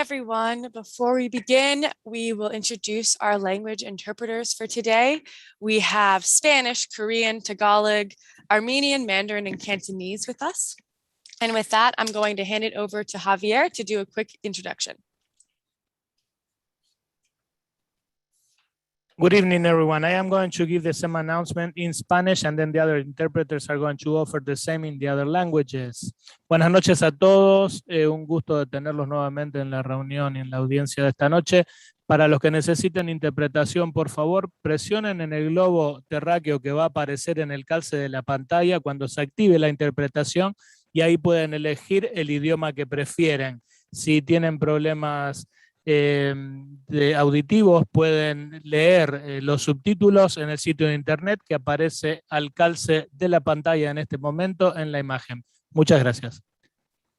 everyone. Before we begin, we will introduce our language interpreters for today. We have Spanish, Korean, Tagalog, Armenian, Mandarin, and Cantonese with us. And with that, I'm going to hand it over to Javier to do a quick introduction. Good evening, everyone. I am going to give the same announcement in Spanish, and then the other interpreters are going to offer the same in the other languages. Buenas noches a todos. Un gusto de tenerlos nuevamente en la reunión y en la audiencia de esta noche. Para los que necesiten interpretación, por favor, presionen en el globo terráqueo que va a aparecer en el calce de la pantalla cuando se active la interpretación y ahí pueden elegir el idioma que prefieren. Si tienen problemas de auditivos, pueden leer los subtítulos en el sitio de internet que aparece al calce de la pantalla en este momento en la imagen. Muchas gracias.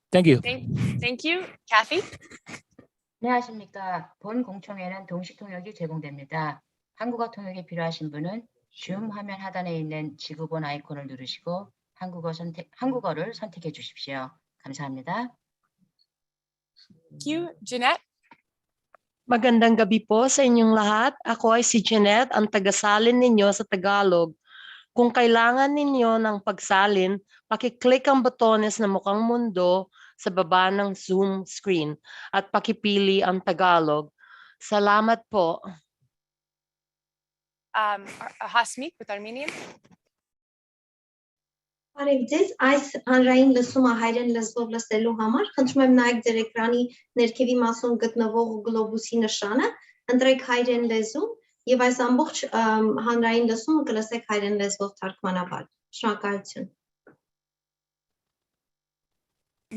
Thank you. Thank you. Kathy? 안녕하십니까. 본 공청회는 동시 통역이 제공됩니다. 한국어 통역이 필요하신 분은 줌 화면 하단에 있는 지구본 아이콘을 누르시고 한국어를 선택해 주십시오. 감사합니다. Thank you. Jeanette? Magandang gabi po sa inyong lahat. Ako ay si Jeanette, ang tagasalin ninyo sa Tagalog. Kung kailangan ninyo ng pagsalin, pakiclick ang botones na mukhang mundo sa baba ng Zoom screen at pakipili ang Tagalog. Salamat po. Hasmik with Armenian? Բարև այս հանրային լսումը հայերեն լեզվով լսելու համար խնդրում եմ նայեք ձեր էկրանի ներքևի մասում գտնվող գլոբուսի նշանը, ընտրեք հայերեն լեզու եւ այս ամբողջ հանրային լսումը կլսեք հայերեն լեզվով թարգմանաբար։ Շնորհակալություն։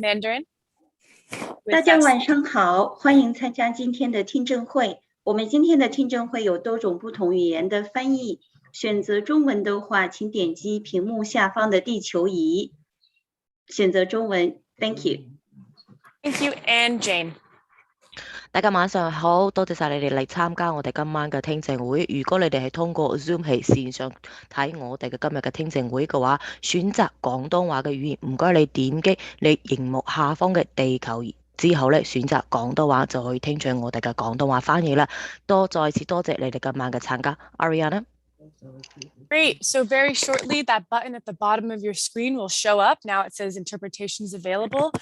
Mandarin? 大家晚上好，欢迎参加今天的听证会。我们今天的听证会有多种不同语言的翻译。选择中文的话，请点击屏幕下方的地球仪，选择中文。Thank you. Thank you. And Jane? 大家晚上好，多謝晒你哋嚟參加我哋今晚嘅聽證會。如果你哋係通過 Zoom 喺線上睇我哋嘅今日嘅聽證會嘅話，選擇廣東話嘅語言，唔該你點擊你熒幕下方嘅地球儀之後咧，選擇廣東話就可以聽取我哋嘅廣東話翻譯啦。再次多謝你哋今晚嘅參加。Ariana? Great. So very shortly, that button at the bottom of your screen will show up. Now it says interpretations available.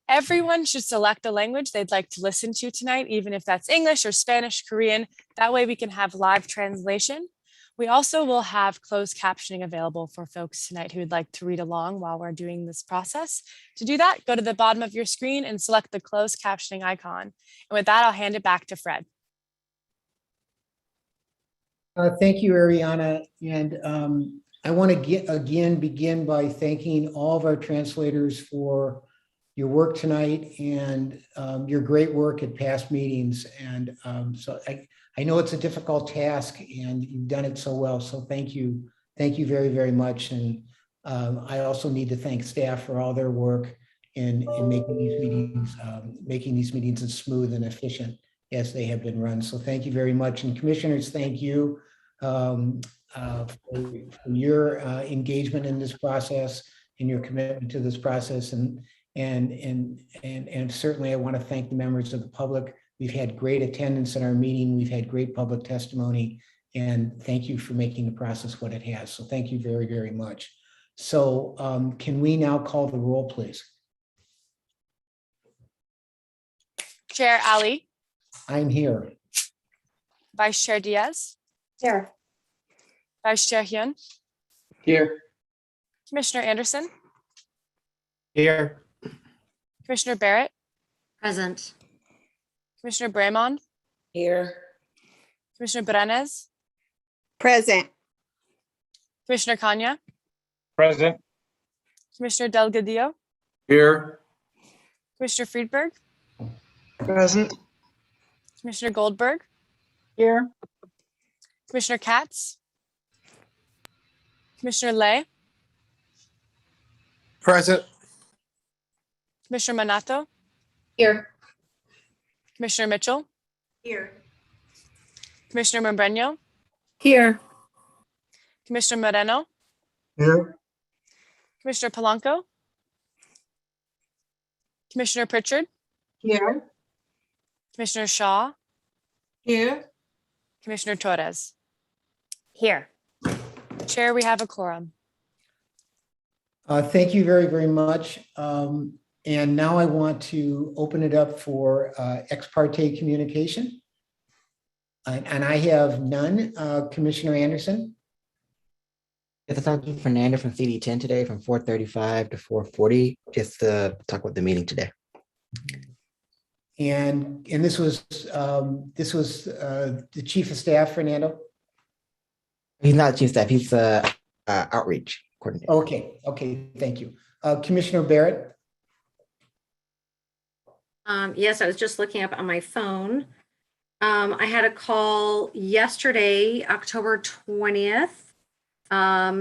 Everyone should select the language they'd like to listen to tonight, even if that's English or Spanish, Korean. That way we can have live translation. We also will have closed captioning available for folks tonight who would like to read along while we're doing this process. To do that, go to the bottom of your screen and select the closed captioning icon. And with that, I'll hand it back to Fred. Thank you, Ariana. And I want to begin by thanking all of our translators for your work tonight and your great work at past meetings. And so I know it's a difficult task and you've done it so well. So thank you. Thank you very, very much. And I also need to thank staff for all their work in making these meetings as smooth and efficient as they have been run. So thank you very much. And commissioners, thank you for your engagement in this process and your commitment to this process. And certainly I want to thank the members of the public. We've had great attendance in our meeting. We've had great public testimony, and thank you for making the process what it has. So thank you very, very much. So can we now call the roll, please? Chair Ali? I'm here. Vice Chair Diaz? Here. Vice Chair Hyun? Here. Commissioner Anderson? Here. Commissioner Barrett? Present. Commissioner Bremond? Here. Commissioner Brenes? Present. Commissioner Kanya? Present. Commissioner Delgadillo? Here. Commissioner Friedberg? Present. Commissioner Goldberg? Here. Commissioner Katz? Commissioner Lay? Present. Commissioner Manato? Here. Commissioner Mitchell? Here. Commissioner Membreño? Here. Commissioner Moreno? Here. Commissioner Polanco? Commissioner Pritchard? Here. Commissioner Shaw, Here. Commissioner Torres. Here. Chair, we have a quorum. Thank you very, very much. And now I want to open it up for ex parte communication. And I have none. Commissioner Anderson. Yes, I'm talking to Fernando from CD10 today from 4:35 to 4:40, just to talk about the meeting today. And this was the Chief of Staff, Fernando. He's not chief staff, he's outreach coordinator. Okay, thank you. Commissioner Barrett. Yes, I was just looking up on my phone. I had a call yesterday, October 20th,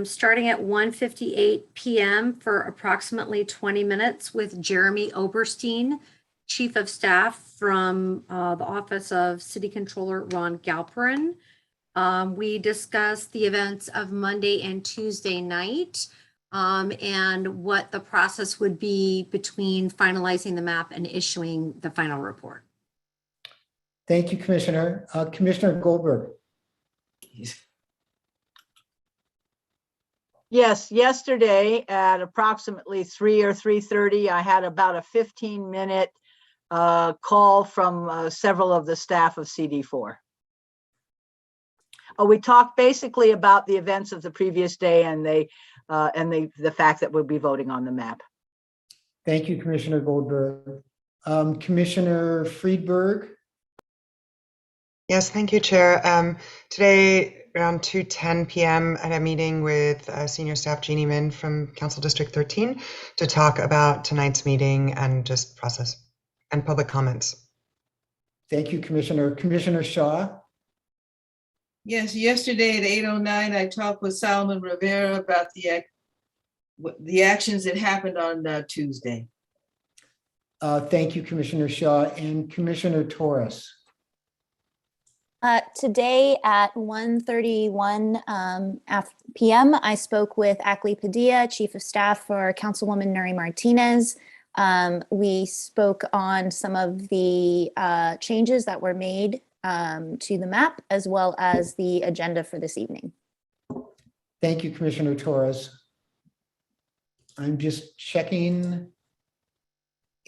starting at 1:58 p.m. for approximately 20 minutes with Jeremy Oberstein, Chief of Staff from the Office of City Controller Ron Galperin. We discussed the events of Monday and Tuesday night and what the process would be between finalizing the map and issuing the final report. Thank you, Commissioner. Commissioner Goldberg. Yes, yesterday at approximately 3 or 3:30, I had about a 15-minute call from several of the staff of CD4. We talked basically about the events of the previous day and the fact that we'll be voting on the map. Thank you, Commissioner Goldberg. Commissioner Friedberg. Yes, thank you, Chair. Today, around 2:10 p.m., I had a meeting with Senior Staff Jeannie Min from Council District 13 to talk about tonight's meeting and just process and public comments. Thank you, Commissioner. Commissioner Shaw. Yes, yesterday at 8:09, I talked with Solomon Rivera about the actions that happened on Tuesday. Thank you, Commissioner Shaw. And Commissioner Torres. Today at 1:31 p.m., I spoke with Ackley Padilla, Chief of Staff for Councilwoman Nuri Martinez. We spoke on some of the changes that were made to the map, as well as the agenda for this evening. Thank you, Commissioner Torres. I'm just checking,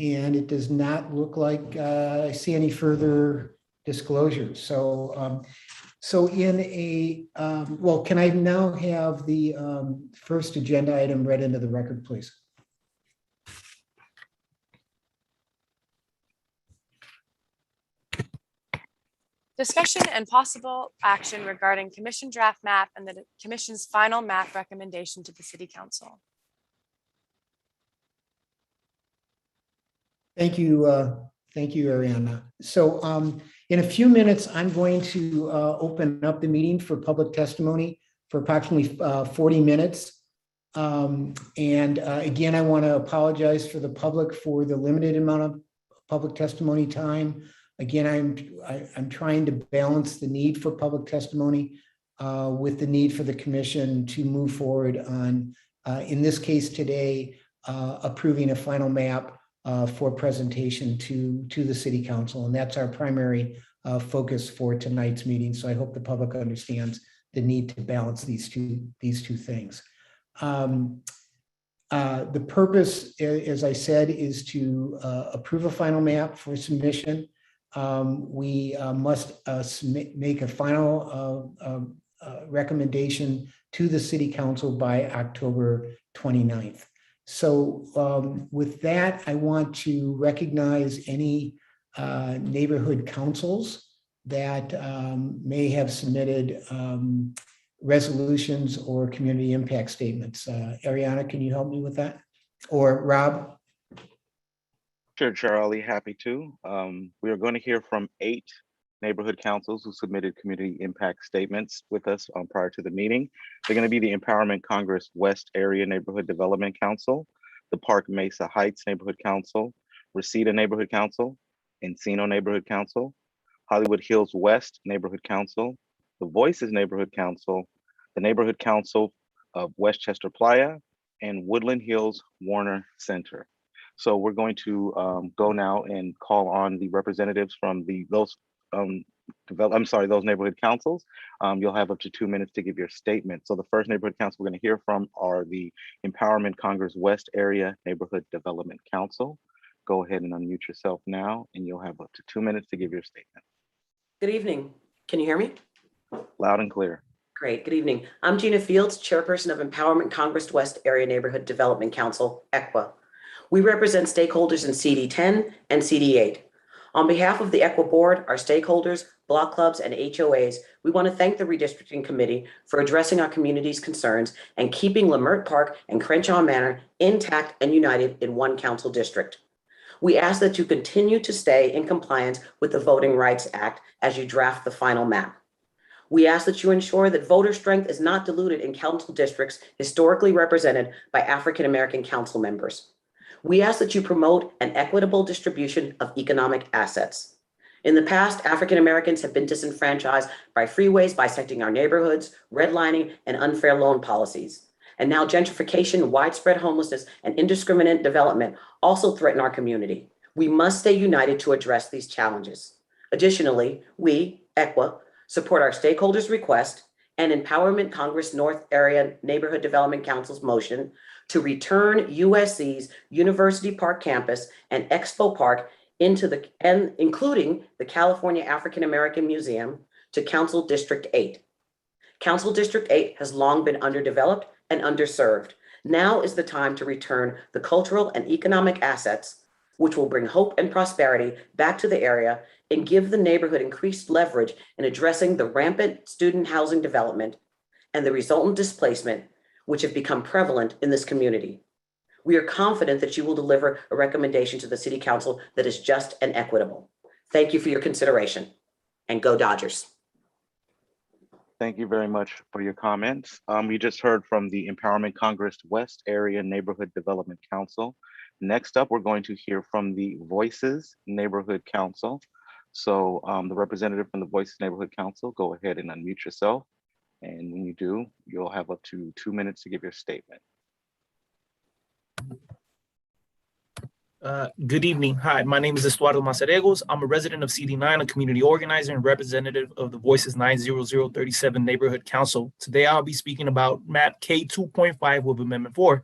and it does not look like I see any further disclosures. So in a, well, can I now have the first agenda item read into the record, please? Discussion and possible action regarding commission draft map and the commission's final map recommendation to the City Council. Thank you, Ariana. So in a few minutes, I'm going to open up the meeting for public testimony for approximately 40 minutes. Again, I want to apologize for the public for the limited amount of public testimony time. Again, I'm trying to balance the need for public testimony with the need for the commission to move forward on, in this case today, approving a final map for presentation to the City Council. And that's our primary focus for tonight's meeting. So I hope the public understands the need to balance these two things. The purpose, as I said, is to approve a final map for submission. We must make a final recommendation to the City Council by October 29th. So with that, I want to recognize any neighborhood councils that may have submitted resolutions or community impact statements. Ariana, can you help me with that? Or Rob? Sure, Charlie, happy to. We are going to hear from 8 neighborhood councils who submitted community impact statements with us prior to the meeting. They're going to be the Empowerment Congress West Area Neighborhood Development Council, the Park Mesa Heights Neighborhood Council, Reseda Neighborhood Council, Encino Neighborhood Council, Hollywood Hills West Neighborhood Council, the Voices Neighborhood Council, the Neighborhood Council of Westchester Playa, and Woodland Hills Warner Center. So we're going to go now and call on the representatives from those neighborhood councils. You'll have up to 2 minutes to give your statement. So the first neighborhood council we're going to hear from are the Empowerment Congress West Area Neighborhood Development Council. Go ahead and unmute yourself now, and you'll have up to 2 minutes to give your statement. Good evening. Can you hear me? Loud and clear. Great. Good evening. I'm Gina Fields, Chairperson of Empowerment Congress West Area Neighborhood Development Council, EQUA. We represent stakeholders in CD10 and CD8. On behalf of the EQUA Board, our stakeholders, block clubs, and HOAs, we want to thank the Redistricting Committee for addressing our community's concerns and keeping Lamert Park and Crenshaw Manor intact and united in one council district. We ask that you continue to stay in compliance with the Voting Rights Act as you draft the final map. We ask that you ensure that voter strength is not diluted in council districts historically represented by African American council members. We ask that you promote an equitable distribution of economic assets. In the past, African Americans have been disenfranchised by freeways bisecting our neighborhoods, redlining, and unfair loan policies. And now gentrification, widespread homelessness, and indiscriminate development also threaten our community. We must stay united to address these challenges. Additionally, we, EQUA, support our stakeholders' request and Empowerment Congress North Area Neighborhood Development Council's motion to return USC's University Park campus and Expo Park including the California African American Museum to Council District 8. Council District 8 has long been underdeveloped and underserved. Now is the time to return the cultural and economic assets, which will bring hope and prosperity back to the area and give the neighborhood increased leverage in addressing the rampant student housing development and the resultant displacement, which have become prevalent in this community. We are confident that you will deliver a recommendation to the City Council that is just and equitable. Thank you for your consideration, and go Dodgers. Thank you very much for your comments. We just heard from the Empowerment Congress West Area Neighborhood Development Council. Next up, we're going to hear from the Voices Neighborhood Council. So the representative from the Voices Neighborhood Council, go ahead and unmute yourself. And when you do, you'll have up to 2 minutes to give your statement. Good evening. Hi, my name is Estuardo Maceregos. I'm a resident of CD9, a community organizer and representative of the Voices 90037 Neighborhood Council. Today, I'll be speaking about map K 2.5 with Amendment 4.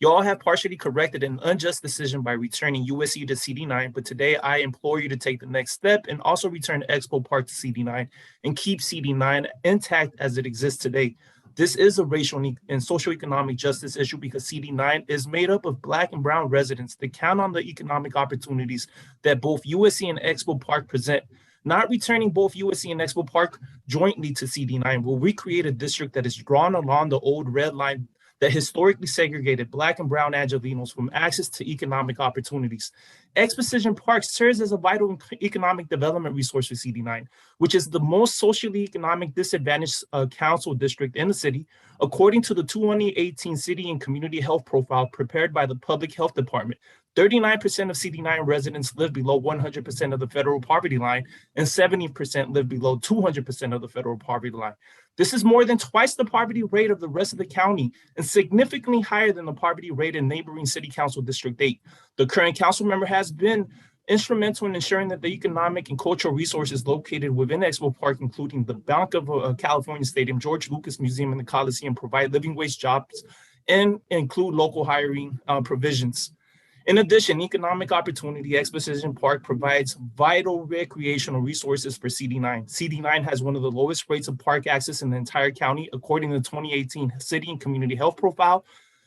You all have partially corrected an unjust decision by returning USC to CD9, but today I implore you to take the next step and also return Expo Park to CD9 and keep CD9 intact as it exists today. This is a racial and socioeconomic justice issue because CD9 is made up of Black and Brown residents that count on the economic opportunities that both USC and Expo Park present. Not returning both USC and Expo Park jointly to CD9 will recreate a district that is drawn along the old red line that historically segregated Black and Brown Angelenos from access to economic opportunities. Exposition Park serves as a vital economic development resource for CD9, which is the most socially economic disadvantaged council district in the city, according to the 2018 City and Community Health Profile prepared by the Public Health Department. 39% of CD9 residents live below 100% of the federal poverty line, and 70% live below 200% of the federal poverty line. This is more than twice the poverty rate of the rest of the county and significantly higher than the poverty rate in neighboring City Council District 8. The current council member has been instrumental in ensuring that the economic and cultural resources located within Expo Park, including the Bank of California Stadium, George Lucas Museum, and the Coliseum, provide living wage jobs and include local hiring provisions. In addition, economic opportunity, Exposition Park provides vital recreational resources for CD9. CD9 has one of the lowest rates of park access in the entire county, according to the 2018 City and Community Health Profile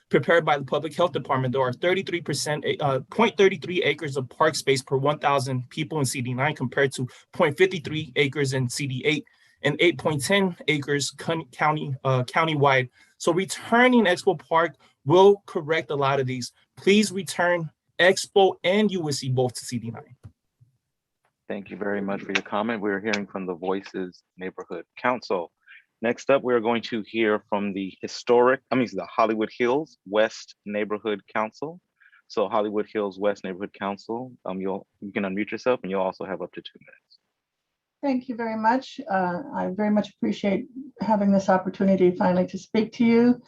prepared by the Public Health Department. There are 0.33 acres of park space per 1,000 people in CD9 compared to 0.53 acres in CD8 and 8.10 acres countywide. So returning Expo Park will correct a lot of these. Please return Expo and USC both to CD9. Thank you very much for your comment. We're hearing from the Voices Neighborhood Council. Next up, we're going to hear from the Hollywood Hills West Neighborhood Council. So Hollywood Hills West Neighborhood Council, you can unmute yourself and you'll also have up to 2 minutes. Thank you very much. I very much appreciate having this opportunity finally to speak to you.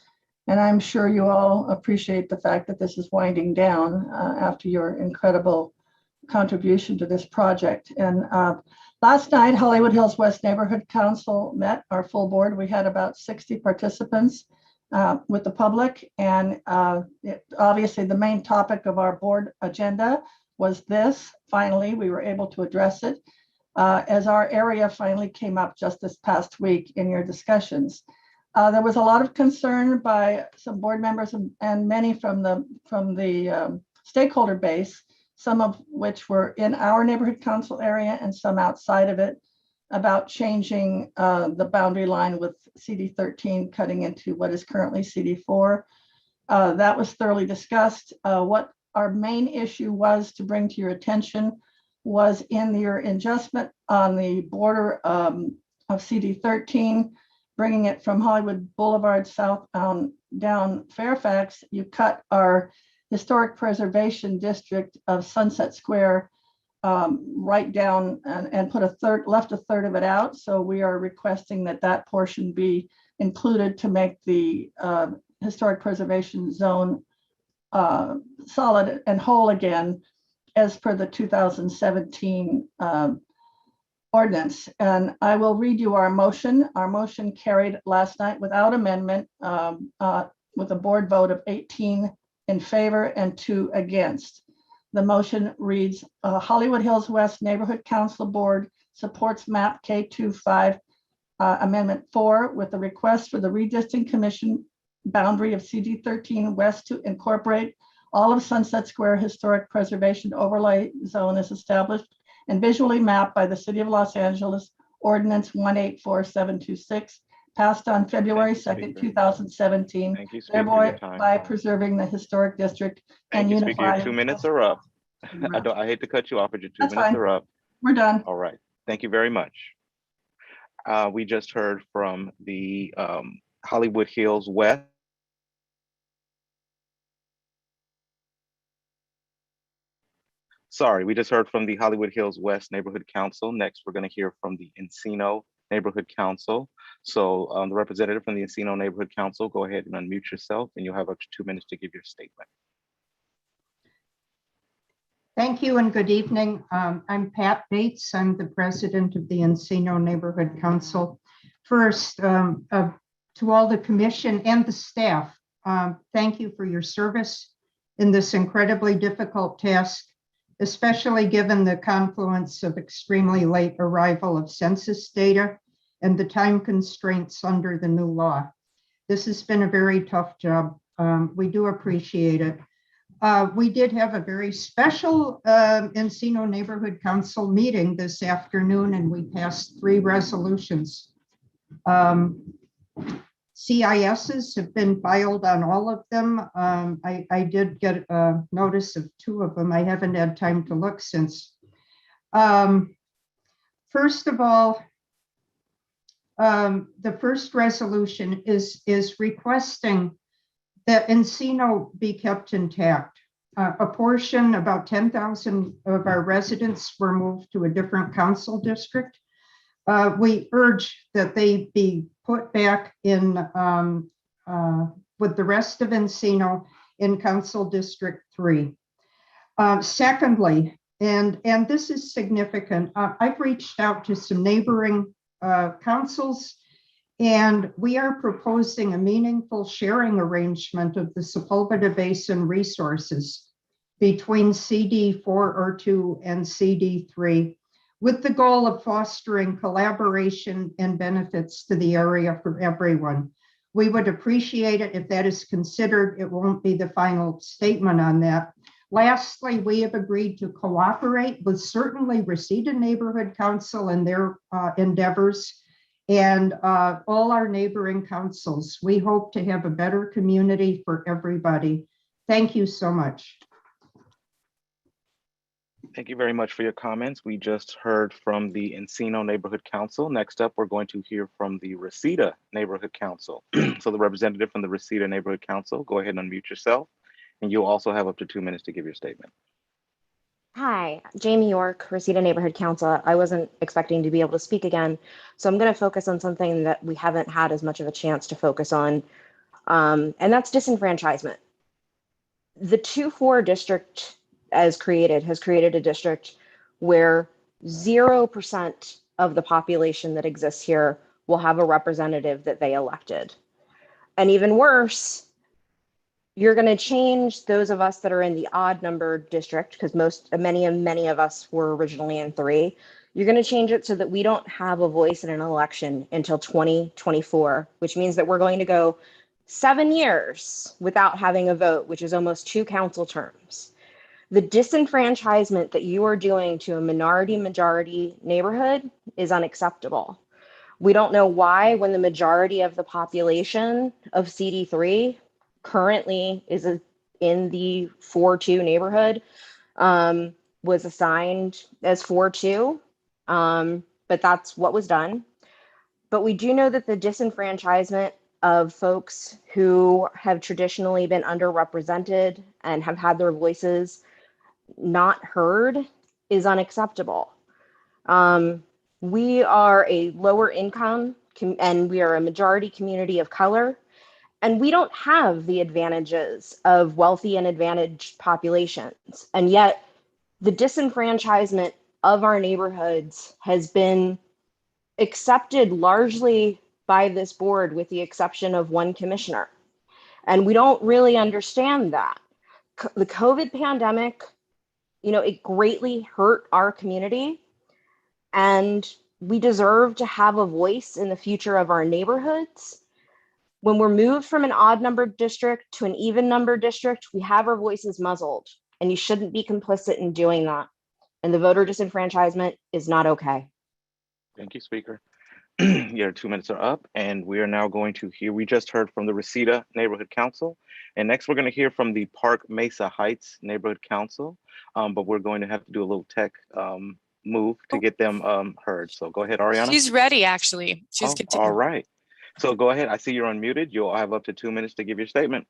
And I'm sure you all appreciate the fact that this is winding down after your incredible contribution to this project. And last night, Hollywood Hills West Neighborhood Council met our full board. We had about 60 participants with the public. And obviously the main topic of our board agenda was this. Finally, we were able to address it as our area finally came up just this past week in your discussions. There was a lot of concern by some board members and many from the stakeholder base, some of which were in our neighborhood council area and some outside of it, about changing the boundary line with CD 13 cutting into what is currently CD 4. That was thoroughly discussed. What our main issue was to bring to your attention was in your adjustment on the border of CD 13, bringing it from Hollywood Boulevard southbound down Fairfax. You cut our historic preservation district of Sunset Square right down and left a third of it out. So we are requesting that that portion be included to make the historic preservation zone solid and whole again, as per the 2017 ordinance. And I will read you our motion. Our motion carried last night without amendment with a board vote of 18 in favor and 2 against. The motion reads, Hollywood Hills West Neighborhood Council Board supports map K25 Amendment 4 with a request for the Redistricting Commission boundary of CD 13 West to incorporate all of Sunset Square Historic Preservation Overlay Zone is established and visually mapped by the City of Los Angeles Ordinance 184726, passed on February 2nd, 2017, thereby preserving the historic district and unifying. Your 2 minutes are up. I hate to cut you off, but your 2 minutes are up. We're done. All right. Thank you very much. We just heard from the Hollywood Hills West. Sorry, we just heard from the Hollywood Hills West Neighborhood Council. Next, we're going to hear from the Encino Neighborhood Council. So the representative from the Encino Neighborhood Council, go ahead and unmute yourself and you'll have up to 2 minutes to give your statement. Thank you and good evening. I'm Pat Bates. I'm the president of the Encino Neighborhood Council. First, to all the commission and the staff, thank you for your service in this incredibly difficult task, especially given the confluence of extremely late arrival of census data and the time constraints under the new law. This has been a very tough job. We do appreciate it. We did have a very special Encino Neighborhood Council meeting this afternoon, and we passed 3 resolutions. CISs have been filed on all of them. I did get a notice of 2 of them. I haven't had time to look since. First of all, the first resolution is requesting that Encino be kept intact. A portion, about 10,000 of our residents were moved to a different council district. We urge that they be put back in with the rest of Encino in Council District 3. Secondly, and this is significant, I've reached out to some neighboring councils, and we are proposing a meaningful sharing arrangement of the Sepulveda Basin resources between CD 402 and CD3, with the goal of fostering collaboration and benefits to the area for everyone. We would appreciate it if that is considered. It won't be the final statement on that. Lastly, we have agreed to cooperate with certainly Reseda Neighborhood Council and their endeavors, and all our neighboring councils. We hope to have a better community for everybody. Thank you so much. Thank you very much for your comments. We just heard from the Encino Neighborhood Council. Next up, we're going to hear from the Reseda Neighborhood Council. So the representative from the Reseda Neighborhood Council, go ahead and unmute yourself. And you'll also have up to 2 minutes to give your statement. Hi, Jamie York, Reseda Neighborhood Council. I wasn't expecting to be able to speak again, so I'm going to focus on something that we haven't had as much of a chance to focus on. And that's disenfranchisement. The 2-4 district as created has created a district where 0% of the population that exists here will have a representative that they elected. And even worse, you're going to change those of us that are in the odd number district, because many of us were originally in 3. You're going to change it so that we don't have a voice in an election until 2024, which means that we're going to go 7 years without having a vote, which is almost 2 council terms. The disenfranchisement that you are doing to a minority-majority neighborhood is unacceptable. We don't know why, when the majority of the population of CD3 currently is in the 4-2 neighborhood, was assigned as 4-2, but that's what was done. But we do know that the disenfranchisement of folks who have traditionally been underrepresented and have had their voices not heard is unacceptable. We are a lower income and we are a majority community of color, and we don't have the advantages of wealthy and advantaged populations. And yet the disenfranchisement of our neighborhoods has been accepted largely by this board, with the exception of 1 commissioner. And we don't really understand that. The COVID pandemic, it greatly hurt our community, and we deserve to have a voice in the future of our neighborhoods. When we're moved from an odd numbered district to an even numbered district, we have our voices muzzled, and you shouldn't be complicit in doing that. And the voter disenfranchisement is not okay. Thank you, Speaker. Your 2 minutes are up, and we are now going to hear, we just heard from the Reseda Neighborhood Council, and next we're going to hear from the Park Mesa Heights Neighborhood Council, but we're going to have to do a little tech move to get them heard. So go ahead, Ariana. She's ready, actually. She's good to go. All right. So go ahead. I see you're unmuted. You'll have up to 2 minutes to give your statement.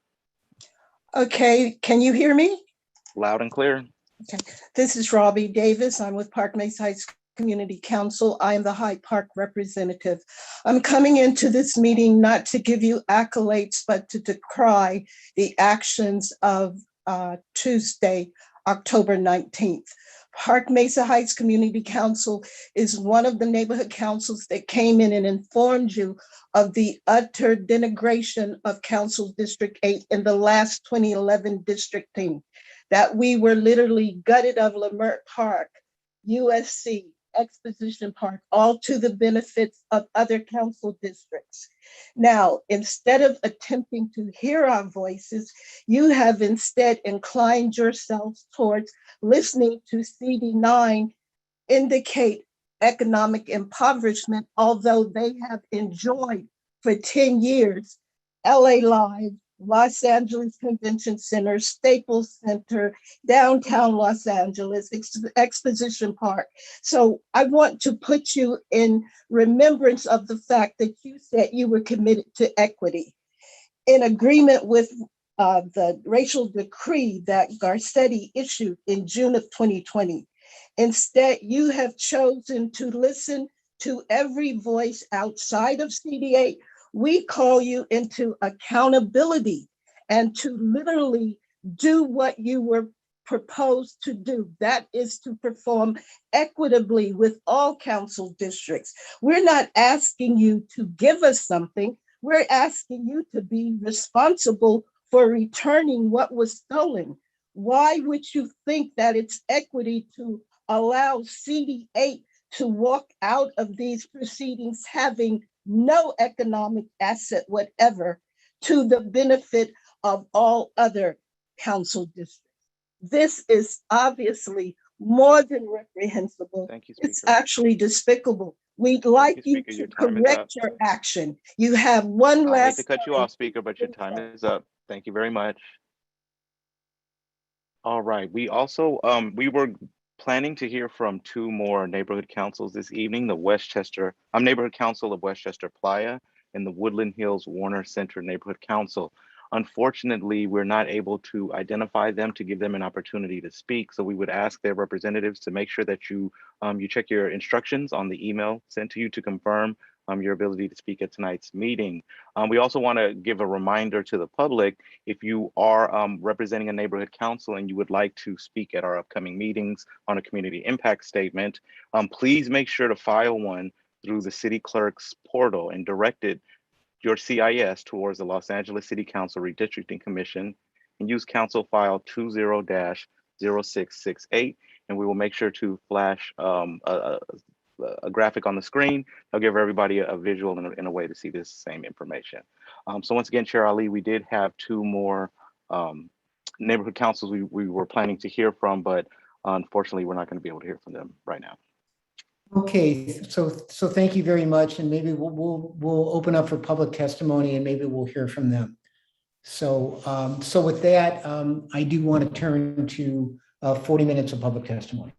Okay, can you hear me? Loud and clear. Okay, this is Robbie Davis. I'm with Park Mesa Heights Community Council. I am the Hyde Park representative. I'm coming into this meeting not to give you accolades, but to decry the actions of Tuesday, October 19th. Park Mesa Heights Community Council is one of the neighborhood councils that came in and informed you of the utter denigration of Council District 8 in the last 2011 districting, that we were literally gutted of Lamert Park, USC, Exposition Park, all to the benefits of other council districts. Now, instead of attempting to hear our voices, you have instead inclined yourselves towards listening to CD9 indicate economic impoverishment, although they have enjoyed for 10 years LA Live, Los Angeles Convention Center, Staples Center, downtown Los Angeles, Exposition Park. So I want to put you in remembrance of the fact that you said you were committed to equity. In agreement with the racial decree that Garcetti issued in June of 2020. Instead, you have chosen to listen to every voice outside of CD8. We call you into accountability and to literally do what you were proposed to do. That is to perform equitably with all council districts. We're not asking you to give us something. We're asking you to be responsible for returning what was stolen. Why would you think that it's equity to allow CD8 to walk out of these proceedings having no economic asset whatever to the benefit of all other council districts? This is obviously more than reprehensible. Thank you, It's Speaker. actually despicable. We'd like you Speaker. Your to time is up. correct your action. You have one I hate last to cut you off, Speaker, but your time is up. Thank you very much. All right. We also, we were planning to hear from 2 more neighborhood councils this evening, the Neighborhood Council of Westchester Playa and the Woodland Hills Warner Center Neighborhood Council. Unfortunately, we're not able to identify them to give them an opportunity to speak. So we would ask their representatives to make sure that you check your instructions on the email sent to you to confirm your ability to speak at tonight's meeting. We also want to give a reminder to the public, if you are representing a neighborhood council and you would like to speak at our upcoming meetings on a community impact statement, please make sure to file one through the city clerk's portal and direct your CIS towards the Los Angeles City Council Redistricting Commission and use council file 20-0668, and we will make sure to flash a graphic on the screen. I'll give everybody a visual in a way to see this same information. So once again, Chair Ali, we did have 2 more neighborhood councils we were planning to hear from, but unfortunately, we're not going to be able to hear from them right now. Okay, so thank you very much, and maybe we'll open up for public testimony, and maybe we'll hear from them. So with that, I do want to turn to 40 minutes of public testimony.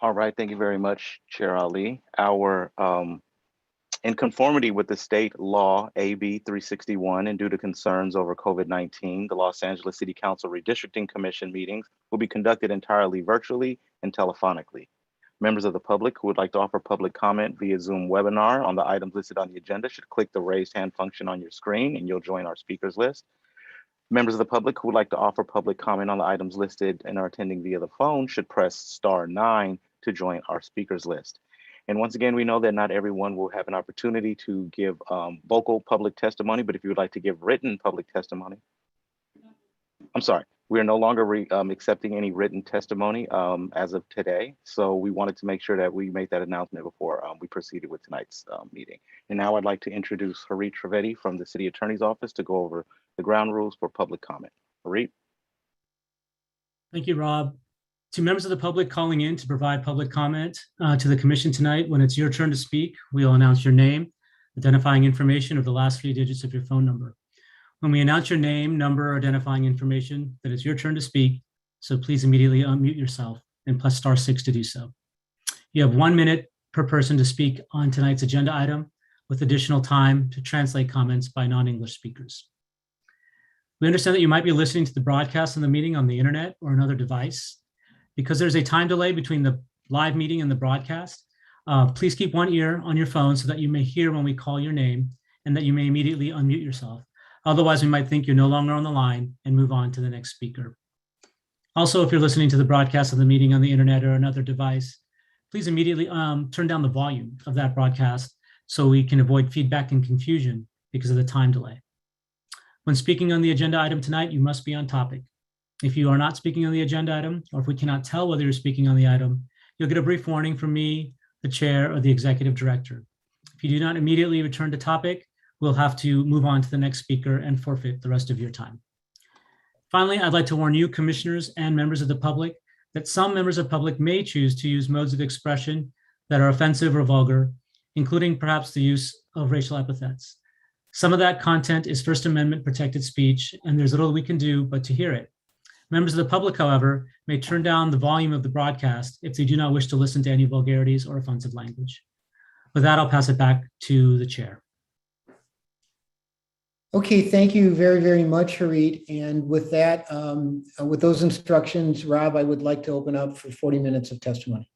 All right, thank you very much, Chair Ali. In conformity with the state law AB 361 and due to concerns over COVID-19, the Los Angeles City Council Redistricting Commission meetings will be conducted entirely virtually and telephonically. Members of the public who would like to offer public comment via Zoom webinar on the items listed on the agenda should click the raised hand function on your screen and you'll join our speakers list. Members of the public who would like to offer public comment on the items listed and are attending via the phone should press *9 to join our speakers list. And once again, we know that not everyone will have an opportunity to give vocal public testimony, but if you would like to give written public testimony, I'm sorry, we are no longer accepting any written testimony as of today. So we wanted to make sure that we made that announcement before we proceeded with tonight's meeting. And now I'd like to introduce Harit Trivedi from the City Attorney's Office to go over the ground rules for public comment. Harit. Thank you, Rob. To members of the public calling in to provide public comment to the commission tonight, when it's your turn to speak, we'll announce your name, identifying information of the last 3 digits of your phone number. When we announce your name, number, or identifying information, that it's your turn to speak, so please immediately unmute yourself and press *6 to do so. You have 1 minute per person to speak on tonight's agenda item, with additional time to translate comments by non-English speakers. We understand that you might be listening to the broadcast of the meeting on the internet or another device. Because there's a time delay between the live meeting and the broadcast, please keep one ear on your phone so that you may hear when we call your name and that you may immediately unmute yourself. Otherwise, we might think you're no longer on the line and move on to the next speaker. Also, if you're listening to the broadcast of the meeting on the internet or another device, please immediately turn down the volume of that broadcast so we can avoid feedback and confusion because of the time delay. When speaking on the agenda item tonight, you must be on topic. If you are not speaking on the agenda item, or if we cannot tell whether you're speaking on the item, you'll get a brief warning from me, the chair, or the executive director. If you do not immediately return to topic, we'll have to move on to the next speaker and forfeit the rest of your time. Finally, I'd like to warn you, commissioners and members of the public, that some members of the public may choose to use modes of expression that are offensive or vulgar, including perhaps the use of racial epithets. Some of that content is First Amendment protected speech, and there's little we can do but to hear it. Members of the public, however, may turn down the volume of the broadcast if they do not wish to listen to any vulgarities or offensive language. With that, I'll pass it back to the chair. Okay, thank you very, very much, Harit. And with that, with those instructions, Rob, I would like to open up for 40 minutes of testimony.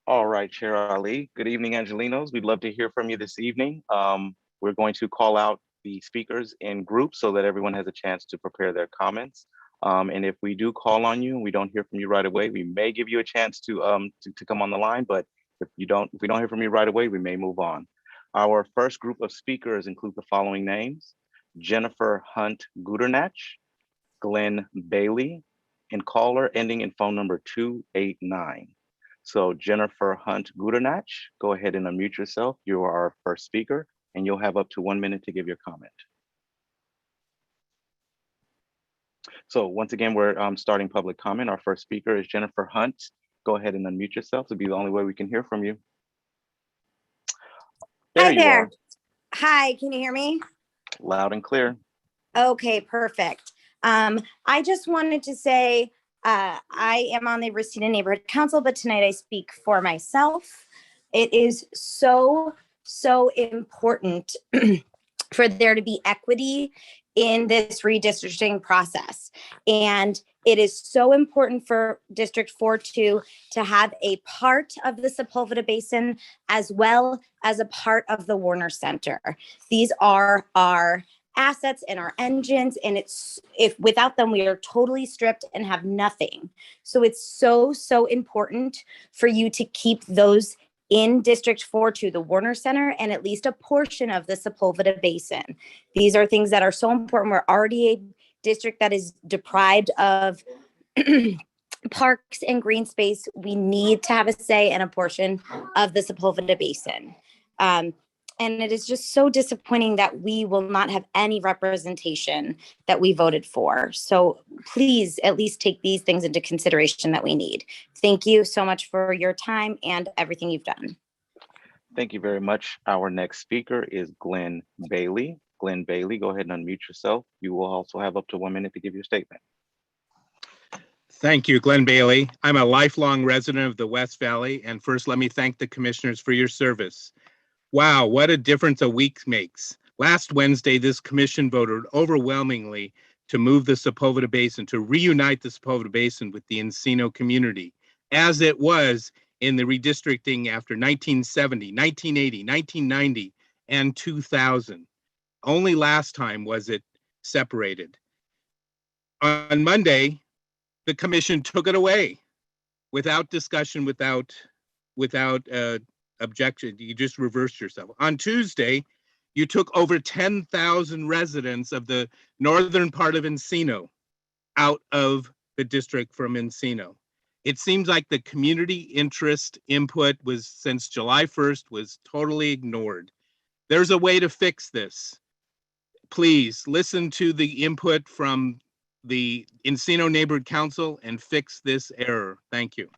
All right, Chair Ali. Good evening, Angelinos. We'd love to hear from you this evening. We're going to call out the speakers in groups so that everyone has a chance to prepare their comments. And if we do call on you and we don't hear from you right away, we may give you a chance to come on the line, but if we don't hear from you right away, we may move on. Our first group of speakers include the following names: Jennifer Hunt Gudernach, Glenn Bailey, and caller ending in phone number 289. So Jennifer Hunt Gudernach, go ahead and unmute yourself. You are our first speaker, and you'll have up to 1 minute to give your comment. So once again, we're starting public comment. Our first speaker is Jennifer Hunt. Go ahead and unmute yourself. It'll be the only way we can hear from you. Hi there. Hi, can you hear me? Loud and clear. Okay, perfect. I just wanted to say I am on the Reseda Neighborhood Council, but tonight I speak for myself. It is so important for there to be equity in this redistricting process. And it is so important for District 4-2 to have a part of the Sepulveda Basin as well as a part of the Warner Center. These are our assets and our engines, and it's if without them we are totally stripped and have nothing. So it's so important for you to keep those in District 4-2, the Warner Center, and at least a portion of the Sepulveda Basin. These are things that are so important. We're already a district that is deprived of parks and green space. We need to have a say in a portion of the Sepulveda Basin. And it is just so disappointing that we will not have any representation that we voted for. So please at least take these things into consideration that we need. Thank you so much for your time and everything you've done. Thank you very much. Our next speaker is Glenn Bailey. Glenn Bailey, go ahead and unmute yourself. You will also have up to 1 minute to give your statement. Thank you, Glenn Bailey. I'm a lifelong resident of the West Valley, and first let me thank the commissioners for your service. Wow, what a difference a week makes. Last Wednesday, this commission voted overwhelmingly to move the Sepulveda Basin, to reunite the Sepulveda Basin with the Encino community, as it was in the redistricting after 1970, 1980, 1990, and 2000. Only last time was it separated. On Monday, the commission took it away without discussion, without objection. You just reversed yourself. On Tuesday, you took over 10,000 residents of the northern part of Encino out of the district from Encino. It seems like the community interest input was, since July 1st, was totally ignored. There's a way to fix this. Please listen to the input from the Encino Neighborhood Council and fix this error. Thank you.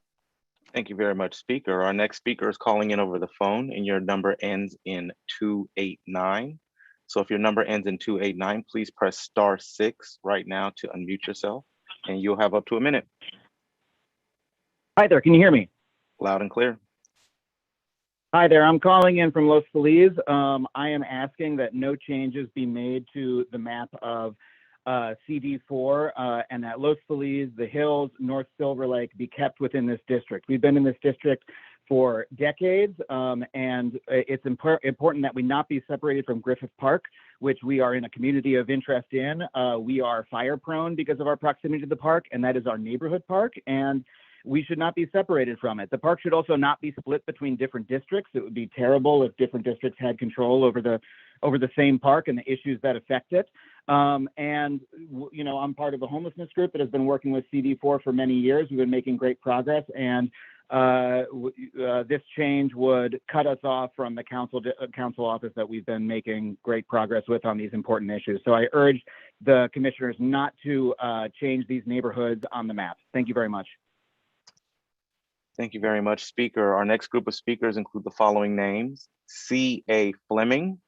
Thank you very much, speaker. Our next speaker is calling in over the phone and your number ends in 289. So if your number ends in 289, please press *6 right now to unmute yourself and you'll have up to 1 minute. Hi there, can you hear me? Loud and clear. Hi there, I'm calling in from Los Feliz. I am asking that no changes be made to the map of CD4 and that Los Feliz, the Hills, North Silver Lake be kept within this district. We've been in this district for decades, and it's important that we not be separated from Griffith Park, which we are in a community of interest in. We are fire prone because of our proximity to the park, and that is our neighborhood park, and we should not be separated from it. The park should also not be split between different districts. It would be terrible if different districts had control over the same park and the issues that affect it. And you know, I'm part of a homelessness group that has been working with CD4 for many years. We've been making great progress, and this change would cut us off from the council office that we've been making great progress with on these important issues. So I urge the commissioners not to change these neighborhoods on the map. Thank you very much. Thank you very much, speaker. Our next group of speakers include the following names: C.A. Fleming,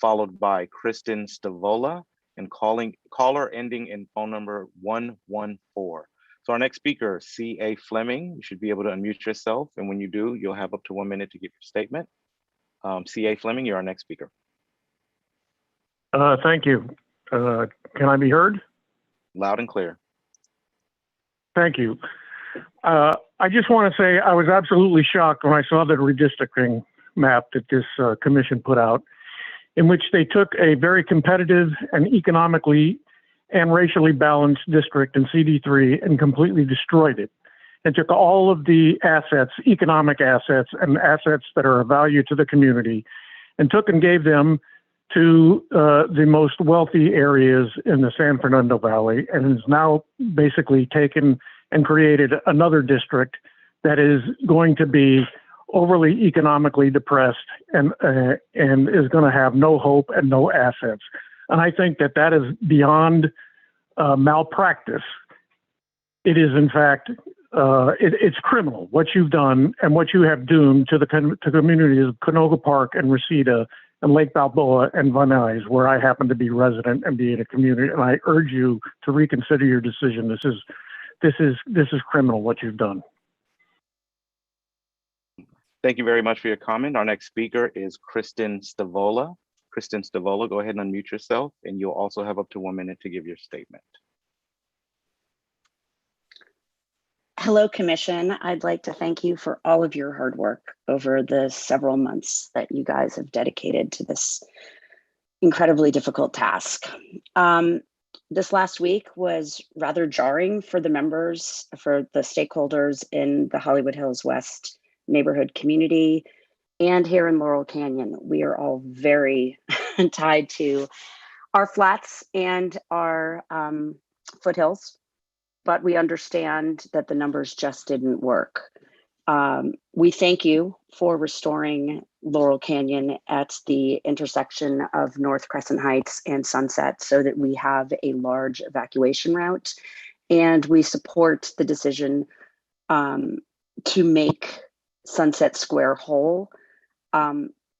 followed by Kristen Stavola, and caller ending in phone number 114. So our next speaker, C.A. Fleming, you should be able to unmute yourself. And when you do, you'll have up to 1 minute to give your statement. C.A. Fleming, you're our next speaker. Thank you. Can I be heard? Loud and clear. Thank you. I just want to say I was absolutely shocked when I saw the redistricting map that this commission put out, in which they took a very competitive and economically and racially balanced district in CD3 and completely destroyed it, and took all of the assets, economic assets and assets that are of value to the community, and took and gave them to the most wealthy areas in the San Fernando Valley, and is now basically taken and created another district that is going to be overly economically depressed and is going to have no hope and no assets. And I think that that is beyond malpractice. It is, in fact, it's criminal what you've done and what you have doomed to the communities of Canoga Park and Reseda and Lake Balboa and Van Nuys, where I happen to be resident and be in a community. And I urge you to reconsider your decision. This is criminal what you've done. Thank you very much for your comment. Our next speaker is Kristen Stavola. Kristen Stavola, go ahead and unmute yourself, and you'll also have up to 1 minute to give your statement. Hello, Commission. I'd like to thank you for all of your hard work over the several months that you guys have dedicated to this incredibly difficult task. This last week was rather jarring for the members, for the stakeholders in the Hollywood Hills West neighborhood community and here in Laurel Canyon. We are all very tied to our flats and our foothills, but we understand that the numbers just didn't work. We thank you for restoring Laurel Canyon at the intersection of North Crescent Heights and Sunset so that we have a large evacuation route. And we support the decision to make Sunset Square whole.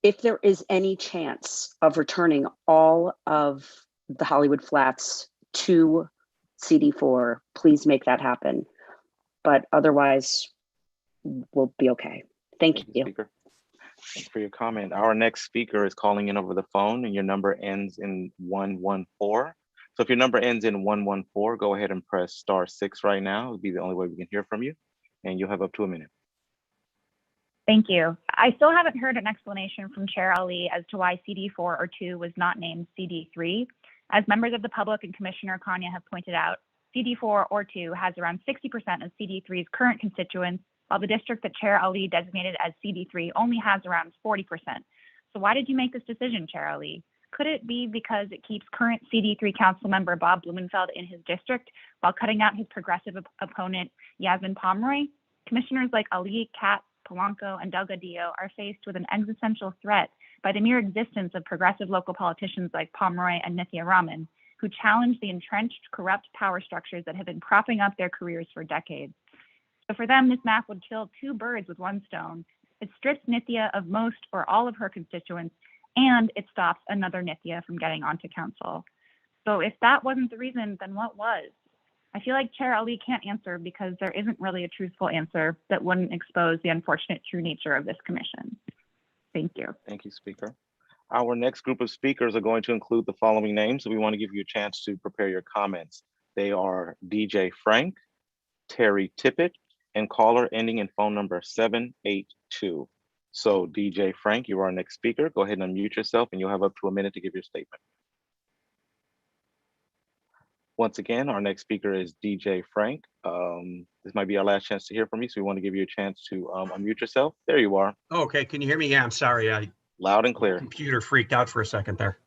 If there is any chance of returning all of the Hollywood Flats to CD4, please make that happen. But otherwise, we'll be okay. Thank you. Speaker. Thanks for your comment. Our next speaker is calling in over the phone, and your number ends in 114. So if your number ends in 114, go ahead and press *6 right now. It'll be the only way we can hear from you, and you'll have up to a minute. Thank you. I still haven't heard an explanation from Chair Ali as to why CD4 or 2 was not named CD3. As members of the public and Commissioner Kanya have pointed out, CD4 or 2 has around 60% of CD3's current constituents, while the district that Chair Ali designated as CD3 only has around 40%. So why did you make this decision, Chair Ali? Could it be because it keeps current CD3 council member Bob Blumenfeld in his district while cutting out his progressive opponent, Yasmin Pomeroy? Commissioners like Ali, Katz, Polanco, and Delgadillo are faced with an existential threat by the mere existence of progressive local politicians like Pomeroy and Nithya Raman, who challenge the entrenched, corrupt power structures that have been propping up their careers for decades. So for them, this map would kill two birds with one stone. It strips Nithya of most or all of her constituents, and it stops another Nithya from getting onto council. So if that wasn't the reason, then what was? I feel like Chair Ali can't answer because there isn't really a truthful answer that wouldn't expose the unfortunate true nature of this commission. Thank you. Thank you, Speaker. Our next group of speakers are going to include the following names, so we want to give you a chance to prepare your comments. They are DJ Frank, Terry Tippett, and caller ending in phone number 782. So DJ Frank, you are our next speaker. Go ahead and unmute yourself and you'll have up to a minute to give your statement. Once again, our next speaker is DJ Frank. This might be our last chance to hear from you, so we want to give you a chance to unmute yourself. There you are. Okay, can you hear me? Yeah, I'm sorry. Loud and clear. Computer freaked out for a second there.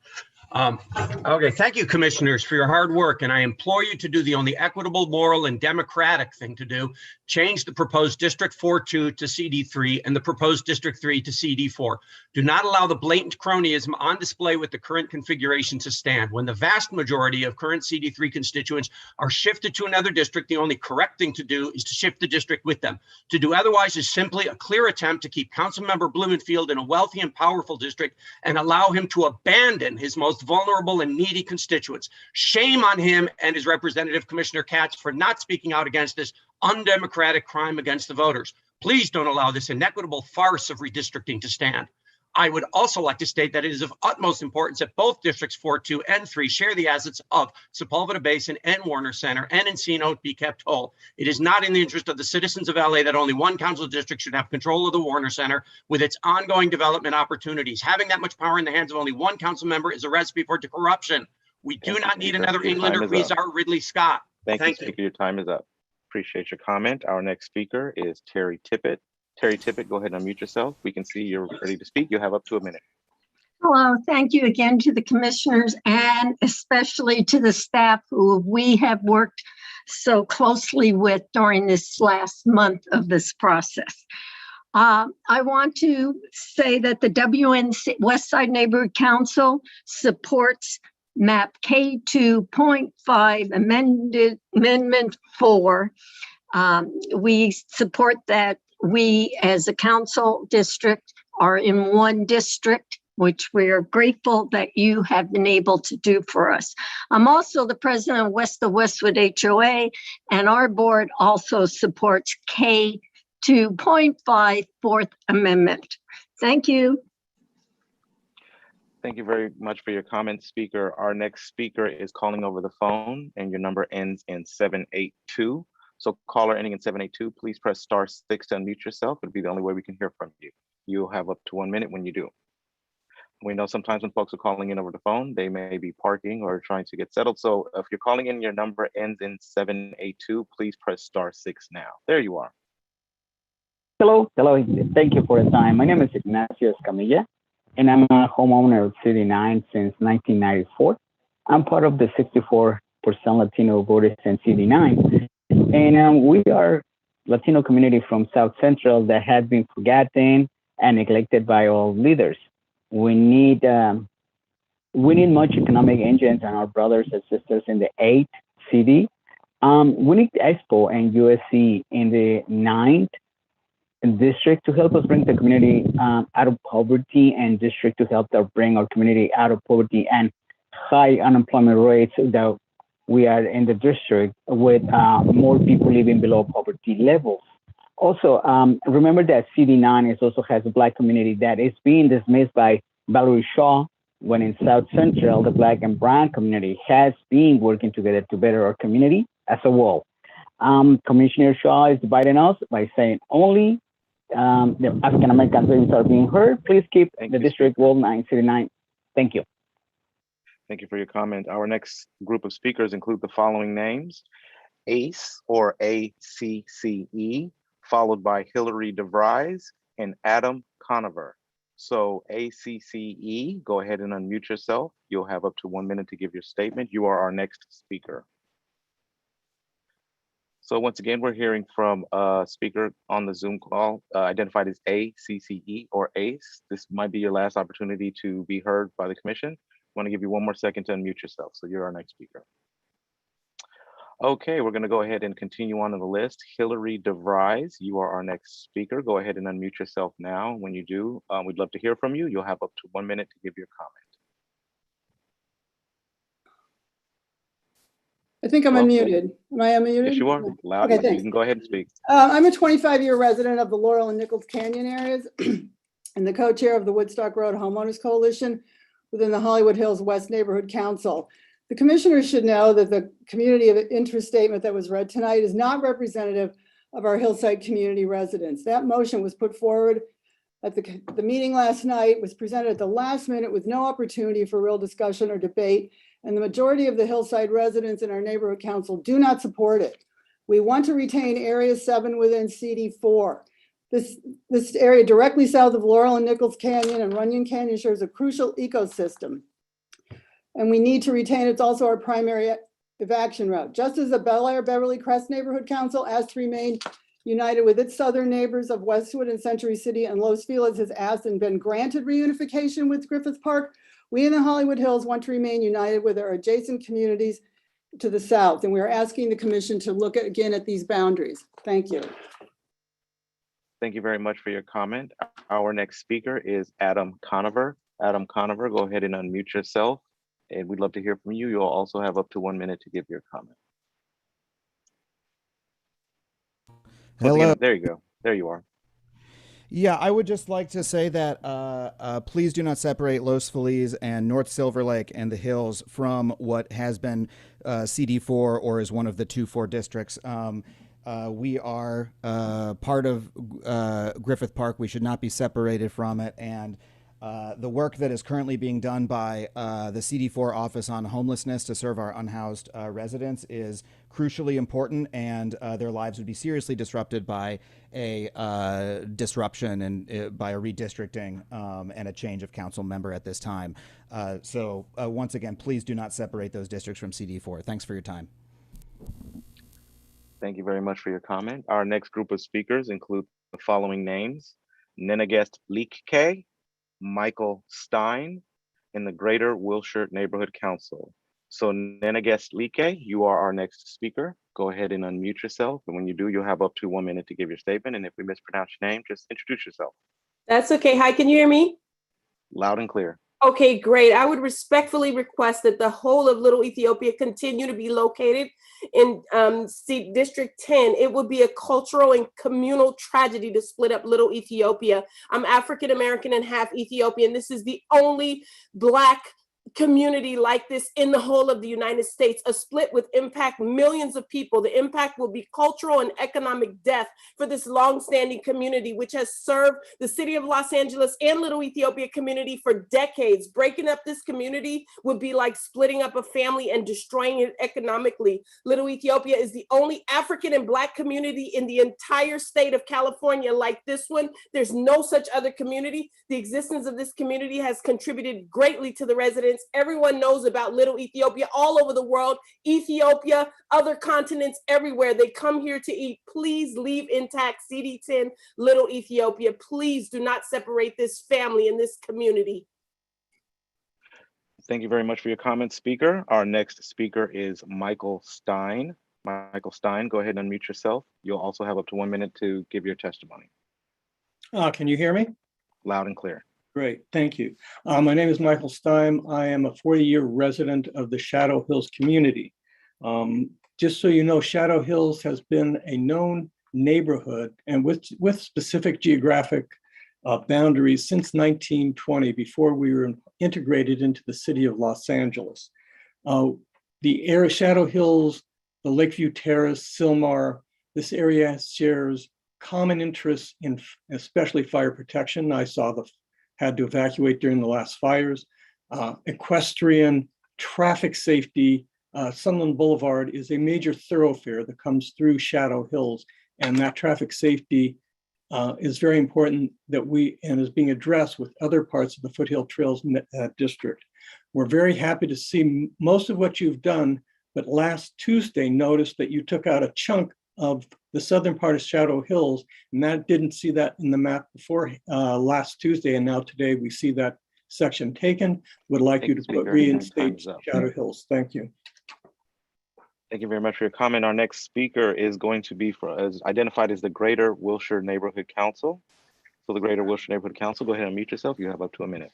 Okay, thank you, commissioners, for your hard work, and I implore you to do the only equitable, moral, and democratic thing to do. Change the proposed District 4-2 to CD3 and the proposed District 3 to CD4. Do not allow the blatant cronyism on display with the current configuration to stand. When the vast majority of current CD3 constituents are shifted to another district, the only correct thing to do is to shift the district with them. To do otherwise is simply a clear attempt to keep Councilmember Blumenfield in a wealthy and powerful district and allow him to abandon his most vulnerable and needy constituents. Shame on him and his representative, Commissioner Katz, for not speaking out against this undemocratic crime against the voters. Please don't allow this inequitable farce of redistricting to stand. I would also like to state that it is of utmost importance that both districts 4-2 and 3 share the assets of Sepulveda Basin and Warner Center and Encino be kept whole. It is not in the interest of the citizens of LA that only one council district should have control of the Warner Center with its ongoing development opportunities. Having that much power in the hands of only one council member is a recipe for corruption. We do not need another England or Cuisinart Ridley Scott. Thank you, Speaker. Your time is up. Appreciate your comment. Our next speaker is Terry Tippett. Terry Tippett, go ahead and unmute yourself. We can see you're ready to speak. You'll have up to a minute. Hello, thank you again to the commissioners and especially to the staff who we have worked so closely with during this last month of this process. I want to say that the WNC Westside Neighborhood Council supports map K2.5 amendment 4. We support that we as a council district are in one district, which we are grateful that you have been able to do for us. I'm also the president of the Westwood HOA, and our board also supports K2.5 Fourth Amendment. Thank you. Thank you very much for your comment, speaker. Our next speaker is calling over the phone and your number ends in 782. So caller ending in 782, please press *6 to unmute yourself. It'll be the only way we can hear from you. You'll have up to 1 minute when you do. We know sometimes when folks are calling in over the phone, they may be parking or trying to get settled. So if you're calling in, your number ends in 782, please press *6 now. There you are. Hello. Thank you for the time. My name is Ignacio Escamilla, and I'm a homeowner of City 9 since 1994. I'm part of the 64% Latino voters in City 9. And we are Latino community from South Central that has been forgotten and neglected by all leaders. We need much economic engines and our brothers and sisters in the 8th city. We need Expo and USC in the 9th district to help us bring the community out of poverty, and district to help bring our community out of poverty and high unemployment rates that we are in the district with more people living below poverty levels. Also, remember that CD9 also has a Black community that is being dismissed by Valerie Shaw, when in South Central, the Black and Brown community has been working together to better our community as a whole. Commissioner Shaw is dividing us by saying only the African American voices are being heard. Please keep the district Ward 9, City 9. Thank you. Thank you for your comment. Our next group of speakers include the following names: ACE or ACCE, followed by Hillary DeVries and Adam Conover. So ACCE, go ahead and unmute yourself. You'll have up to 1 minute to give your statement. You are our next speaker. So once again, we're hearing from a speaker on the Zoom call identified as ACCE or ACE. This might be your last opportunity to be heard by the commission. I want to give you 1 more second to unmute yourself. So you're our next speaker. Okay, we're going to go ahead and continue on to the list. Hillary DeVries, you are our next speaker. Go ahead and unmute yourself now. When you do, we'd love to hear from you. You'll have up to 1 minute to give your comment. I think I'm unmuted. Am I unmuted? Yes, you are. Loud. Okay, You thanks. can go ahead and speak. I'm a 25-year resident of the Laurel and Nichols Canyon areas and the co-chair of the Woodstock Road Homeowners Coalition within the Hollywood Hills West Neighborhood Council. The commissioners should know that the community of interest statement that was read tonight is not representative of our Hillside community residents. That motion was put forward at the meeting last night, was presented at the last minute with no opportunity for real discussion or debate, and the majority of the Hillside residents in our neighborhood council do not support it. We want to retain Area 7 within CD4. This area directly south of Laurel and Nichols Canyon and Runyon Canyon shares a crucial ecosystem, and we need to retain it. It's also our primary evacuation route. Just as the Bel Air Beverly Crest Neighborhood Council asked to remain united with its southern neighbors of Westwood and Century City, and Los Feliz has asked and been granted reunification with Griffith Park, we in the Hollywood Hills want to remain united with our adjacent communities to the south, and we are asking the commission to look again at these boundaries. Thank you. Thank you very much for your comment. Our next speaker is Adam Conover. Adam Conover, go ahead and unmute yourself, and we'd love to hear from you. You'll also have up to 1 minute to give your comment. Once Hello. again, there you go. There you are. Yeah, I would just like to say that please do not separate Los Feliz and North Silver Lake and the Hills from what has been CD4 or is one of the 2-4 districts. We are part of Griffith Park. We should not be separated from it. And the work that is currently being done by the CD4 Office on Homelessness to serve our unhoused residents is crucially important, and their lives would be seriously disrupted by a disruption and by a redistricting and a change of council member at this time. So once again, please do not separate those districts from CD4. Thanks for your time. Thank you very much for your comment. Our next group of speakers include the following names: Nenegest Leak, Michael Stein, and the Greater Wilshire Neighborhood Council. So Nenegest Leak, you are our next speaker. Go ahead and unmute yourself. And when you do, you'll have up to 1 minute to give your statement. And if we mispronounce your name, just introduce yourself. That's okay. Hi, can you hear me? Loud and clear. Okay, great. I would respectfully request that the whole of Little Ethiopia continue to be located in District 10. It would be a cultural and communal tragedy to split up Little Ethiopia. I'm African American and half Ethiopian. This is the only Black community like this in the whole of the United States. A split would impact millions of people. The impact will be cultural and economic death for this long-standing community, which has served the city of Los Angeles and Little Ethiopia community for decades. Breaking up this community would be like splitting up a family and destroying it economically. Little Ethiopia is the only African and Black community in the entire state of California like this one. There's no such other community. The existence of this community has contributed greatly to the residents. Everyone knows about Little Ethiopia all over the world, Ethiopia, other continents, everywhere. They come here to eat. Please leave intact CD10 Little Ethiopia. Please do not separate this family and this community. Thank you very much for your comments, Speaker. Our next speaker is Michael Stein. Michael Stein, go ahead and unmute yourself. You'll also have up to 1 minute to give your testimony. Can you hear me? Loud and clear. Great, thank you. My name is Michael Stein. I am a 40-year resident of the Shadow Hills community. Just so you know, Shadow Hills has been a known neighborhood and with specific geographic boundaries since 1920, before we were integrated into the city of Los Angeles. The area, Shadow Hills, the Lakeview Terrace, Sylmar, this area shares common interests in especially fire protection. I had to evacuate during the last fires. Equestrian, traffic safety. Sunland Boulevard is a major thoroughfare that comes through Shadow Hills, and that traffic safety is very important and is being addressed with other parts of the Foothill Trails district. We're very happy to see most of what you've done, but last Tuesday noticed that you took out a chunk of the southern part of Shadow Hills, and that didn't see that in the map before last Tuesday, and now today we see that section taken. Would like you to reinstate Shadow Hills. Thank you. Thank you very much for your comment. Our next speaker is going to be as identified as the Greater Wilshire Neighborhood Council. So the Greater Wilshire Neighborhood Council, go ahead and mute yourself. You have up to 1 minute.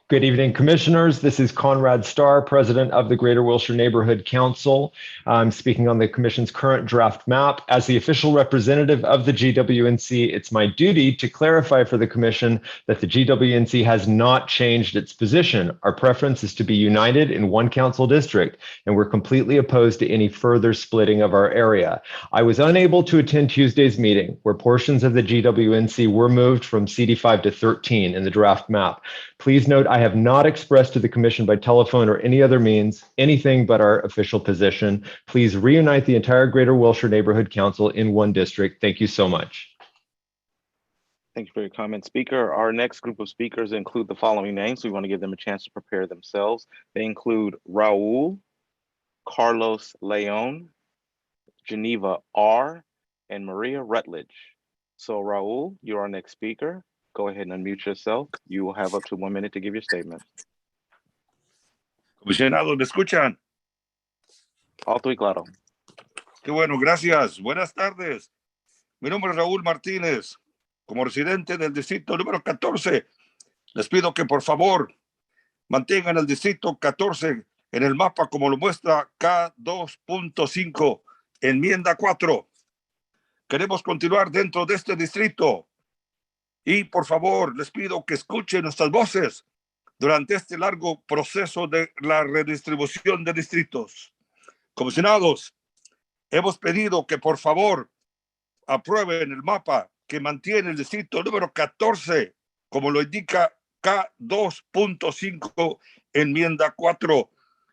Good evening, commissioners. This is Conrad Starr, president of the Greater Wilshire Neighborhood Council. I'm speaking on the commission's current draft map. As the official representative of the GWNC, it's my duty to clarify for the commission that the GWNC has not changed its position. Our preference is to be united in one council district, and we're completely opposed to any further splitting of our area. I was unable to attend Tuesday's meeting, where portions of the GWNC were moved from CD5 to 13 in the draft map. Please note, I have not expressed to the commission by telephone or any other means anything but our official position. Please reunite the entire Greater Wilshire Neighborhood Council in one district. Thank you so much. Thank you for your comment, Speaker. Our next group of speakers include the following names. We want to give them a chance to prepare themselves. They include Raul, Carlos Leon, Geneva R., and Maria Rutledge. So Raul, you're our next speaker. Go ahead and unmute yourself. You will have up to 1 minute to give your statement. Comisionados, ¿me escuchan? Alto y claro. Qué bueno, gracias. Buenas tardes. Mi nombre es Raúl Martínez. Como residente del distrito número 14, les pido que por favor mantengan el distrito 14 en el mapa como lo muestra K2.5, enmienda 4. Queremos continuar dentro de este distrito. Y por favor, les pido que escuchen nuestras voces durante este largo proceso de la redistribución de distritos. Comisionados, hemos pedido que por favor aprueben el mapa que mantiene el distrito número 14, como lo indica K2.5, enmienda 4.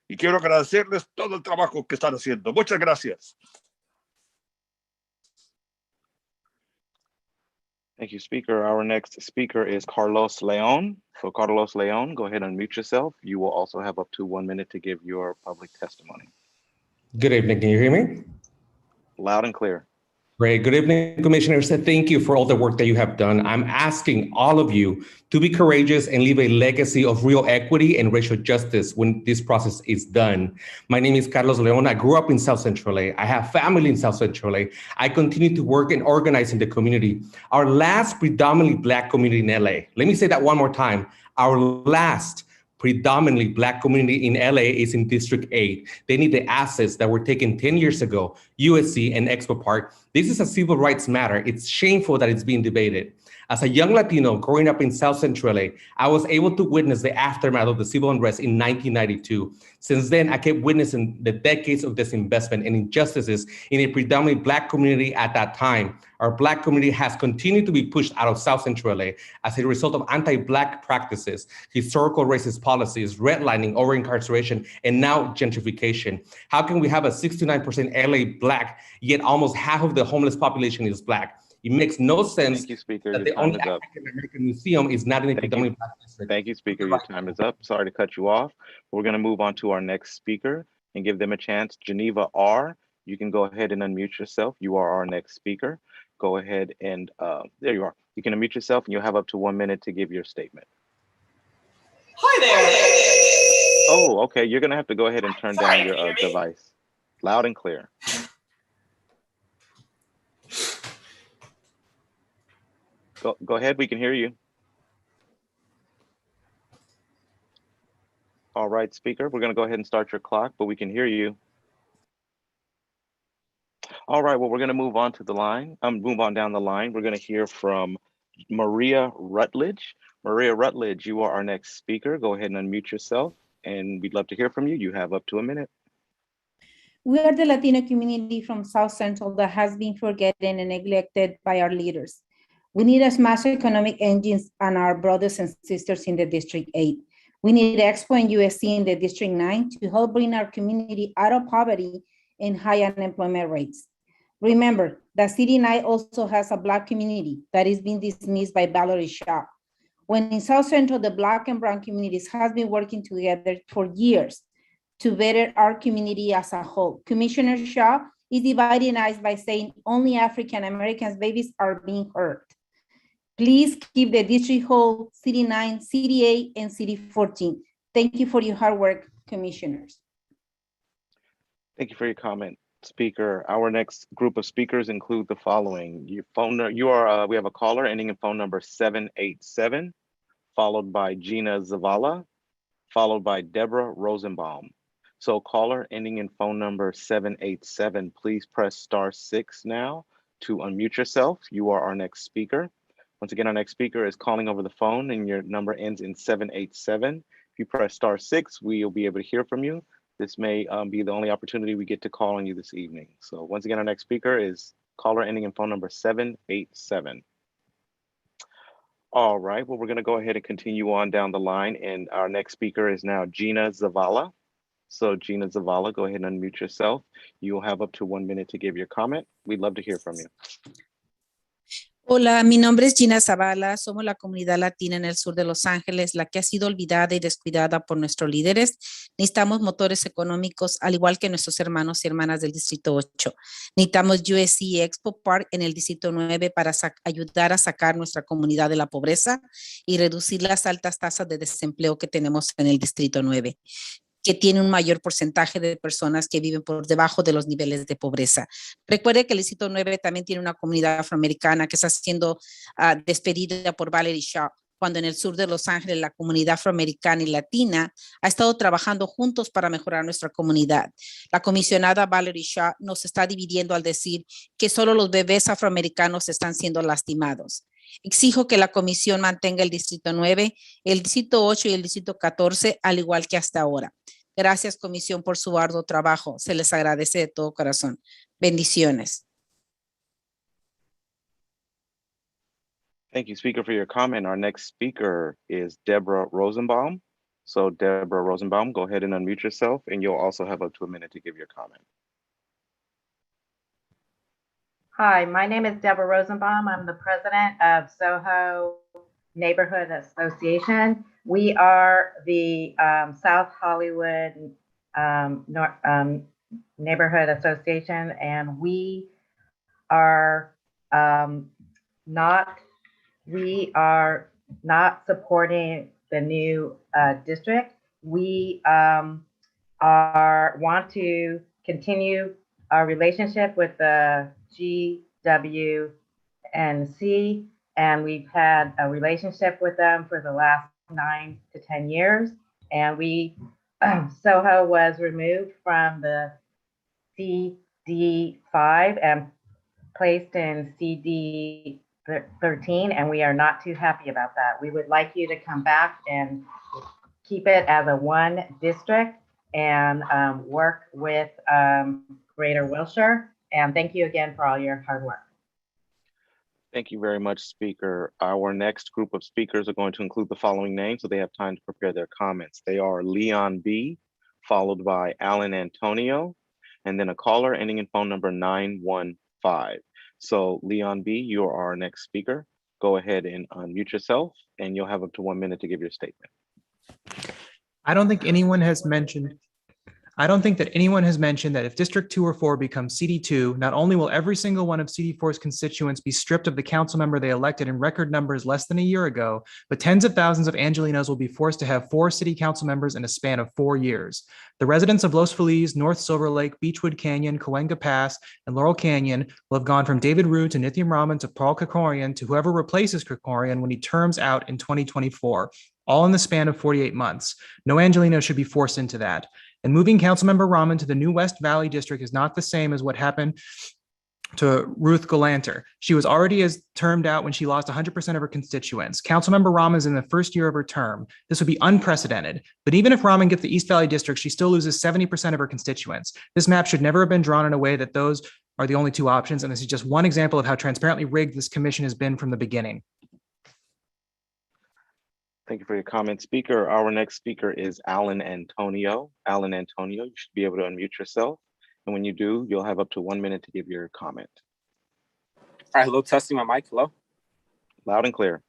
Y quiero agradecerles todo el trabajo que están haciendo. Muchas gracias. Thank you, Speaker. Our next speaker is Carlos Leon. So Carlos Leon, go ahead and unmute yourself. You will also have up to 1 minute to give your public testimony. Good evening. Can you hear me? Loud and clear. Great. Good evening, Commissioners. Thank you for all the work that you have done. I'm asking all of you to be courageous and leave a legacy of real equity and racial justice when this process is done. My name is Carlos Leon. I grew up in South Central LA. I have family in South Central LA. I continue to work and organize in the community. Our last predominantly Black community in LA. Let me say that one more time. Our last predominantly Black community in LA is in District 8. They need the assets that were taken 10 years ago, USC and Expo Park. This is a civil rights matter. It's shameful that it's being debated. As a young Latino growing up in South Central LA, I was able to witness the aftermath of the civil unrest in 1992. Since then, I kept witnessing the decades of disinvestment and injustices in a predominantly Black community at that time. Our Black community has continued to be pushed out of South Central LA as a result of anti-Black practices, historical racist policies, redlining, over-incarceration, and now gentrification. How can we have a 69% LA Black, yet almost half of the homeless population is Black? It makes no sense. Thank you, Speaker. That Your the time only is up. African American museum is not in a predominantly Black district. Thank you, Speaker. Your time is up. Sorry to cut you off. We're going to move on to our next speaker and give them a chance. Geneva R., you can go ahead and unmute yourself. You are our next speaker. Go ahead and there you are. You can unmute yourself and you'll have up to 1 minute to give your statement. Hi there. Oh, okay. You're going to have to go ahead and turn down your device. Loud and clear. Go ahead. We can hear you. All right, speaker. We're going to go ahead and start your clock, but we can hear you. All right. Well, we're going to move on to the line. Move on down the line. We're going to hear from Maria Rutledge. Maria Rutledge, you are our next speaker. Go ahead and unmute yourself, and we'd love to hear from you. You have up to 1 minute. We are the Latino community from South Central that has been forgotten and neglected by our leaders. We need as mass economic engines and our brothers and sisters in the District 8. We need Expo and USC in the District 9 to help bring our community out of poverty and high unemployment rates. Remember that City 9 also has a Black community that is being dismissed by Valerie Shaw. When in South Central, the Black and Brown communities have been working together for years to better our community as a whole. Commissioner Shaw is dividing us by saying only African Americans babies are being hurt. Please keep the district whole, City 9, City 8, and City 14. Thank you for your hard work, commissioners. Thank you for your comment, speaker. Our next group of speakers include the following. We have a caller ending in phone number 787, followed by Gina Zavala, followed by Deborah Rosenbaum. So caller ending in phone number 787, please press *6 now to unmute yourself. You are our next speaker. Once again, our next speaker is calling over the phone and your number ends in 787. If you press *6, we'll be able to hear from you. This may be the only opportunity we get to call on you this evening. So once again, our next speaker is caller ending in phone number 787. All right, well, we're gonna go ahead and continue on down the line, and our next speaker is now Gina Zavala. So Gina Zavala, go ahead and unmute yourself. You'll have up to 1 minute to give your comment. We'd love to hear from you. Hola, mi nombre es Gina Zavala. Somos la comunidad latina en el sur de Los Ángeles, la que ha sido olvidada y descuidada por nuestros líderes. Necesitamos motores económicos, al igual que nuestros hermanos y hermanas del Distrito 8. Necesitamos USC y Expo Park en el Distrito 9 para ayudar a sacar nuestra comunidad de la pobreza y reducir las altas tasas de desempleo que tenemos en el Distrito 9. Que tiene un mayor porcentaje de personas que viven por debajo de los niveles de pobreza. Recuerde que el Distrito 9 también tiene una comunidad afroamericana que está siendo despedida por Valerie Shaw, cuando en el sur de Los Ángeles la comunidad afroamericana y latina ha estado trabajando juntos para mejorar nuestra comunidad. La comisionada Valerie Shaw nos está dividiendo al decir que solo los bebés afroamericanos están siendo lastimados. Exijo que la comisión mantenga el Distrito 9, el Distrito 8 y el Distrito 14, al igual que hasta ahora. Gracias, comisión, por su arduo trabajo. Se les agradece de todo corazón. Bendiciones. Thank you, speaker, for your comment. Our next speaker is Deborah Rosenbaum. So Deborah Rosenbaum, go ahead and unmute yourself, and you'll also have up to 1 minute to give your comment. Hi, my name is Deborah Rosenbaum. I'm the president of Soho Neighborhood Association. We are the South Hollywood Neighborhood Association, and we are not supporting the new district. We want to continue our relationship with the GWNC, and we've had a relationship with them for the last 9 to 10 years. And Soho was removed from the CD5 and placed in CD 13, and we are not too happy about that. We would like you to come back and keep it as a one district and work with Greater Wilshire. And thank you again for all your hard work. Thank you very much, Speaker. Our next group of speakers are going to include the following names so they have time to prepare their comments. They are Leon B., followed by Alan Antonio, and then a caller ending in phone number 915. So Leon B., you are our next speaker. Go ahead and unmute yourself, and you'll have up to 1 minute to give your statement. I don't think anyone has mentioned that if District 2 or 4 becomes CD2, not only will every single one of CD4's constituents be stripped of the council member they elected in record numbers less than a year ago, but tens of thousands of Angelinos will be forced to have 4 city council members in a span of 4 years. The residents of Los Feliz, North Silver Lake, Beechwood Canyon, Cahuenga Pass, and Laurel Canyon will have gone from David Rue to Nithiam Raman to Paul Krikorian to whoever replaces Krikorian when he terms out in 2024, all in the span of 48 months. No Angelino should be forced into that. And moving Councilmember Rahman to the new West Valley District is not the same as what happened to Ruth Galanter. She was already as termed out when she lost 100% of her constituents. Councilmember Rahman is in the first year of her term. This would be unprecedented. But even if Rahman gets the East Valley District, she still loses 70% of her constituents. This map should never have been drawn in a way that those are the only two options. And this is just one example of how transparently rigged this commission has been from the beginning. Thank you for your comment, Speaker. Our next speaker is Alan Antonio. Alan Antonio, you should be able to unmute yourself. And when you do, you'll have up to 1 minute to give your comment. All right, hello, testing my mic, hello. Loud and clear.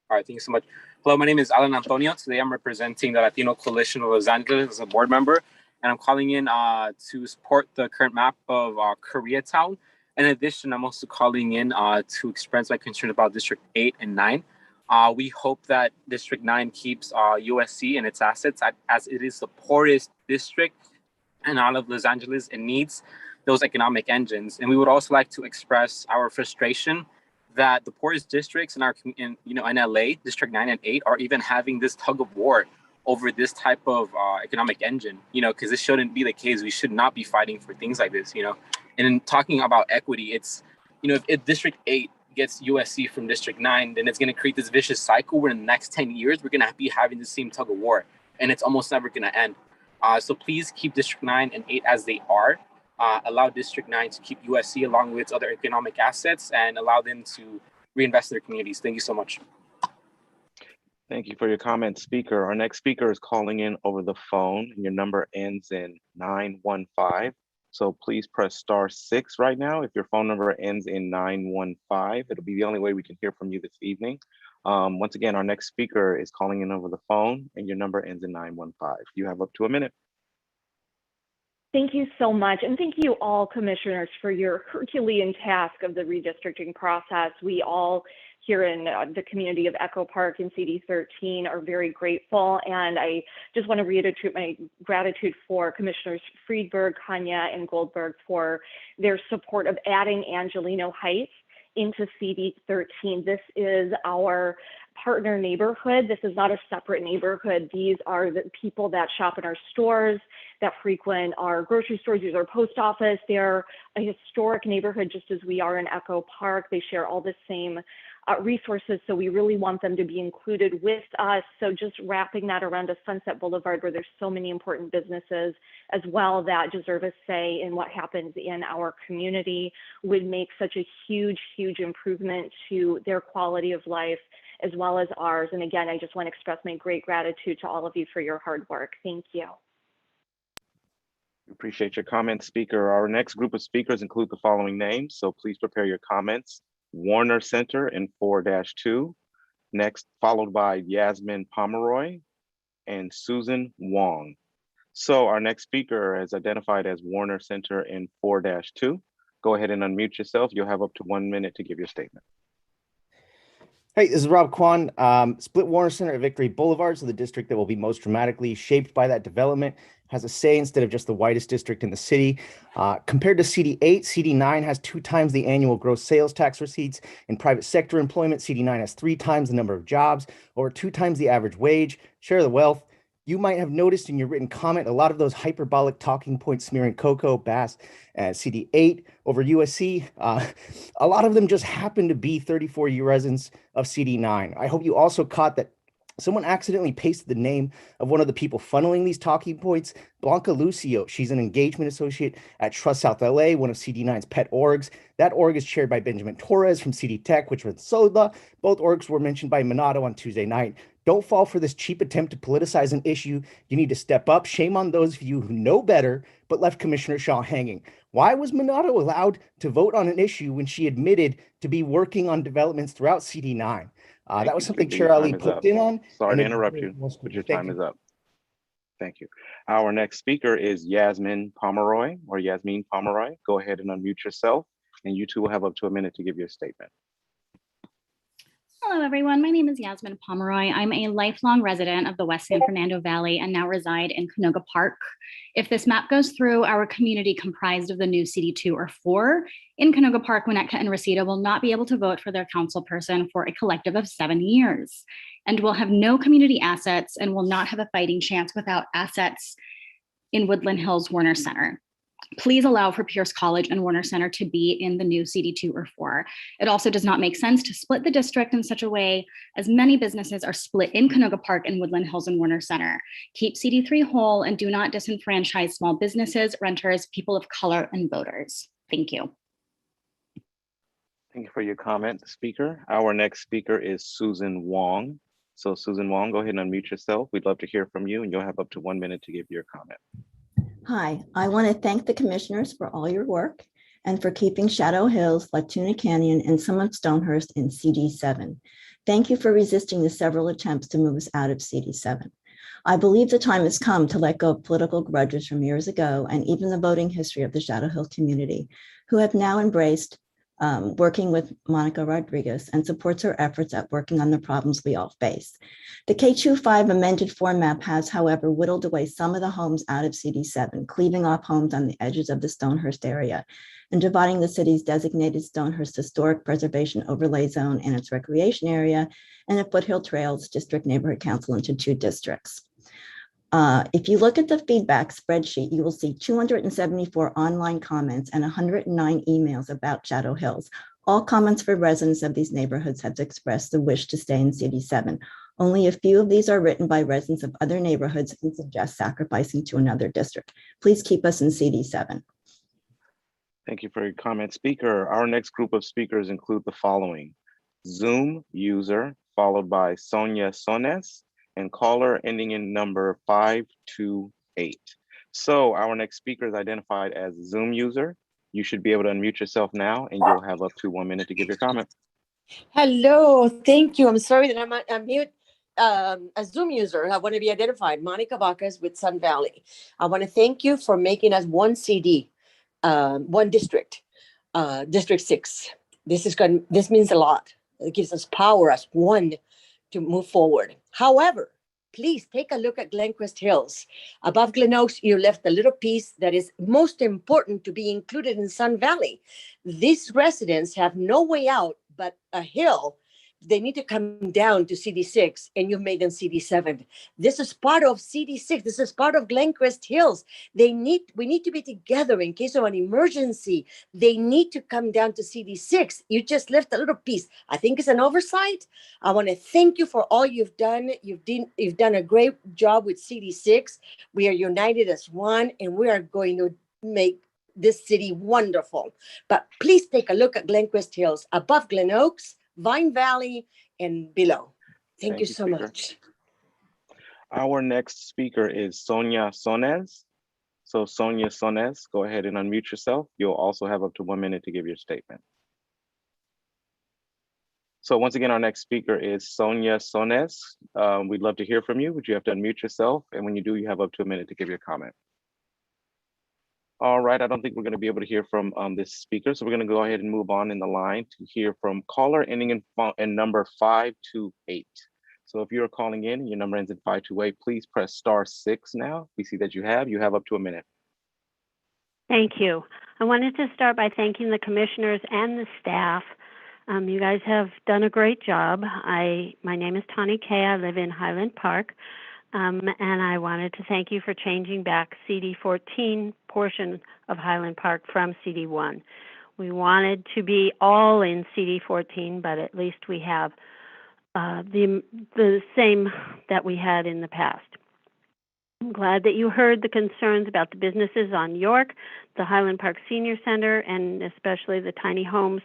All right, thank you so much. Hello, my name is Alan Antonio. Today I'm representing the Latino Coalition of Los Angeles as a board member, and I'm calling in to support the current map of Koreatown. In addition, I'm also calling in to express my concern about District 8 and 9. We hope that District 9 keeps USC and its assets as it is the poorest district in all of Los Angeles and needs those economic engines. And we would also like to express our frustration that the poorest districts in LA, District 9 and 8, are even having this tug of war over this type of economic engine, because this shouldn't be the case. We should not be fighting for things like this, And in talking about equity, it's, if District 8 gets USC from District 9, then it's going to create this vicious cycle where in the next 10 years, we're going to be having the same tug of war, and it's almost never going to end. So please keep District 9 and 8 as they are. Allow District 9 to keep USC along with its other economic assets and allow them to reinvest in their communities. Thank you so much. Thank you for your comment, Speaker. Our next speaker is calling in over the phone, and your number ends in 915. So please press *6 right now. If your phone number ends in 915, it'll be the only way we can hear from you this evening. Once again, our next speaker is calling in over the phone, and your number ends in 915. You have up to a minute. Thank you so much. And thank you all commissioners for your Herculean task of the redistricting process. We all here in the community of Echo Park and CD13 are very grateful. And I just want to reiterate my gratitude for Commissioners Friedberg, Kanya, and Goldberg for their support of adding Angelino Heights into CD13. This is our partner neighborhood. This is not a separate neighborhood. These are the people that shop in our stores, that frequent our grocery stores, use our post office. They're a historic neighborhood just as we are in Echo Park. They share all the same resources, so we really want them to be included with us. So just wrapping that around a Sunset Boulevard where there's so many important businesses as well that deserve a say in what happens in our community would make such a huge, huge improvement to their quality of life as well as ours. And again, I just want to express my great gratitude to all of you for your hard work. Thank you. We appreciate your comments, Speaker. Our next group of speakers include the following names, so please prepare your comments. Warner Center in 4-2, next followed by Yasmin Pomeroy and Susan Wong. So our next speaker is identified as Warner Center in 4-2. Go ahead and unmute yourself. You'll have up to 1 minute to give your statement. Hey, this is Rob Kwan. Split Warner Center at Victory Boulevard, so the district that will be most dramatically shaped by that development has a say instead of just the whitest district in the city. Compared to CD8, CD9 has 2 times the annual gross sales tax receipts. In private sector employment, CD9 has 3 times the number of jobs, over 2 times the average wage, share of the wealth. You might have noticed in your written comment a lot of those hyperbolic talking points smearing Cocoa, Bass, CD8 over USC. A lot of them just happen to be 34-year residents of CD9. I hope you also caught that someone accidentally pasted the name of one of the people funneling these talking points, Blanca Lucio. She's an engagement associate at Trust South LA, one of CD9's pet orgs. That org is chaired by Benjamin Torres from CD Tech, which runs Soda. Both orgs were mentioned by Minato on Tuesday night. Don't fall for this cheap attempt to politicize an issue. You need to step up. Shame on those of you who know better, but left Commissioner Shaw hanging. Why was Minato allowed to vote on an issue when she admitted to be working on developments throughout CD9? That was something Chair Ali poked in on. Sorry to interrupt you, but your time is up. Thank you. Our next speaker is Yasmin Pomeroy, or Yasmin Pomeroy. Go ahead and unmute yourself, and you two will have up to a minute to give your statement. Hello, everyone. My name is Yasmin Pomeroy. I'm a lifelong resident of the West San Fernando Valley and now reside in Canoga Park. If this map goes through, our community comprised of the new CD2 or 4 in Canoga Park, Winnetka and Reseda will not be able to vote for their council person for a collective of 7 years and will have no community assets and will not have a fighting chance without assets in Woodland Hills Warner Center. Please allow for Pierce College and Warner Center to be in the new CD2 or 4. It also does not make sense to split the district in such a way as many businesses are split in Canoga Park and Woodland Hills and Warner Center. Keep CD3 whole and do not disenfranchise small businesses, renters, people of color, and voters. Thank you. Thank you for your comment, speaker. Our next speaker is Susan Wong. So Susan Wong, go ahead and unmute yourself. We'd love to hear from you, and you'll have up to 1 minute to give your comment. Hi, I want to thank the commissioners for all your work and for keeping Shadow Hills, Latuna Canyon, and some of Stonehurst in CD7. Thank you for resisting the several attempts to move us out of CD7. I believe the time has come to let go of political grudges from years ago and even the voting history of the Shadow Hills community, who have now embraced working with Monica Rodriguez and supports her efforts at working on the problems we all face. The K25 amended form map has, however, whittled away some of the homes out of CD7, cleaving off homes on the edges of the Stonehurst area and dividing the city's designated Stonehurst Historic Preservation Overlay Zone and its recreation area and the Foothill Trails District Neighborhood Council into 2 districts. If you look at the feedback spreadsheet, you will see 274 online comments and 109 emails about Shadow Hills. All comments for residents of these neighborhoods have expressed the wish to stay in CD7. Only a few of these are written by residents of other neighborhoods and suggest sacrificing to another district. Please keep us in CD7. Thank you for your comment, speaker. Our next group of speakers include the following: Zoom user, followed by Sonia Sones, and caller ending in number 528. So our next speaker is identified as Zoom user. You should be able to unmute yourself now, and you'll have up to 1 minute to give your comment. Hello, thank you. I'm sorry that I'm mute. A Zoom user, I want to be identified. Monica Vacas with Sun Valley. I want to thank you for making us one CD, one district, District 6. This means a lot. It gives us power as one to move forward. However, please take a look at Glencrest Hills. Above Glen Oaks, you left a little piece that is most important to be included in Sun Valley. These residents have no way out but a hill. They need to come down to CD6, and you've made them CD7. This is part of CD6. This is part of Glencrest Hills. We need to be together in case of an emergency. They need to come down to CD6. You just left a little piece. I think it's an oversight. I want to thank you for all you've done. You've done a great job with CD6. We are united as one, and we are going to make this city wonderful. But please take a look at Glencrest Hills, above Glen Oaks, Vine Valley, and below. Thank you so speaker. much. Our next speaker is Sonia Sones. So Sonia Sones, go ahead and unmute yourself. You'll also have up to 1 minute to give your statement. So once again, our next speaker is Sonia Sones. We'd love to hear from you, but you have to unmute yourself. And when you do, you have up to a minute to give your comment. All right, I don't think we're going to be able to hear from this speaker, so we're going to go ahead and move on in the line to hear from caller ending in number 528. So if you're calling in and your number ends in 528, please press *6 now. We see that you have up to a minute. Thank you. I wanted to start by thanking the commissioners and the staff. You guys have done a great job. My name is Tani Kay. I live in Highland Park. And I wanted to thank you for changing back CD14 portion of Highland Park from CD1. We wanted to be all in CD14, but at least we have the same that we had in the past. I'm glad that you heard the concerns about the businesses on York, the Highland Park Senior Center, and especially the tiny homes.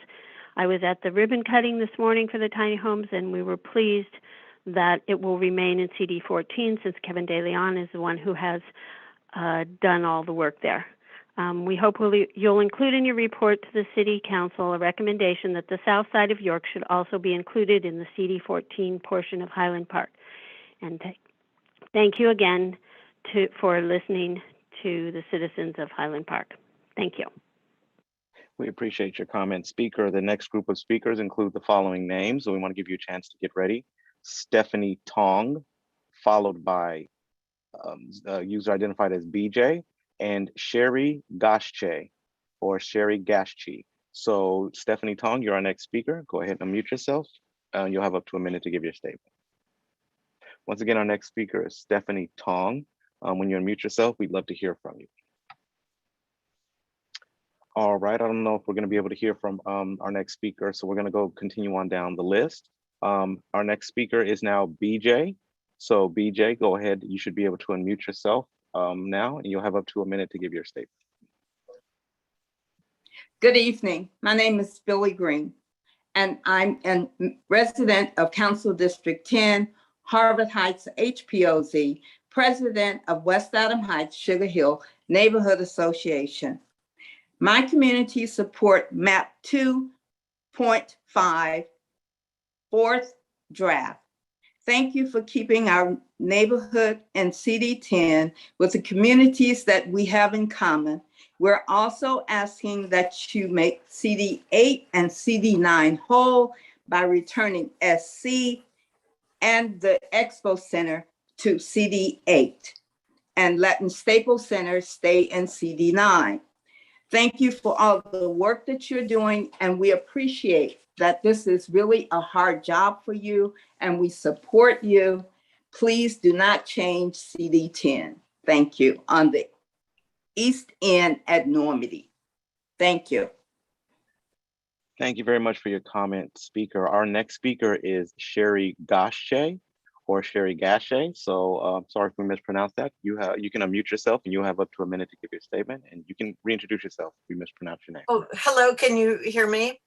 I was at the ribbon cutting this morning for the tiny homes, and we were pleased that it will remain in CD14 since Kevin De Leon is the one who has done all the work there. We hope you'll include in your report to the City Council a recommendation that the south side of York should also be included in the CD14 portion of Highland Park. And thank you again for listening to the citizens of Highland Park. Thank you. We appreciate your comment, Speaker. The next group of speakers include the following names, so we want to give you a chance to get ready. Stephanie Tong, followed by user identified as BJ, and Sherry Gashche, or Sherry Gashchi. So Stephanie Tong, you're our next speaker. Go ahead and unmute yourself. You'll have up to a minute to give your statement. Once again, our next speaker is Stephanie Tong. When you unmute yourself, we'd love to hear from you. All right, I don't know if we're going to be able to hear from our next speaker, so we're going to go continue on down the list. Our next speaker is now BJ. So BJ, go ahead. You should be able to unmute yourself now, and you'll have up to a minute to give your statement. Good evening. My name is Billy Green, and I'm a resident of Council District 10, Harvard Heights HPOZ, president of West Adam Heights Sugar Hill Neighborhood Association. My community support map 2.5, fourth draft. Thank you for keeping our neighborhood and CD10 with the communities that we have in common. We're also asking that you make CD8 and CD9 whole by returning SC and the Expo Center to CD8 and letting Staples Center stay in CD9. Thank you for all the work that you're doing, and we appreciate that this is really a hard job for you, and we support you. Please do not change CD10. Thank you. On the East End at Normandy. Thank you. Thank you very much for your comment, Speaker. Our next speaker is Sherry Gashche, or Sherry Gashche. So sorry if we mispronounced that. You can unmute yourself, and you'll have up to a minute to give your statement, and you can reintroduce yourself if we mispronounce your name. Oh, hello, can you hear me?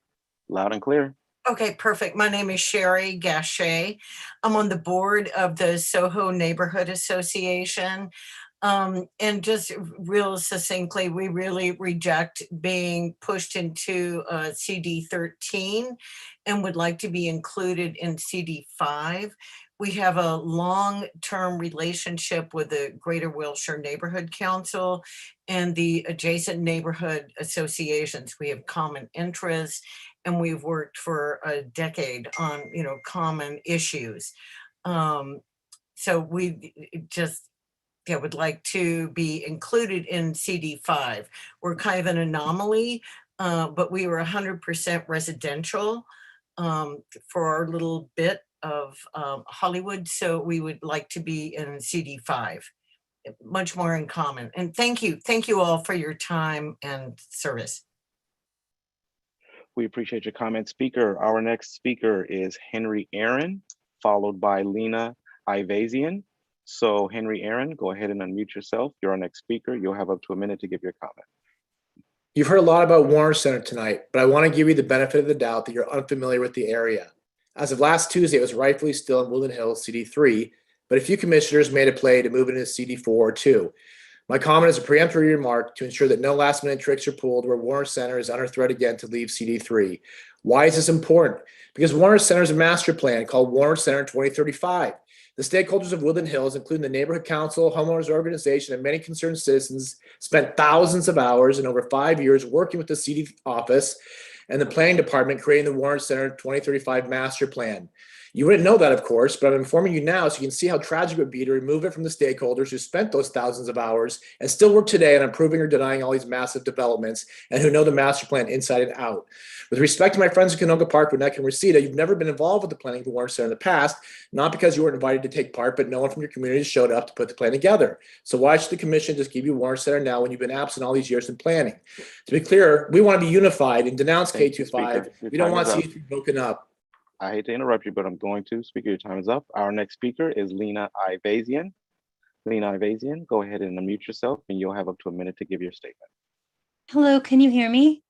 Loud and clear. Okay, perfect. My name is Sherry Gashche. I'm on the board of the Soho Neighborhood Association. And just real succinctly, we really reject being pushed into CD13 and would like to be included in CD5. We have a long-term relationship with the Greater Wilshire Neighborhood Council and the adjacent neighborhood associations. We have common interests, and we've worked for a decade on, common issues. So we just would like to be included in CD5. We're kind of an anomaly, but we were 100% residential for our little bit of Hollywood. So we would like to be in CD5, much more in common. And thank you all for your time and service. We appreciate your comment, Speaker. Our next speaker is Henry Aaron, followed by Lena Ivazian. So Henry Aaron, go ahead and unmute yourself. You're our next speaker. You'll have up to a minute to give your comment. You've heard a lot about Warner Center tonight, but I want to give you the benefit of the doubt that you're unfamiliar with the area. As of last Tuesday, it was rightfully still in Woodland Hills CD3, but a few commissioners made a play to move it into CD4 or 2. My comment is a preemptory remark to ensure that no last-minute tricks are pulled where Warner Center is under threat again to leave CD3. Why is this important? Because Warner Center is a master plan called Warner Center 2035. The stakeholders of Woodland Hills, including the Neighborhood Council, Homeowners Organization, and many concerned citizens, spent thousands of hours and over 5 years working with the CD office and the planning department creating the Warner Center 2035 master plan. You wouldn't know that, of course, but I'm informing you now so you can see how tragic it would be to remove it from the stakeholders who spent those thousands of hours and still work today on approving or denying all these massive developments and who know the master plan inside and out. With respect to my friends in Canoga Park, Winnetka, and Reseda, you've never been involved with the planning of the Warner Center in the past, not because you weren't invited to take part, but no one from your community showed up to put the plan together. So why should the commission just give you Warner Center now when you've been absent all these years in planning? To be clear, we want to be unified and denounce K25. We don't want C3 broken up. I hate to interrupt you, but I'm going to. Speaker, your time is up. Our next speaker is Lena Ivasian. Lena Ivasian, go ahead and unmute yourself and you'll have up to a minute to give your statement. Hello, can you hear me?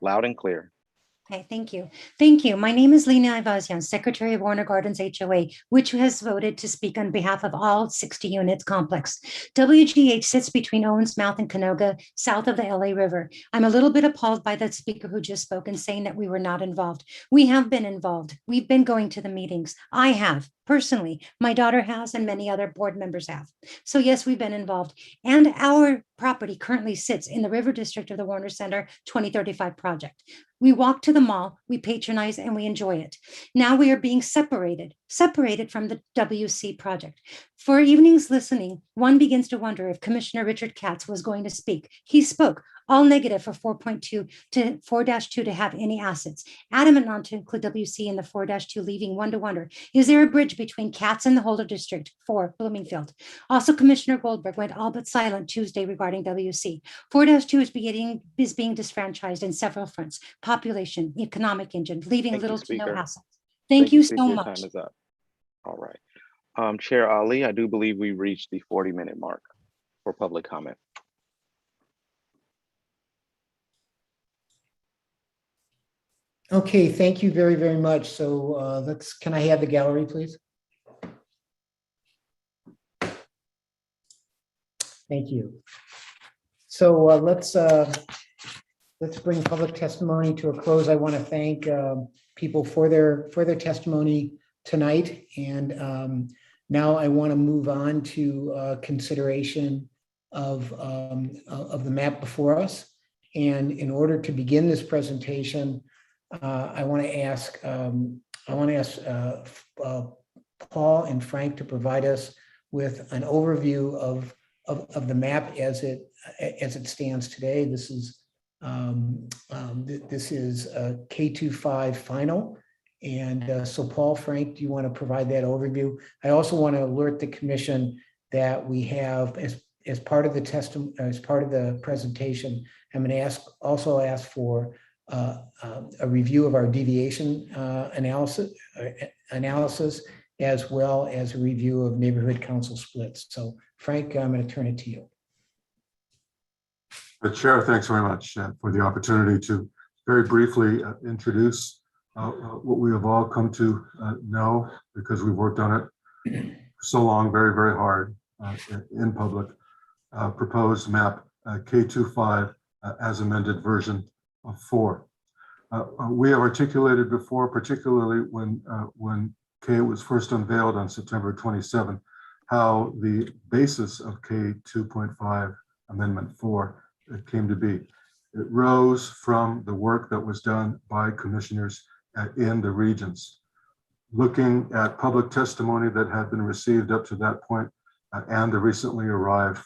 Loud and clear. Okay, thank you. Thank you. My name is Lena Ivasian, Secretary of Warner Gardens HOA, which has voted to speak on behalf of all 60 units complex. WGH sits between Owens Mouth and Canoga, south of the LA River. I'm a little bit appalled by the speaker who just spoke and saying that we were not involved. We have been involved. We've been going to the meetings. I have. Personally, my daughter has, and many other board members have. So yes, we've been involved. And our property currently sits in the River District of the Warner Center 2035 project. We walk to the mall, we patronize, and we enjoy it. Now we are being separated from the WC project. For evenings listening, one begins to wonder if Commissioner Richard Katz was going to speak. He spoke. All negative for 4.2 to 4-2 to have any assets. Adamant not to include WC in the 4-2, leaving one to wonder, is there a bridge between Katz and the Holder District for Bloomingfield? Also, Commissioner Goldberg went all but silent Tuesday regarding WC. 4-2 is being disfranchised in several fronts, population, economic engine, leaving little to no assets. Thank you so much. Your time is up. All right. Chair Ali, I do believe we reached the 40-minute mark for public comment. Okay, thank you very, very much. So can I have the gallery, please? Thank you. So let's bring public testimony to a close. I want to thank people for their testimony tonight. And now I want to move on to consideration of the map before us. And in order to begin this presentation, I want to ask Paul and Frank to provide us with an overview of the map as it stands today. This is K25 final. And so Paul, Frank, do you want to provide that overview? I also want to alert the commission that we have as part of the presentation, I'm going to also ask for a review of our deviation analysis, as well as a review of neighborhood council splits. So Frank, I'm going to turn it to you. Chair, thanks very much for the opportunity to very briefly introduce what we have all come to know, because we've worked on it so long, very, very hard in public. Proposed map K25 as amended version of 4. We have articulated before, particularly when K was first unveiled on September 27, how the basis of K2.5 Amendment 4 came to be. It rose from the work that was done by commissioners in the regions, looking at public testimony that had been received up to that point and the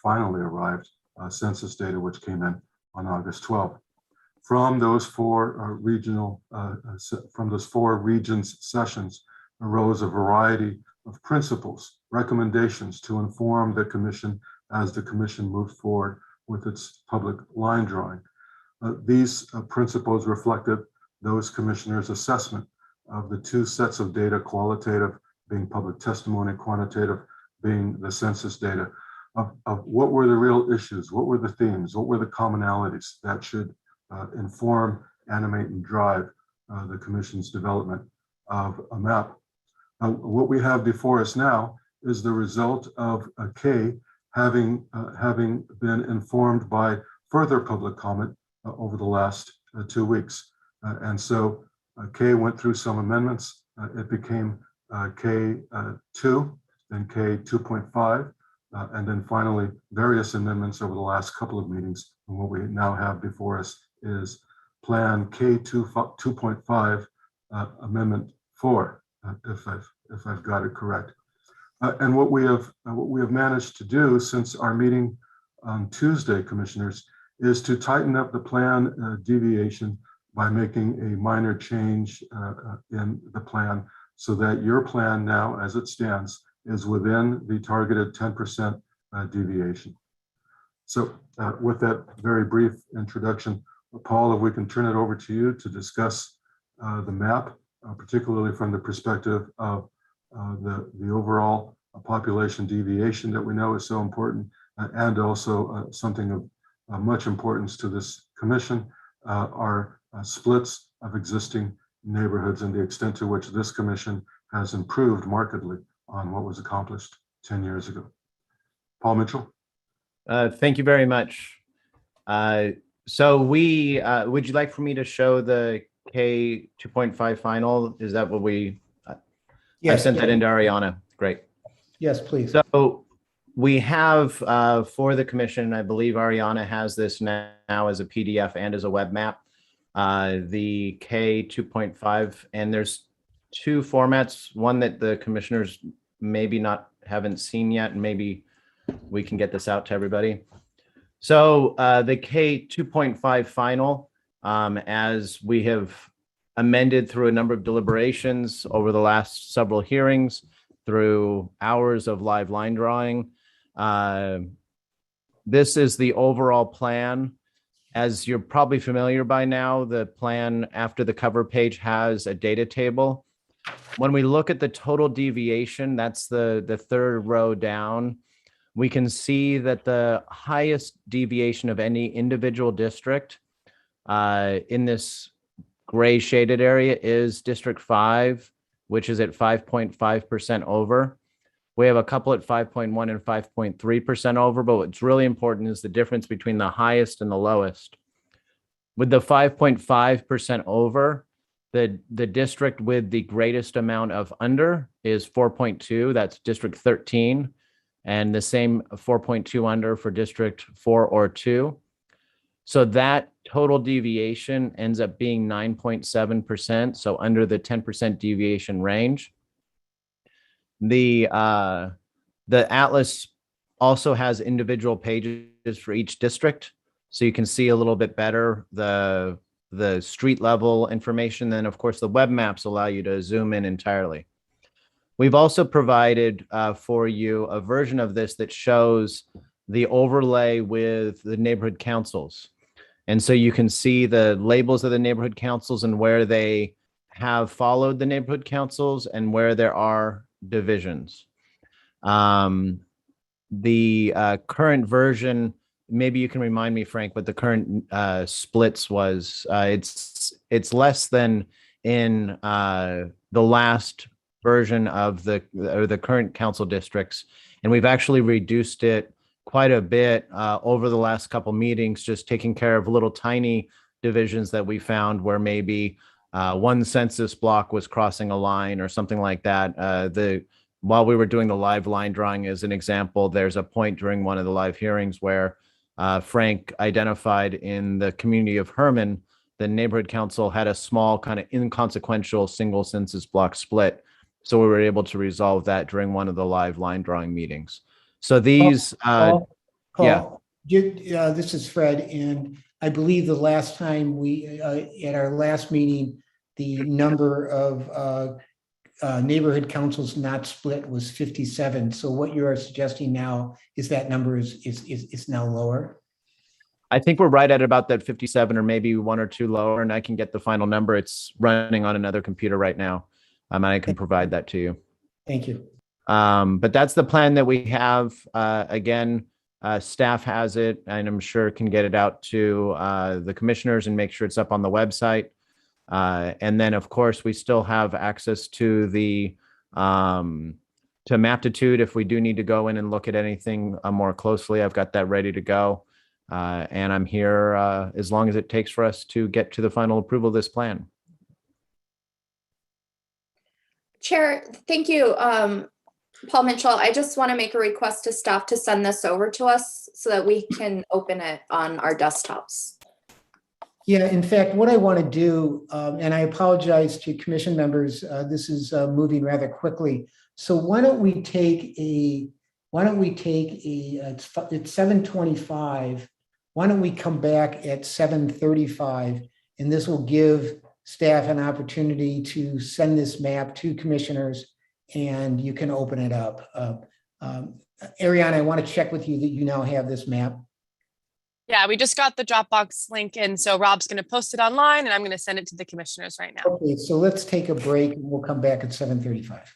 finally arrived census data, which came in on August 12th. From those four regions sessions arose a variety of principles, recommendations to inform the commission as the commission moved forward with its public line drawing. These principles reflected those commissioners' assessment of the two sets of data, qualitative being public testimony, quantitative being the census data, of what were the real issues, what were the themes, what were the commonalities that should inform, animate, and drive the commission's development of a map. What we have before us now is the result of K having been informed by further public comment over the last 2 weeks. And so K went through some amendments. It became K2, then K2.5, and then finally various amendments over the last couple of meetings. And what we now have before us is Plan K2.5 Amendment 4, if I've got it correct. And what we have managed to do since our meeting on Tuesday, commissioners, is to tighten up the plan deviation by making a minor change in the plan so that your plan now, as it stands, is within the targeted 10% deviation. So with that very brief introduction, Paul, if we can turn it over to you to discuss the map, particularly from the perspective of the overall population deviation that we know is so important, and also something of much importance to this commission are splits of existing neighborhoods and the extent to which this commission has improved markedly on what was accomplished 10 years ago. Paul Mitchell. Thank you very much. So we, would you like for me to show the K 2.5 final? Is that what we, Yes, I sent that yeah. into Ariana. Great. Yes, please. So we have for the commission, I believe Ariana has this now as a PDF and as a web map, the K 2.5, and there's two formats, one that the commissioners maybe haven't seen yet, and maybe we can get this out to everybody. So the K 2.5 final, as we have amended through a number of deliberations over the last several hearings, through hours of live line drawing. This is the overall plan. As you're probably familiar by now, the plan after the cover page has a data table. When we look at the total deviation, that's the third row down, we can see that the highest deviation of any individual district in this gray shaded area is District 5, which is at 5.5% over. We have a couple at 5.1 and 5.3% over, but what's really important is the difference between the highest and the lowest. With the 5.5% over, the district with the greatest amount of under is 4.2, that's District 13, and the same 4.2 under for District 4 or 2. So that total deviation ends up being 9.7%, so under the 10% deviation range. The atlas also has individual pages for each district, so you can see a little bit better the street level information. Then, of course, the web maps allow you to zoom in entirely. We've also provided for you a version of this that shows the overlay with the neighborhood councils. And so you can see the labels of the neighborhood councils and where they have followed the neighborhood councils and where there are divisions. The current version, maybe you can remind me, Frank, what the current splits was. It's less than in the last version of the current council districts, and we've actually reduced it quite a bit over the last couple meetings, just taking care of little tiny divisions that we found where maybe one census block was crossing a line or something like that. While we were doing the live line drawing as an example, there's a point during one of the live hearings where Frank identified in the community of Herman, the neighborhood council had a small kind of inconsequential single census block split. So we were able to resolve that during one of the live line drawing meetings. So these, Paul, yeah. This is Fred, and I believe the last time we, at our last meeting, the number of neighborhood councils not split was 57. So what you are suggesting now is that number is now lower? I think we're right at about that 57 or maybe one or two lower, and I can get the final number. It's running on another computer right now. And I can provide that to you. Thank you. But that's the plan that we have. Again, staff has it, and I'm sure can get it out to the commissioners and make sure it's up on the website. And then, of course, we still have access to the to Maptitude if we do need to go in and look at anything more closely. I've got that ready to go. And I'm here as long as it takes for us to get to the final approval of this plan. Chair, thank you. Paul Mitchell, I just want to make a request to staff to send this over to us so that we can open it on our desktops. Yeah, in fact, what I want to do, and I apologize to commission members, this is moving rather quickly. So why don't we take it's 7:25. Why don't we come back at 7:35? And this will give staff an opportunity to send this map to commissioners and you can open it up. Ariana, I want to check with you that you now have this map. Yeah, we just got the Dropbox link in, so Rob's going to post it online and I'm going to send it to the commissioners right now. Okay, so let's take a break and we'll come back at 7:35.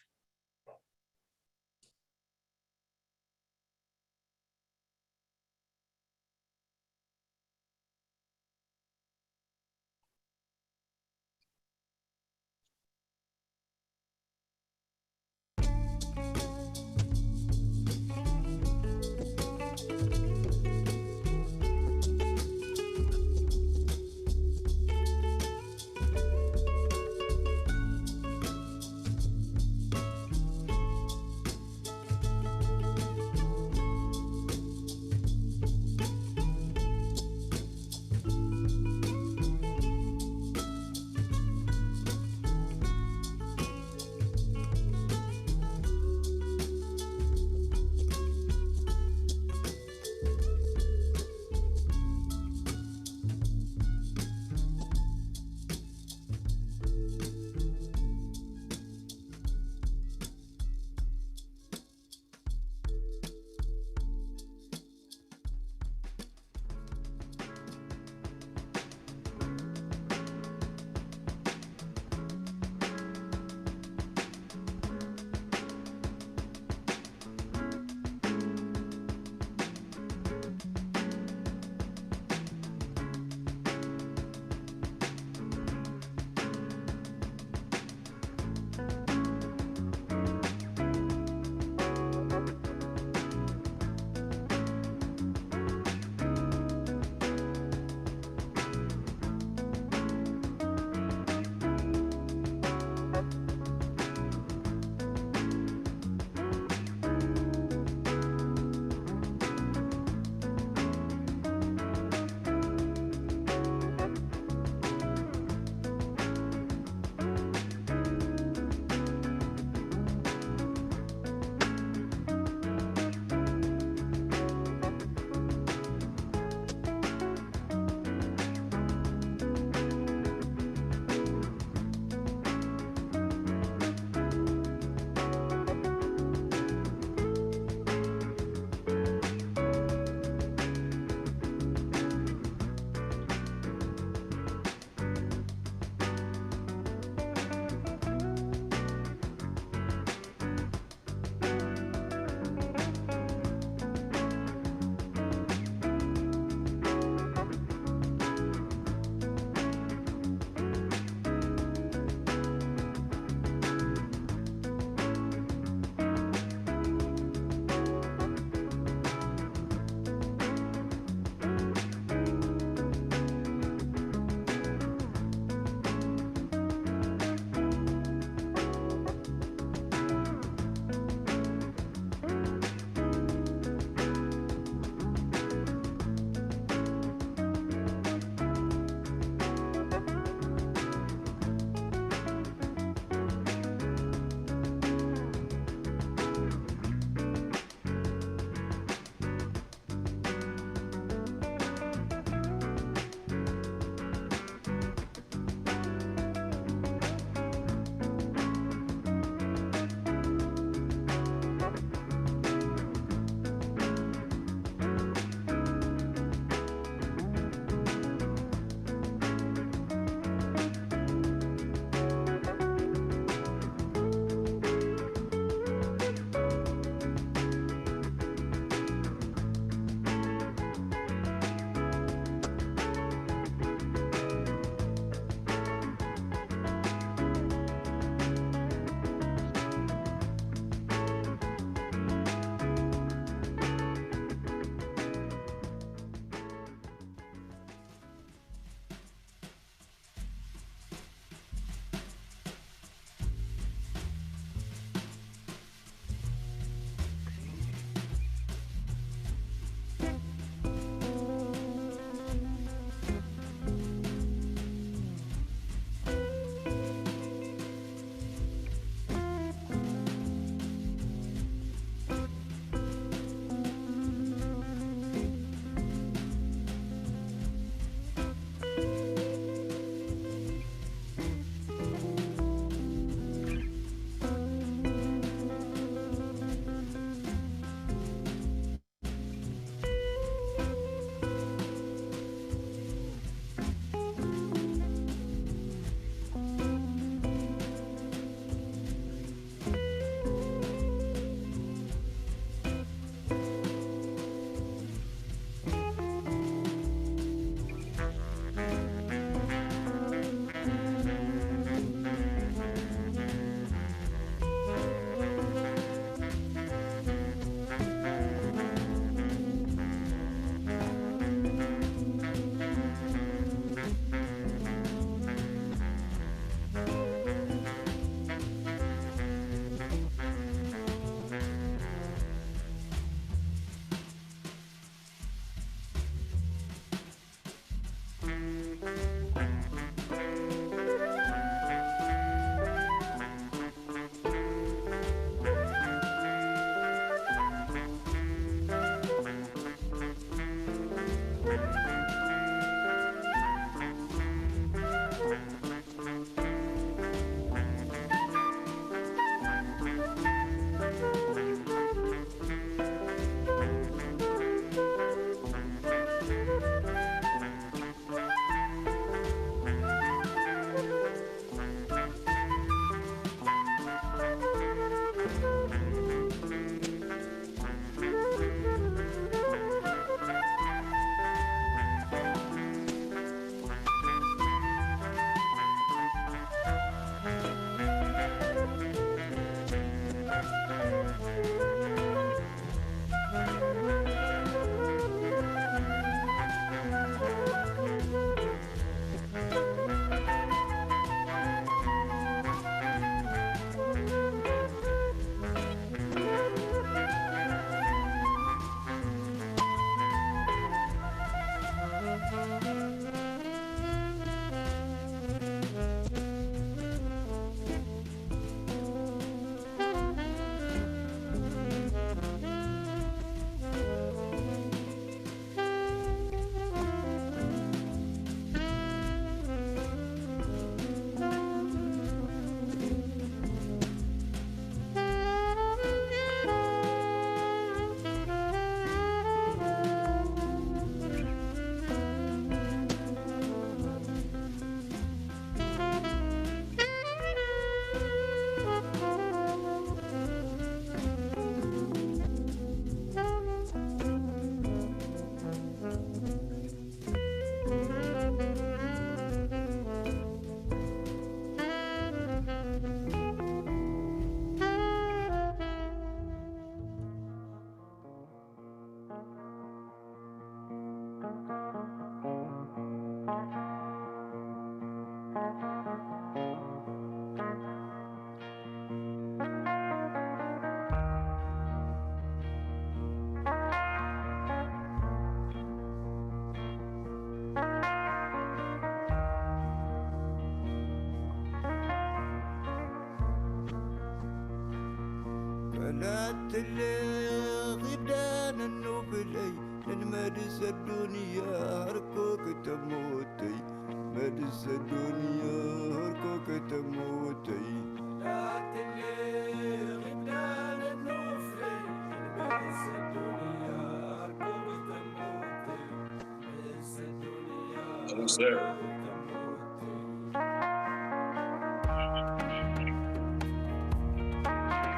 Almost there.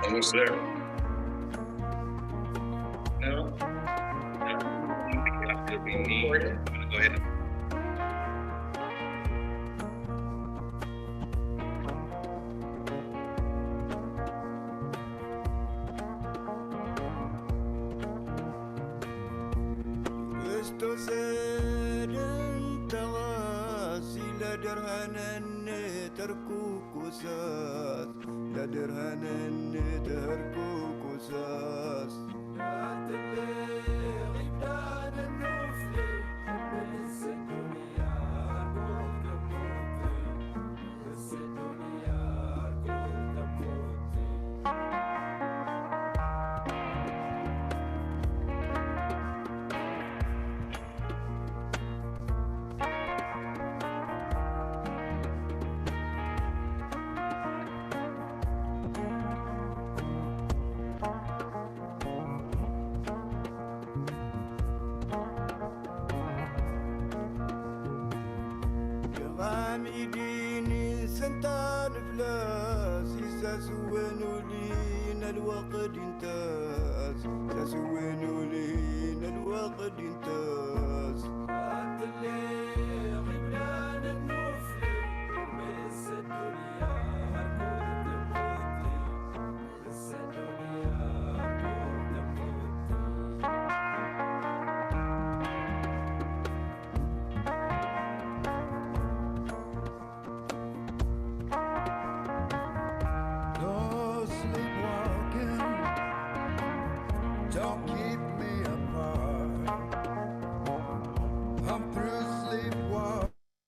Almost there. No. After we need, I'm gonna go ahead and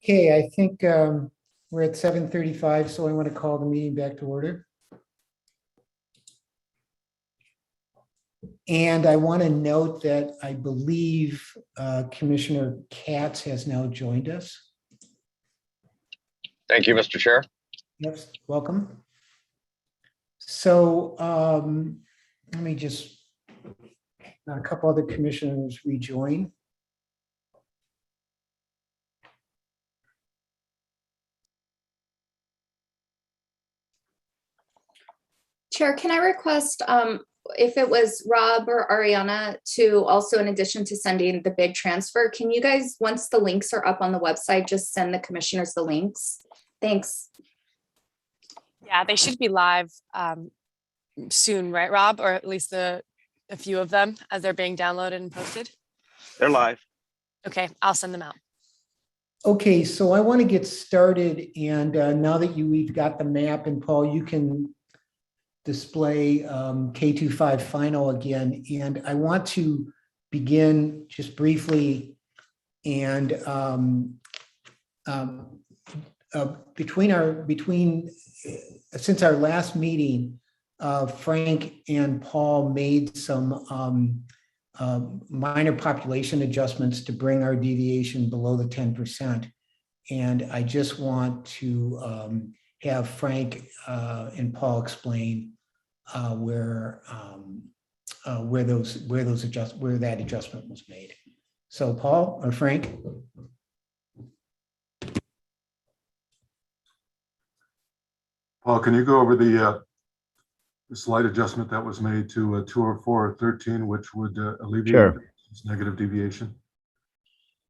Okay, I think we're at 7:35, so I want to call the meeting back to order. And I want to note that I believe Commissioner Katz has now joined us. thank you, Mr. Chair. Yes, welcome. So let me just, a couple other commissioners rejoin. Chair, can I request, if it was Rob or Ariana to also, in addition to sending the big transfer, can you guys, once the links are up on the website, just send the commissioners the links? Thanks. Yeah, they should be live soon, right, Rob? Or at least a few of them as they're being downloaded and posted. They're live. Okay, I'll send them out. Okay, so I want to get started, and now that we've got the map, and Paul, you can display K25 final again, and I want to begin just briefly, and since our last meeting, Frank and Paul made some minor population adjustments to bring our deviation below the 10%. And I just want to have Frank and Paul explain where that adjustment was made. So Paul or Frank? Paul, can you go over the slight adjustment that was made to 204.13, which would alleviate Sure. this negative deviation?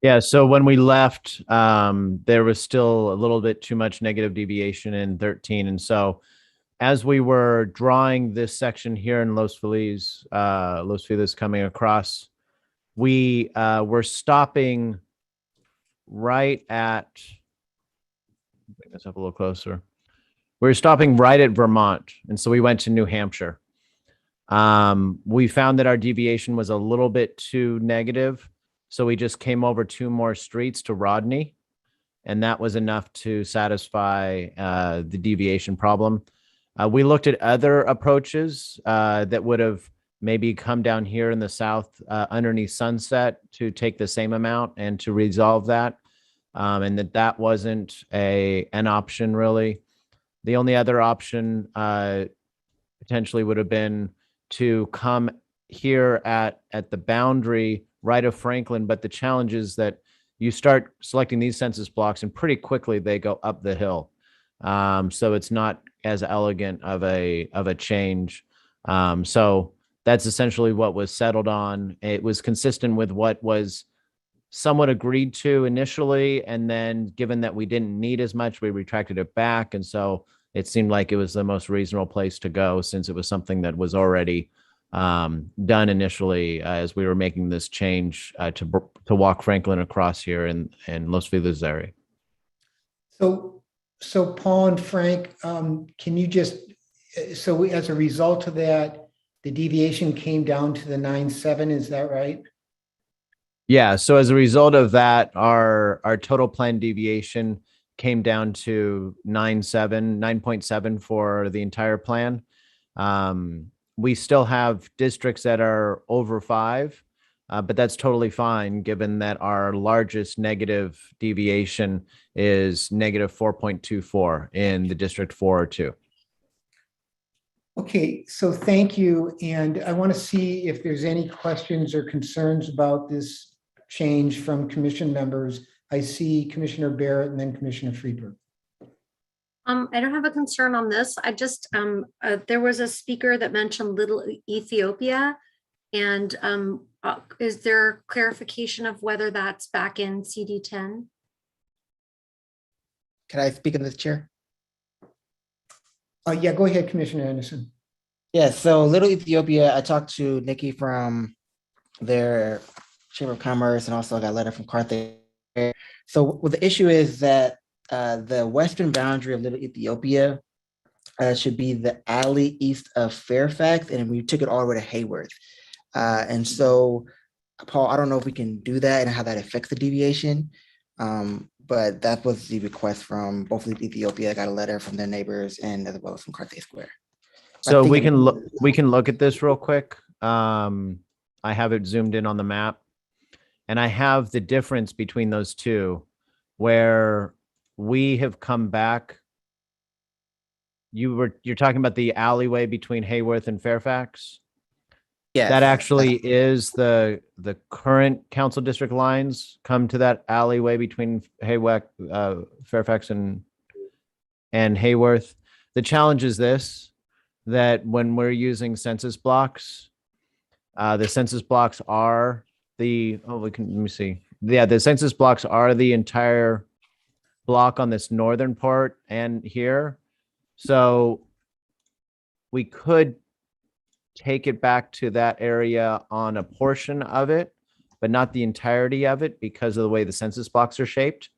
Yeah, so when we left, there was still a little bit too much negative deviation in 13. And so as we were drawing this section here in Los Feliz coming across, we were stopping right at, bring this up a little closer. We were stopping right at Vermont. And so we went to New Hampshire. We found that our deviation was a little bit too negative. So we just came over 2 more streets to Rodney, and that was enough to satisfy the deviation problem. We looked at other approaches that would have maybe come down here in the south underneath Sunset to take the same amount and to resolve that. And that wasn't an option really. The only other option potentially would have been to come here at the boundary right of Franklin. But the challenge is that you start selecting these census blocks and pretty quickly they go up the hill. So it's not as elegant of a change. So that's essentially what was settled on. It was consistent with what was somewhat agreed to initially. And then given that we didn't need as much, we retracted it back. And so it seemed like it was the most reasonable place to go since it was something that was already done initially as we were making this change to walk Franklin across here in Los Feliz area. So Paul and Frank, can you just, so as a result of that, the deviation came down to the 9.7, is that right? Yeah, so as a result of that, our total plan deviation came down to 9.7 for the entire plan. We still have districts that are over 5, but that's totally fine given that our largest negative deviation is negative 4.24 in the District 4 or 2. Okay, so thank you. And I want to see if there's any questions or concerns about this change from commission members. I see Commissioner Barrett and then Commissioner Friedberg. I don't have a concern on this. I just, there was a speaker that mentioned Little Ethiopia. And is there clarification of whether that's back in CD10? Can I speak in this, Chair? Yeah, go ahead, Commissioner Anderson. Yeah, so Little Ethiopia, I talked to Nikki from their Chamber of Commerce and also I got a letter from Carthage. So what the issue is that the western boundary of Little Ethiopia should be the alley east of Fairfax, and we took it all the way to Hayworth. And so, Paul, I don't know if we can do that and how that affects the deviation, but that was the request from both Little Ethiopia. I got a letter from their neighbors and as well as from Carthage Square. So we can look at this real quick. I have it zoomed in on the map. And I have the difference between those two where we have come back. You're talking about the alleyway between Hayworth and Fairfax? Yeah. That actually is the current council district lines come to that alleyway between Fairfax and Hayworth. The challenge is this, that when we're using census blocks, the census blocks are let me see. Yeah, the census blocks are the entire block on this northern part and here. So we could take it back to that area on a portion of it, but not the entirety of it because of the way the census blocks are shaped.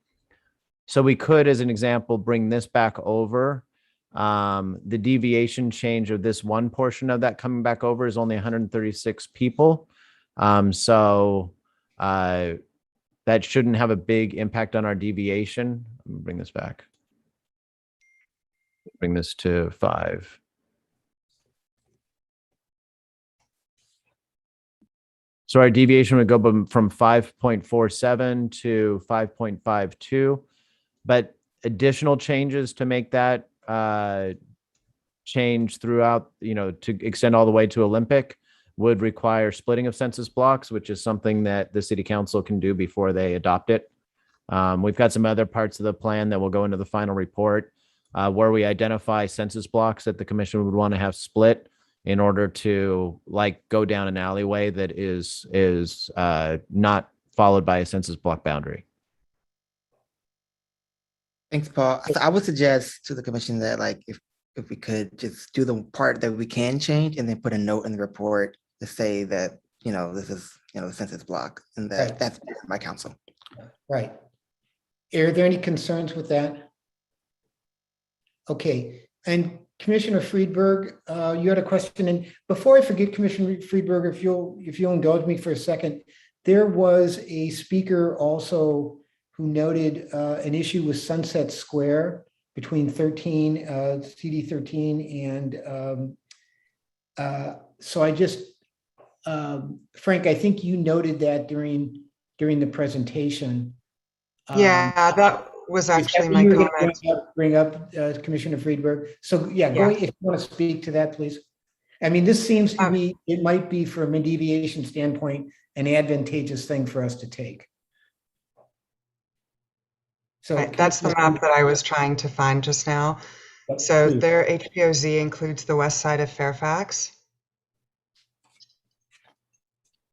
So we could, as an example, bring this back over. The deviation change of this one portion of that coming back over is only 136 people. So that shouldn't have a big impact on our deviation. Let me bring this back. Bring this to 5. So our deviation would go from 5.47 to 5.52, but additional changes to make that change throughout, to extend all the way to Olympic would require splitting of census blocks, which is something that the city council can do before they adopt it. We've got some other parts of the plan that will go into the final report where we identify census blocks that the commission would want to have split in order to go down an alleyway that is not followed by a census block boundary. Thanks, Paul. So I would suggest to the commission that if we could just do the part that we can change and then put a note in the report to say that, this is, the census block and that Right. that's my council. Right. Are there any concerns with that? Okay, and Commissioner Friedberg, you had a question, and before I forget, Commissioner Friedberg, if you'll indulge me for a second, there was a speaker also who noted an issue with Sunset Square between 13, CD 13 and so I just, Frank, I think you noted that during the presentation. Yeah, that was Is that actually what my you were gonna comment. bring up, Commissioner Friedberg. So yeah, Yeah. if you want to speak to that, please. I mean, this seems to me, it might be from a deviation standpoint, an advantageous thing for us to take. So Right, that's the map that I was trying to find just now. So please. their HPOZ includes the west side of Fairfax.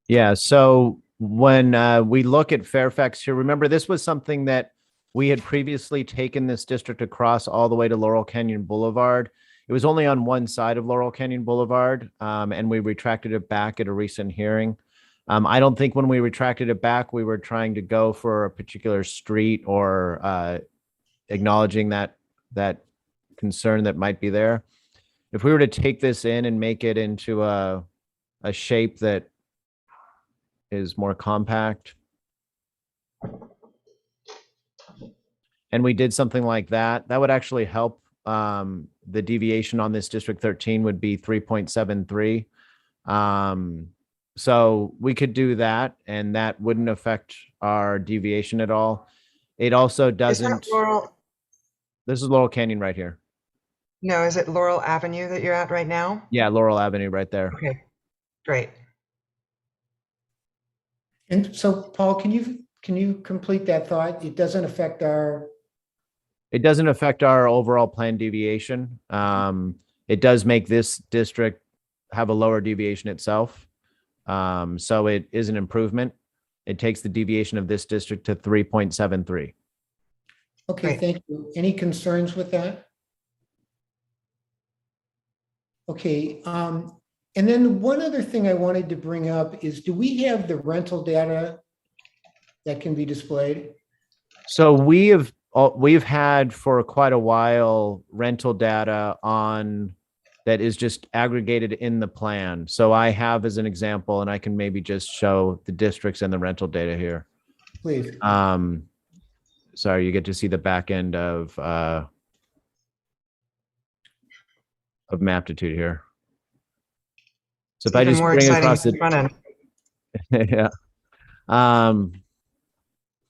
Yeah, so when we look at Fairfax here, remember this was something that we had previously taken this district across all the way to Laurel Canyon Boulevard. It was only on one side of Laurel Canyon Boulevard, and we retracted it back at a recent hearing. I don't think when we retracted it back, we were trying to go for a particular street or acknowledging that concern that might be there. If we were to take this in and make it into a shape that is more compact, and we did something like that, that would actually help. The deviation on this District 13 would be 3.73. So we could do that, and that wouldn't affect our deviation at all. It also doesn't. Laurel? This is Laurel Canyon right here. No, is it Laurel Avenue that you're at right now? Yeah, Laurel Avenue right there. Okay, great. And so, Paul, can you complete that thought? It doesn't affect our. It doesn't affect our overall plan deviation. It does make this district have a lower deviation itself. So it is an improvement. It takes the deviation of this district to 3.73. Okay, thank you. Any concerns with that? Okay, and then one other thing I wanted to bring up is, do we have the rental data that can be displayed? So we've had for quite a while rental data on that is just aggregated in the plan. So I have as an example, and I can maybe just show the districts and the rental data here. Please. Sorry, you get to see the back end of Maptitude here. So if I just bring across the front end. yeah.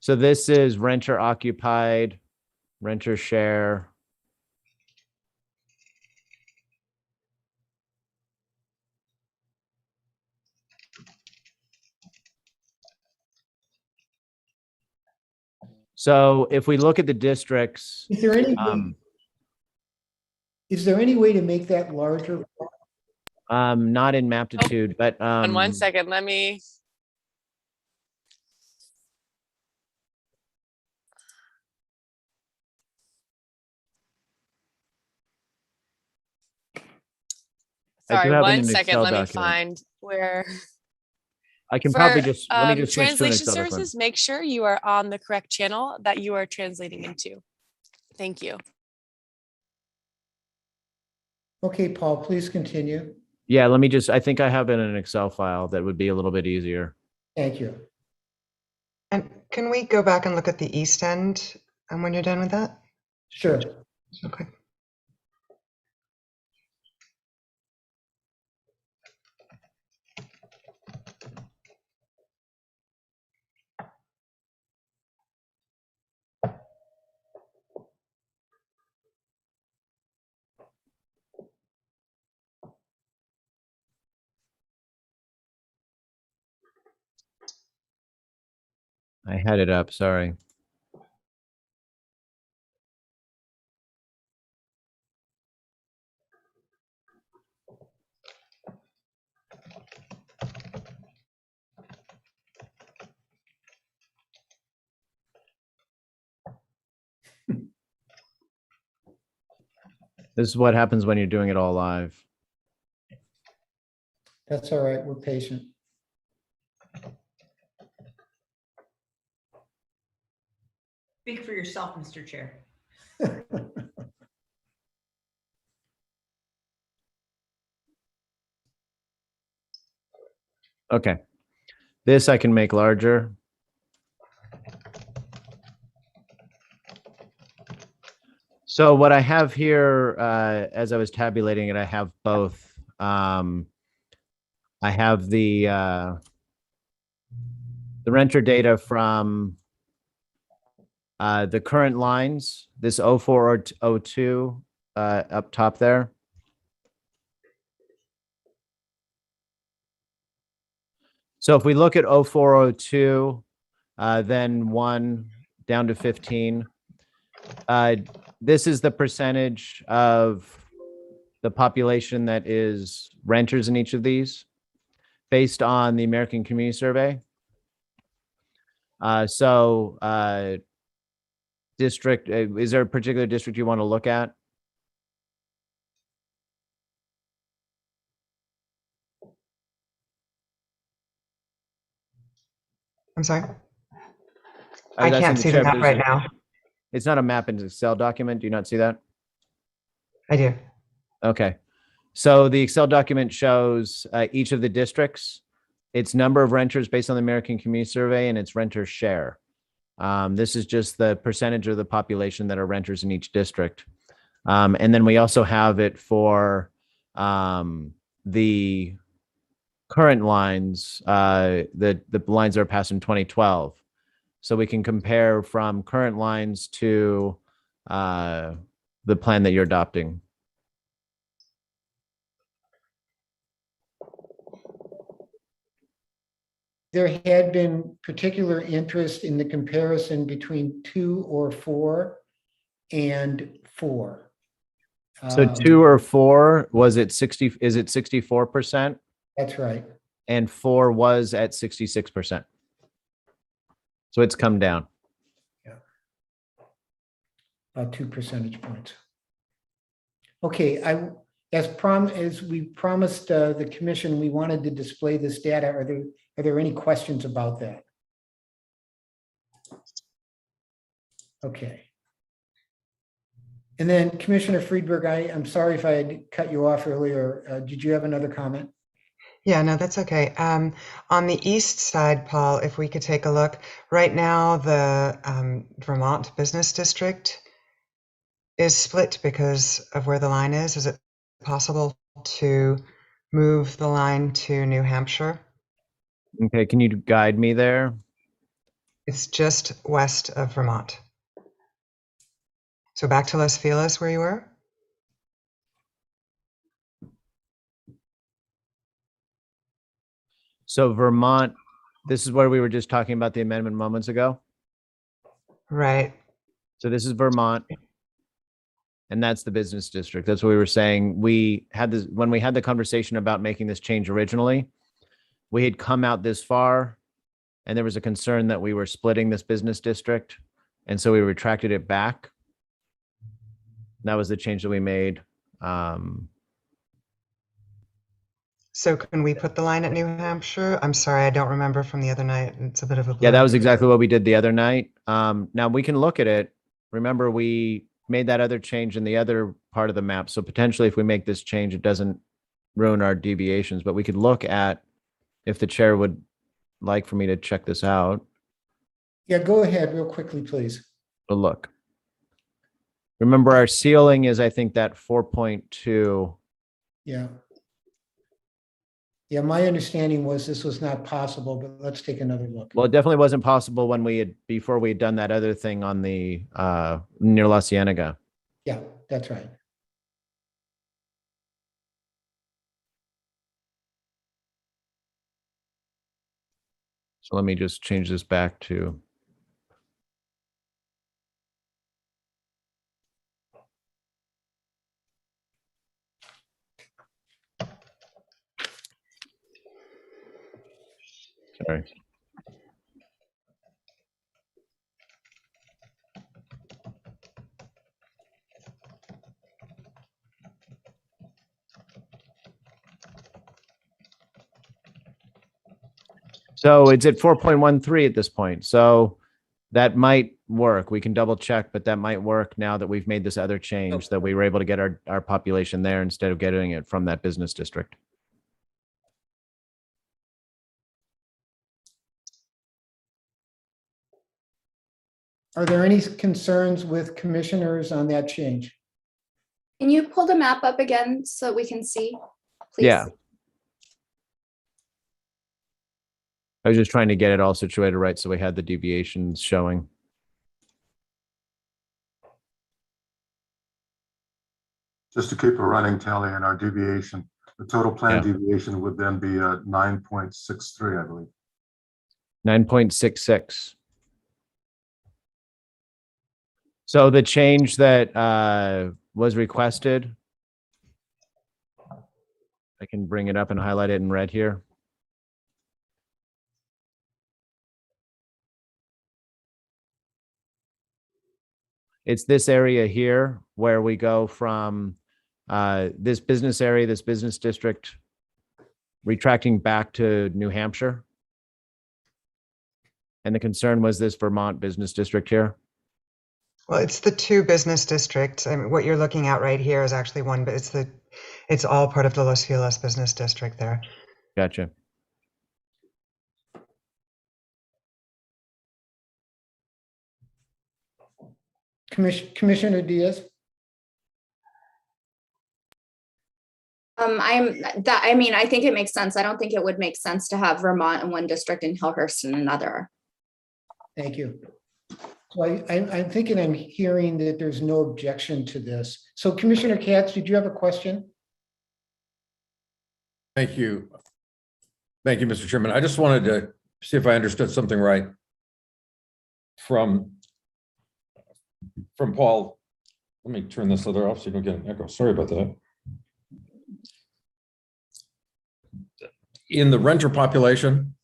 So this is renter occupied, renter share. So if we look at the districts, is there any way to make that larger? Not in Maptitude, but One second, let me. Sorry, one second, let me find where. I can For, probably just let me just switch to an translation Excel document. services, make sure you are on the correct channel that you are translating into. Thank you. Okay, Paul, please continue. Yeah, let me just, I think I have it in an Excel file that would be a little bit easier. Thank you. And can we go back and look at the east end when you're done with that? Sure. Okay. I had it up, sorry. This is what happens when you're doing it all live. That's all right, we're patient. Speak for yourself, Mr. Chair. Okay. This I can make larger. So what I have here, as I was tabulating it, I have both. I have the renter data from the current lines, this 0402 up top there. So if we look at 0402, then 1 down to 15, this is the percentage of the population that is renters in each of these based on the American Community Survey. District, is there a particular district you want to look at? I'm sorry. I I was asking can't the see chair the if map there's right now. It's not a map in Excel document. Do you not see that? I do. Okay. So the Excel document shows each of the districts, its number of renters based on the American Community Survey, and its renter share. This is just the percentage of the population that are renters in each district. And then we also have it for the current lines, the lines that are passed in 2012. So we can compare from current lines to the plan that you're adopting. There had been particular interest in the comparison between 2 or 4 and 4. So 2 or 4, was it 60? Is it 64%? That's right. And 4 was at 66%. So it's come down. About 2 percentage points. Okay, as we promised the commission, we wanted to display this data. Are there any questions about that? Okay. And then Commissioner Friedberg, I'm sorry if I had cut you off earlier. Did you have another comment? Yeah, no, that's okay. On the east side, Paul, if we could take a look. Right now, the Vermont Business District is split because of where the line is. Is it possible to move the line to New Hampshire? Okay, can you guide me there? It's just west of Vermont. So back to Los Feliz where you were? So Vermont, this is where we were just talking about the amendment moments ago. Right. So this is Vermont. And that's the business district. That's what we were saying. We had this when we had the conversation about making this change originally. We had come out this far, and there was a concern that we were splitting this business district. And so we retracted it back. That was the change that we made. So can we put the line at New Hampshire? I'm sorry, I don't remember from the other night. It's a bit of a Yeah, that blur. was exactly what we did the other night. Now we can look at it. Remember, we made that other change in the other part of the map. So potentially if we make this change, it doesn't ruin our deviations, but we could look at if the chair would like for me to check this out. Yeah, go ahead real quickly, please. But look, remember our ceiling is, I think, that 4.2. Yeah. Yeah, my understanding was this was not possible, but let's take another look. Well, it definitely wasn't possible when before we had done that other thing on the near La Cienega. Yeah, that's right. So let me just change this back to. Sorry. So it's at 4.13 at this point. So that might work. We can double check, but that might work now that we've made this other change, that we were able to get our population there instead of getting it from that business district. Are there any concerns with commissioners on that change? Can you pull the map up again so we can see, please? Yeah. I was just trying to get it all situated right so we had the deviations showing. Just to keep a running tally in our deviation, the total plan deviation would then be 9.63, I believe. 9.66. So the change that was requested, I can bring it up and highlight it in red here. It's this area here where we go from this business area, this business district, retracting back to New Hampshire. And the concern was this Vermont business district here. Well, it's the two business districts. I mean, what you're looking at right here is actually one, but it's all part of the Los Feliz business district there. Gotcha. Commissioner Diaz? I mean, I think it makes sense. I don't think it would make sense to have Vermont in one district and Hillhurst in another. Thank you. So I'm thinking I'm hearing that there's no objection to this. So Commissioner Katz, did you have a question? Thank you. Thank you, Mr. Chairman. I just wanted to see if I understood something right from Paul. Let me turn this other off so you don't get an echo. Sorry about that. In the renter population,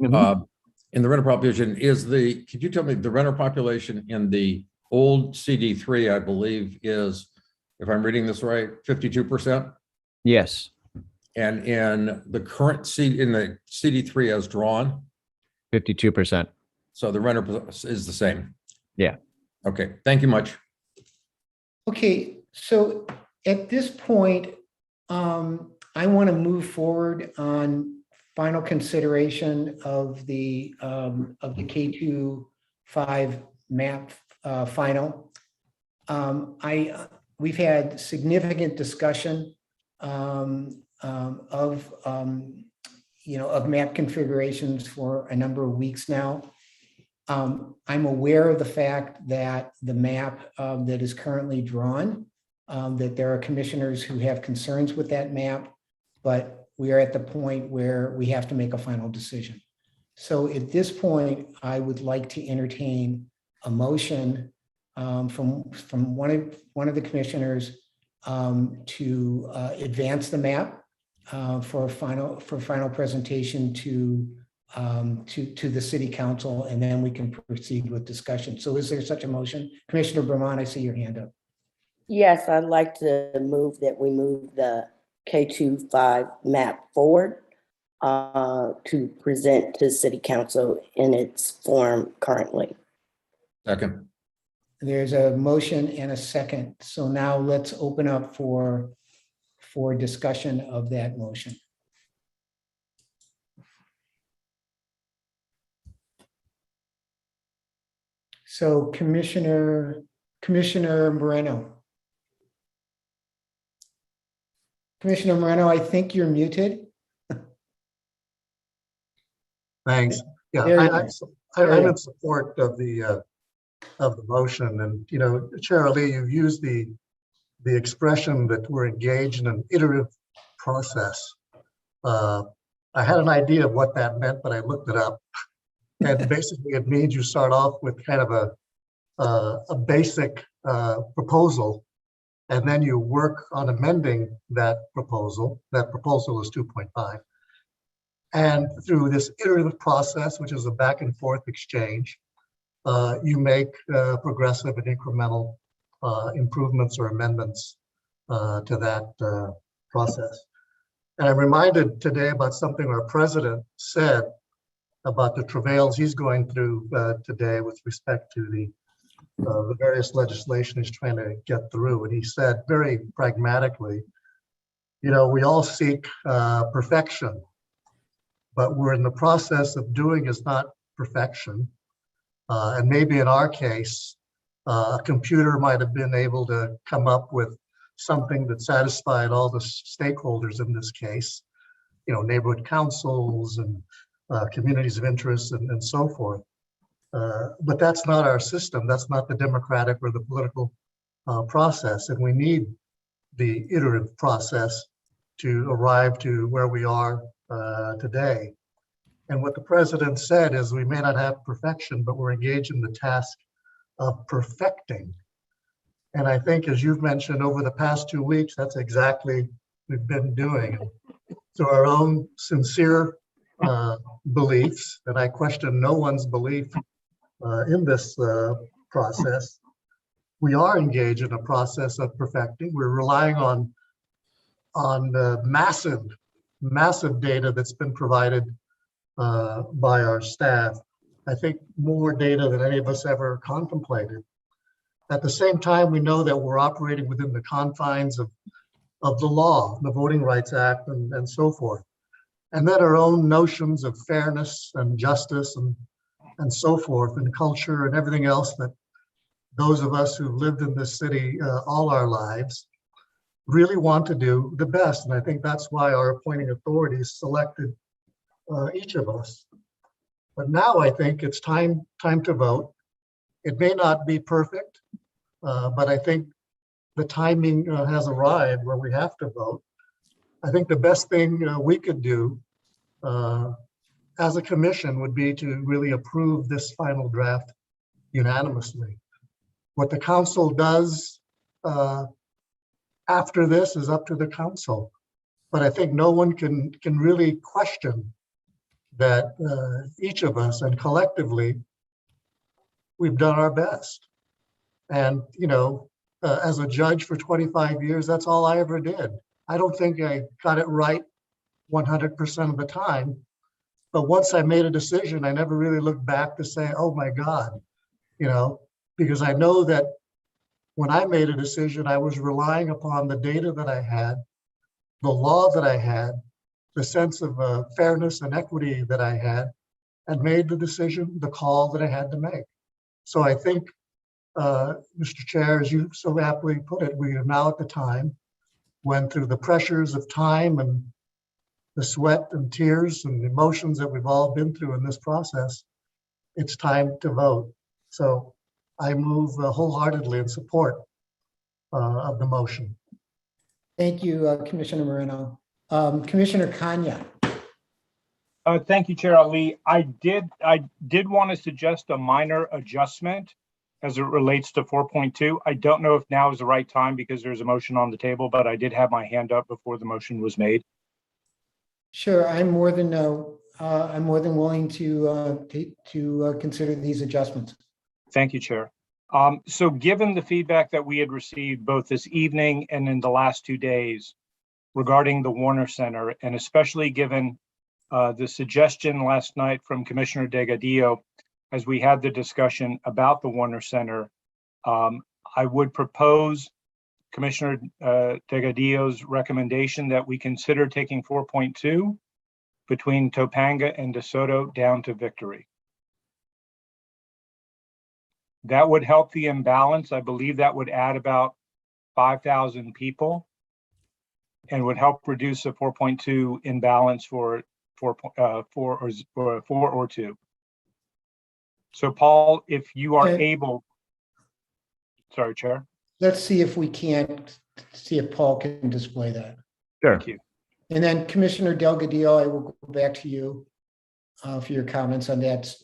could you tell me the renter population in the old CD3, I believe is, if I'm reading this right, 52%? Yes. And in the current CD3 as drawn? 52%. So the renter is the same? Yeah. Okay, thank you much. Okay, so at this point, I want to move forward on final consideration of the K25 map final. We've had significant discussion of map configurations for a number of weeks now. I'm aware of the fact that the map that is currently drawn, that there are commissioners who have concerns with that map, but we are at the point where we have to make a final decision. So at this point, I would like to entertain a motion from one of the commissioners to advance the map for final presentation to the city council, and then we can proceed with discussion. So is there such a motion? Commissioner Brahman, I see your hand up. Yes, I'd like to move that we move the K25 map forward to present to city council in its form currently. Second. There's a motion and a second. So now let's open up for discussion of that motion. So Commissioner Moreno. Commissioner Moreno, I think you're muted. Thanks. Yeah, I'm in support of the motion, and Chair Ali, you've used the expression that we're engaged in an iterative process. I had an idea of what that meant, but I looked it up, and basically it means you start off with kind of a basic proposal, and then you work on amending that proposal. That proposal is 2.5. And through this iterative process, which is a back and forth exchange, you make progressive and incremental improvements or amendments to that process. And I'm reminded today about something our president said about the travails he's going through today with respect to the various legislation he's trying to get through. And he said very pragmatically, we all seek perfection, but we're in the process of doing is not perfection. And maybe in our case, a computer might have been able to come up with something that satisfied all the stakeholders in this case, neighborhood councils and communities of interest and so forth. But that's not our system. That's not the democratic or the political process. And we need the iterative process to arrive to where we are today. And what the president said is we may not have perfection, but we're engaged in the task of perfecting. And I think, as you've mentioned over the past 2 weeks, that's exactly what we've been doing. Through our own sincere beliefs, and I question no one's belief in this process, we are engaged in a process of perfecting. We're relying on massive data that's been provided by our staff. I think more data than any of us ever contemplated. At the same time, we know that we're operating within the confines of the law, the Voting Rights Act, and so forth. And that our own notions of fairness and justice and so forth, and culture and everything else that those of us who've lived in this city all our lives really want to do the best. And I think that's why our appointing authorities selected each of us. But now I think it's time to vote. It may not be perfect, but I think the timing has arrived where we have to vote. I think the best thing we could do as a commission would be to really approve this final draft unanimously. What the council does after this is up to the council. But I think no one can really question that each of us and collectively, we've done our best. And, as a judge for 25 years, that's all I ever did. I don't think I got it right 100% of the time. But once I made a decision, I never really looked back to say, oh my God, because I know that when I made a decision, I was relying upon the data that I had, the law that I had, the sense of fairness and equity that I had, and made the decision, the call that I had to make. So I think, Mr. Chair, as you so aptly put it, we are now at the time when, through the pressures of time and the sweat and tears and emotions that we've all been through in this process, it's time to vote. So I move wholeheartedly in support of the motion. Thank you, Commissioner Moreno. Commissioner Kanya. Thank you, Chair Ali. I did want to suggest a minor adjustment as it relates to 4.2. I don't know if now is the right time because there's a motion on the table, but I did have my hand up before the motion was made. Sure, I'm more than willing to consider these adjustments. Thank you, Chair. So given the feedback that we had received both this evening and in the last 2 days regarding the Warner Center, and especially given the suggestion last night from Commissioner Delgadillo, as we had the discussion about the Warner Center, I would propose Commissioner Delgadillo's recommendation that we consider taking 4.2 between Topanga and DeSoto down to Victory. That would help the imbalance. I believe that would add about 5,000 people and would help reduce the 4.2 imbalance for 4 or 2. So Paul, if you are able, sorry, Chair. Let's see if we can't see if Paul can display that. Sure. Thank you. And then Commissioner Delgadillo, I will go back to you for your comments on that,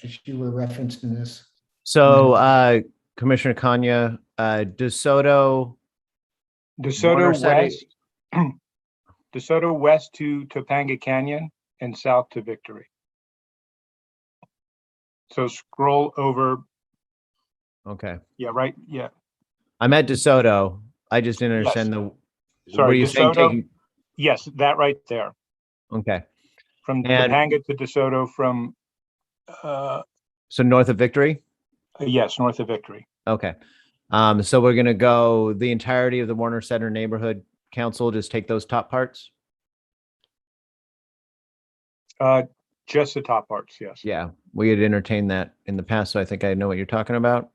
as you were referenced in this. So Commissioner Kanya, DeSoto West, DeSoto West to Topanga Canyon and south to Victory. So scroll over. Okay. Yeah, right. Yeah. I'm at DeSoto. I just didn't understand Sorry, were you saying DeSoto, taking? yes, that right there. Okay. From And Topanga to DeSoto from so north of Victory? Yes, north of Victory. Okay. So we're gonna go the entirety of the Warner Center Neighborhood Council, just take those top parts? Just the top parts, yes. Yeah, we had entertained that in the past, so I think I know what you're talking about.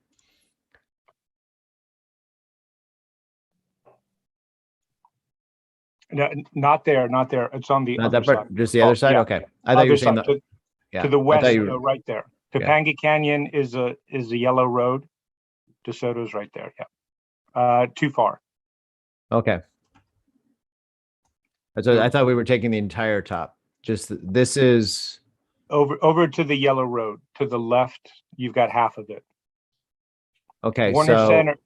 No, not there, not there. It's on the Not other that part, side. just the other side? Yeah. Okay. I thought you were Other saying side, the, yeah. to the I thought west, you were- right there. Yeah. Topanga Canyon is a yellow road. DeSoto's right there, yeah. Too far. Okay. So I thought we were taking the entire top. Just this is Over to the yellow road. To the left, you've got half of it. okay. Warner So Center,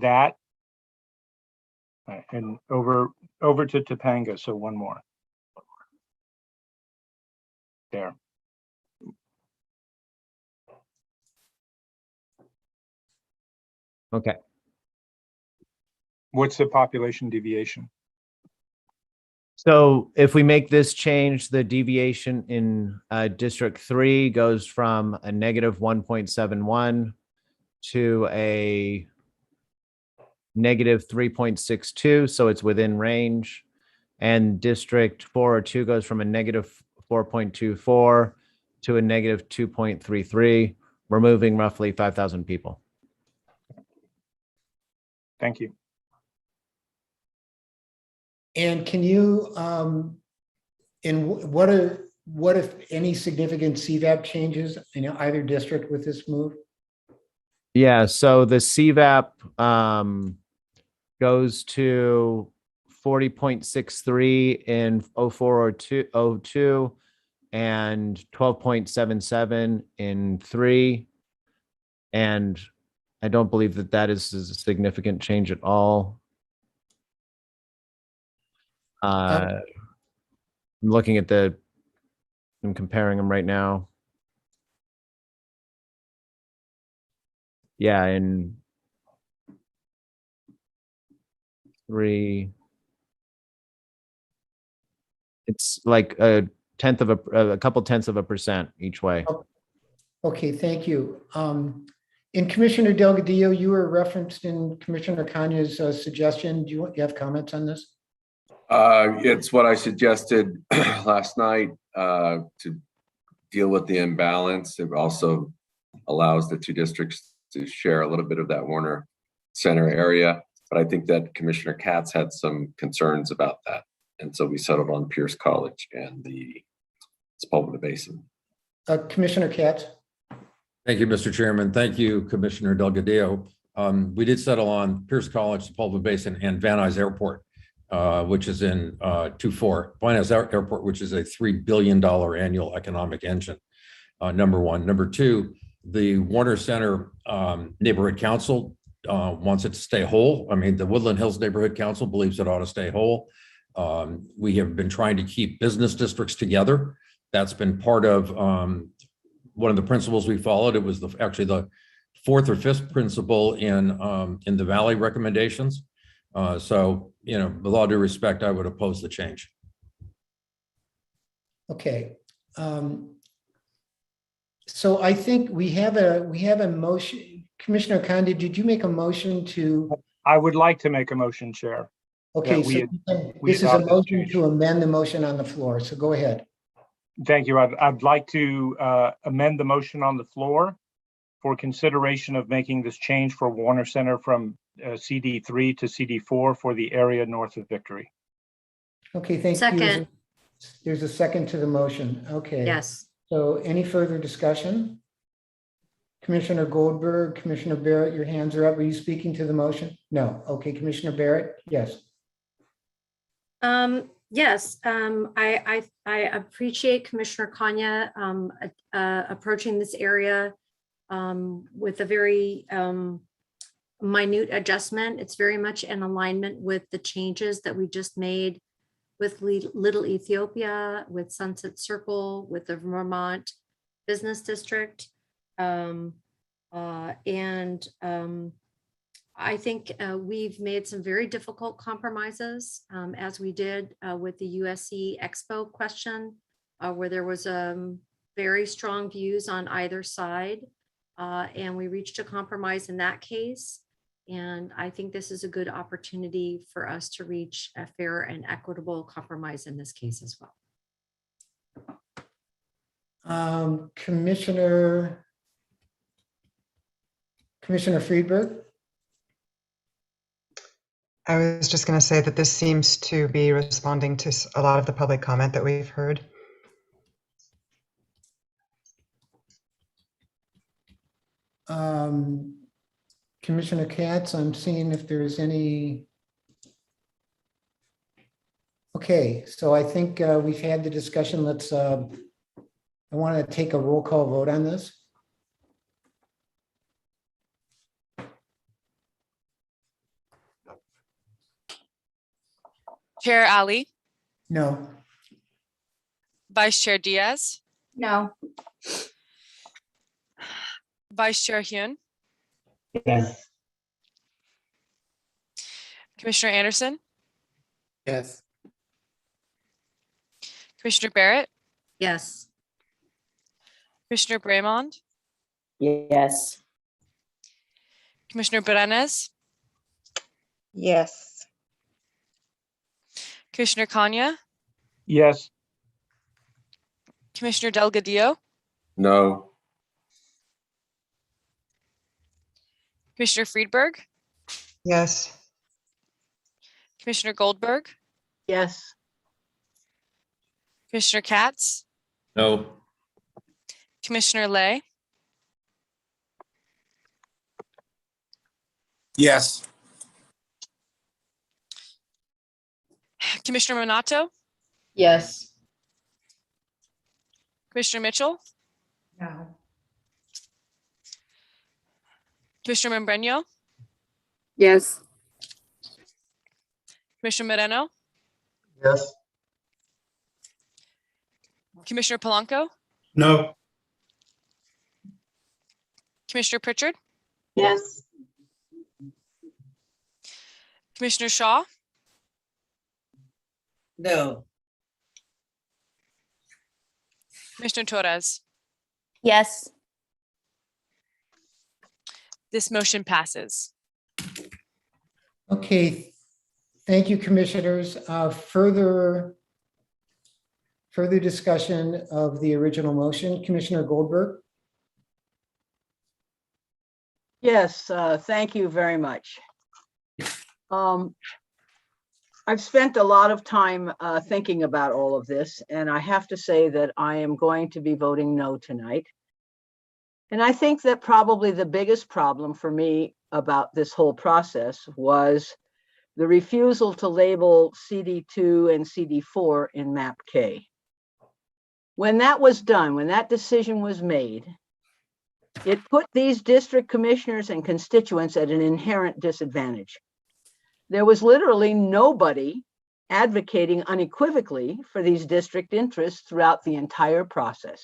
that. And over to Topanga, so one more. There. okay. What's the population deviation? So if we make this change, the deviation in District 3 goes from a negative 1.71 to a negative 3.62, so it's within range. And District 402 goes from a negative 4.24 to a negative 2.33, removing roughly 5,000 people. Thank you. And can you, what if any significant CVAP changes in either district with this move? Yeah, so the CVAP goes to 40.63 in 0402 and 12.77 in 3. And I don't believe that that is a significant change at all. I'm looking at I'm comparing them right now. Yeah, in 3, it's like a couple tenths of a percent each way. Okay, thank you. In Commissioner Delgadillo, you were referenced in Commissioner Kanya's suggestion. Do you have comments on this? It's what I suggested last night to deal with the imbalance. It also allows the two districts to share a little bit of that Warner Center area. But I think that Commissioner Katz had some concerns about that. And so we settled on Pierce College and the Sepulveda Basin. Commissioner Katz. Thank you, Mr. Chairman. Thank you, Commissioner Delgadillo. We did settle on Pierce College, Sepulveda Basin, and Van Nuys Airport, which is in 2-4. Van Nuys Airport, which is a $3 billion annual economic engine, number one. Number two, the Warner Center Neighborhood Council wants it to stay whole. I mean, the Woodland Hills Neighborhood Council believes it ought to stay whole. We have been trying to keep business districts together. That's been part of one of the principles we followed. It was actually the 4th or 5th principle in the Valley recommendations. So, you know, with all due respect, I would oppose the change. Okay. So I think we have a motion. Commissioner Kanda, did you make a motion to? I would like to make a motion, Chair. Okay, so this is a motion to amend the motion on the floor. So go ahead. Thank you. I'd like to amend the motion on the floor for consideration of making this change for Warner Center from CD3 to CD4 for the area north of Victory. Okay, thank you. Second. There's a second to the motion. Okay. Yes. So any further discussion? Commissioner Goldberg, Commissioner Barrett, your hands are up. Are you speaking to the motion? No. Okay, Commissioner Barrett, yes. Yes, I appreciate Commissioner Kanya approaching this area with a very minute adjustment. It's very much in alignment with the changes that we just made with Little Ethiopia, with Sunset Circle, with the Vermont Business District. I think we've made some very difficult compromises, as we did with the USC Expo question, where there was very strong views on either side, and we reached a compromise in that case. And I think this is a good opportunity for us to reach a fair and equitable compromise in this case as well. Commissioner Friedberg? I was just going to say that this seems to be responding to a lot of the public comment that we've heard. Commissioner Katz, I'm seeing if there's any. Okay, so I think we've had the discussion. Let's, I want to take a roll call vote on this. Chair Ali, No. Vice Chair Diaz, No. Vice Chair Hyun, Yes. Commissioner Anderson, Yes. Commissioner Barrett, Yes. Commissioner Braymond, Yes. Commissioner Berenes, Yes. Commissioner Kanya, Yes. Commissioner Delgadillo, No. Commissioner Friedberg, Yes. Commissioner Goldberg, Yes. Commissioner Katz, No. Commissioner Lay, Yes. Commissioner Monato, Yes. Commissioner Mitchell, No. Commissioner Membreño, Yes. Commissioner Moreno, Yes. Commissioner Polanco, No. Commissioner Pritchard, Yes. Commissioner Shaw, No. Commissioner Torres. Yes. This motion passes. Okay, thank you, commissioners. Further discussion of the original motion. Commissioner Goldberg? Yes, thank you very much. I've spent a lot of time thinking about all of this, and I have to say that I am going to be voting no tonight. And I think that probably the biggest problem for me about this whole process was the refusal to label CD2 and CD4 in map K. When that was done, when that decision was made, it put these district commissioners and constituents at an inherent disadvantage. There was literally nobody advocating unequivocally for these district interests throughout the entire process.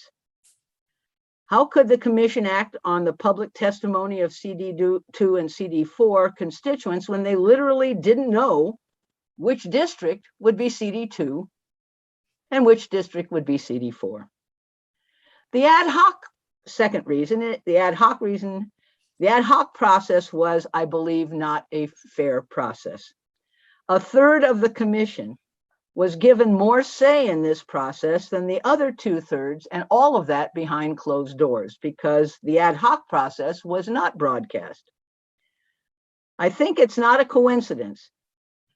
How could the commission act on the public testimony of CD2 and CD4 constituents when they literally didn't know which district would be CD2 and which district would be CD4? The ad hoc second reason, the ad hoc process was, I believe, not a fair process. A third of the commission was given more say in this process than the other 2/3, and all of that behind closed doors because the ad hoc process was not broadcast. I think it's not a coincidence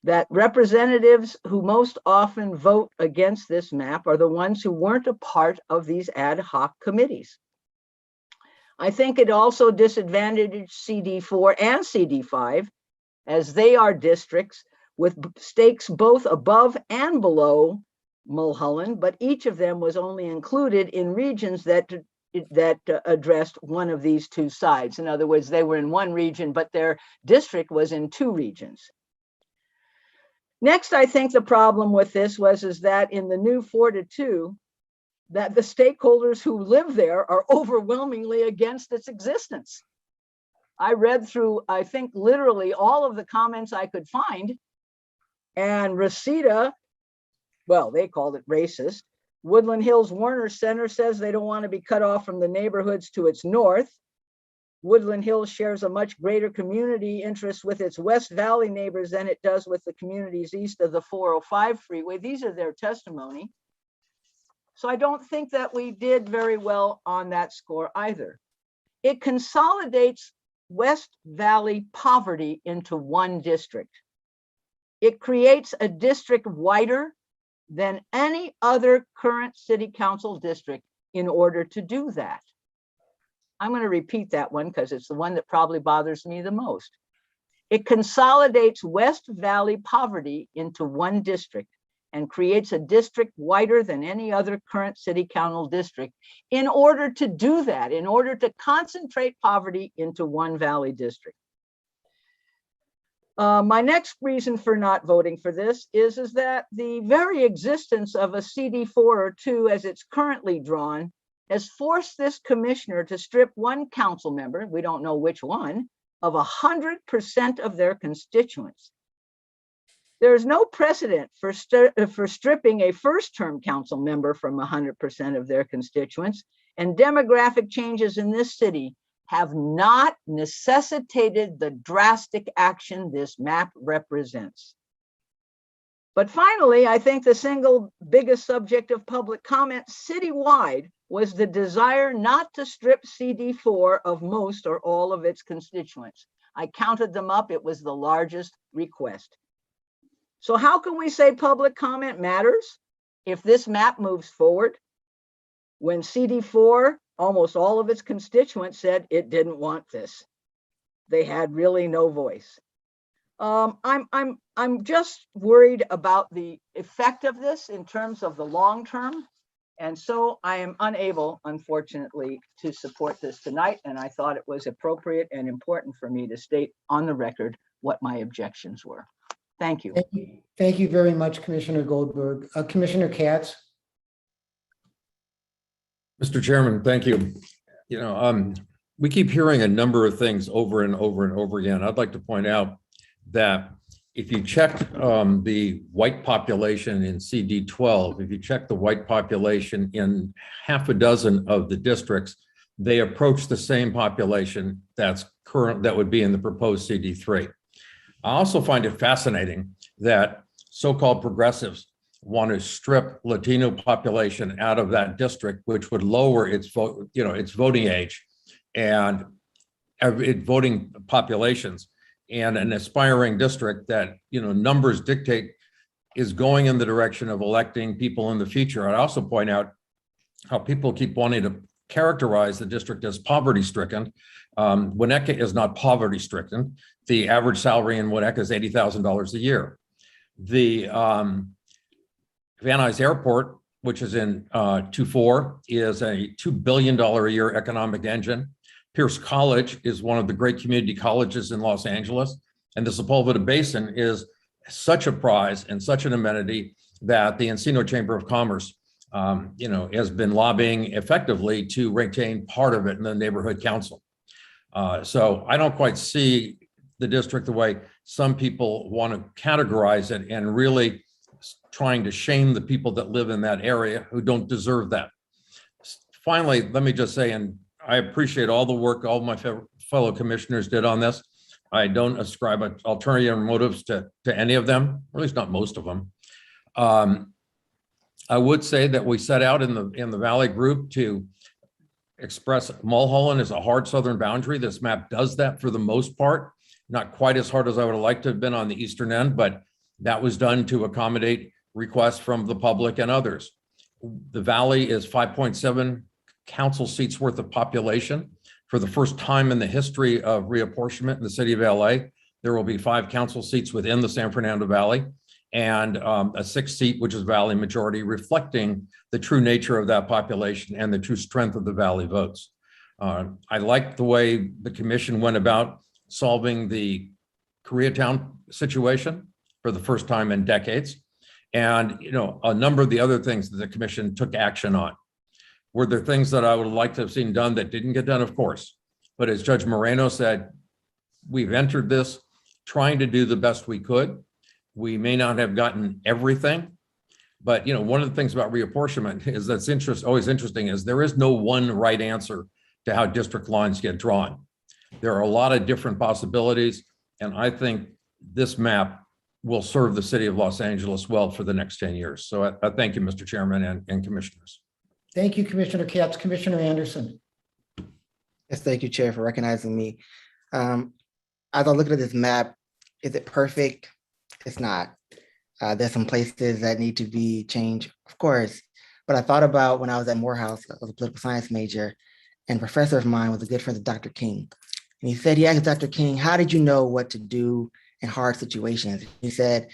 that representatives who most often vote against this map are the ones who weren't a part of these ad hoc committees. I think it also disadvantaged CD4 and CD5 as they are districts with stakes both above and below Mulholland, but each of them was only included in regions that addressed one of these two sides. In other words, they were in one region, but their district was in two regions. Next, I think the problem with this is that in the new 4-2, that the stakeholders who live there are overwhelmingly against its existence. I read through, I think, literally all of the comments I could find, and Reseda, well, they called it racist. Woodland Hills Warner Center says they don't want to be cut off from the neighborhoods to its north. Woodland Hills shares a much greater community interest with its West Valley neighbors than it does with the communities east of the 405 freeway. These are their testimony. So I don't think that we did very well on that score either. It consolidates West Valley poverty into one district. It creates a district wider than any other current city council district in order to do that. I'm going to repeat that one because it's the one that probably bothers me the most. It consolidates West Valley poverty into one district and creates a district wider than any other current city council district in order to do that, in order to concentrate poverty into one valley district. My next reason for not voting for this is that the very existence of a CD4 or 2 as it's currently drawn has forced this commissioner to strip one council member, we don't know which one, of 100% of their constituents. There is no precedent for stripping a first-term council member from 100% of their constituents, and demographic changes in this city have not necessitated the drastic action this map represents. But finally, I think the single biggest subject of public comment citywide was the desire not to strip CD4 of most or all of its constituents. I counted them up, it was the largest request. So how can we say public comment matters if this map moves forward when CD4, almost all of its constituents said it didn't want this? They had really no voice. I'm just worried about the effect of this in terms of the long term. And so I am unable, unfortunately, to support this tonight. And I thought it was appropriate and important for me to state on the record what my objections were. Thank you. Thank you very much, Commissioner Goldberg. Commissioner Katz. Mr. Chairman, thank you. You know, we keep hearing a number of things over and over and over again. I'd like to point out that if you check the white population in CD12, if you check the white population in half a dozen of the districts, they approach the same population that's current, that would be in the proposed CD3. I also find it fascinating that so-called progressives want to strip Latino population out of that district, which would lower its vote, its voting age and voting populations. And an aspiring district that, numbers dictate is going in the direction of electing people in the future. I'd also point out how people keep wanting to characterize the district as poverty stricken. Winnetka is not poverty stricken. The average salary in Winnetka is $80,000 a year. The Van Nuys Airport, which is in 2-4, is a $2 billion a year economic engine. Pierce College is one of the great community colleges in Los Angeles. And the Sepulveda Basin is such a prize and such an amenity that the Encino Chamber of Commerce, has been lobbying effectively to retain part of it in the neighborhood council. So I don't quite see the district the way some people want to categorize it and really trying to shame the people that live in that area who don't deserve that. Finally, let me just say, and I appreciate all the work all my fellow commissioners did on this. I don't ascribe ulterior motives to any of them, or at least not most of them. I would say that we set out in the Valley group to express Mulholland as a hard southern boundary. This map does that for the most part, not quite as hard as I would have liked to have been on the eastern end, but that was done to accommodate requests from the public and others. The Valley is 5.7 council seats worth of population. For the first time in the history of reapportionment in the city of LA, there will be 5 council seats within the San Fernando Valley and a 6th seat, which is Valley majority, reflecting the true nature of that population and the true strength of the Valley votes. I like the way the commission went about solving the Koreatown situation for the first time in decades. And, a number of the other things that the commission took action on. Were there things that I would like to have seen done that didn't get done? Of course. But as Judge Moreno said, we've entered this trying to do the best we could. We may not have gotten everything, but one of the things about reapportionment is that's always interesting is there is no one right answer to how district lines get drawn. There are a lot of different possibilities, and I think this map will serve the city of Los Angeles well for the next 10 years. So I thank you, Mr. Chairman and commissioners. Thank you, Commissioner Katz. Commissioner Anderson. Yes, thank you, Chair, for recognizing me. As I look at this map, is it perfect? It's not. There's some places that need to be changed, of course. But I thought about when I was at Morehouse, I was a political science major, and a professor of mine was a good friend of Dr. King. And he asked Dr. King, how did you know what to do in hard situations? He said,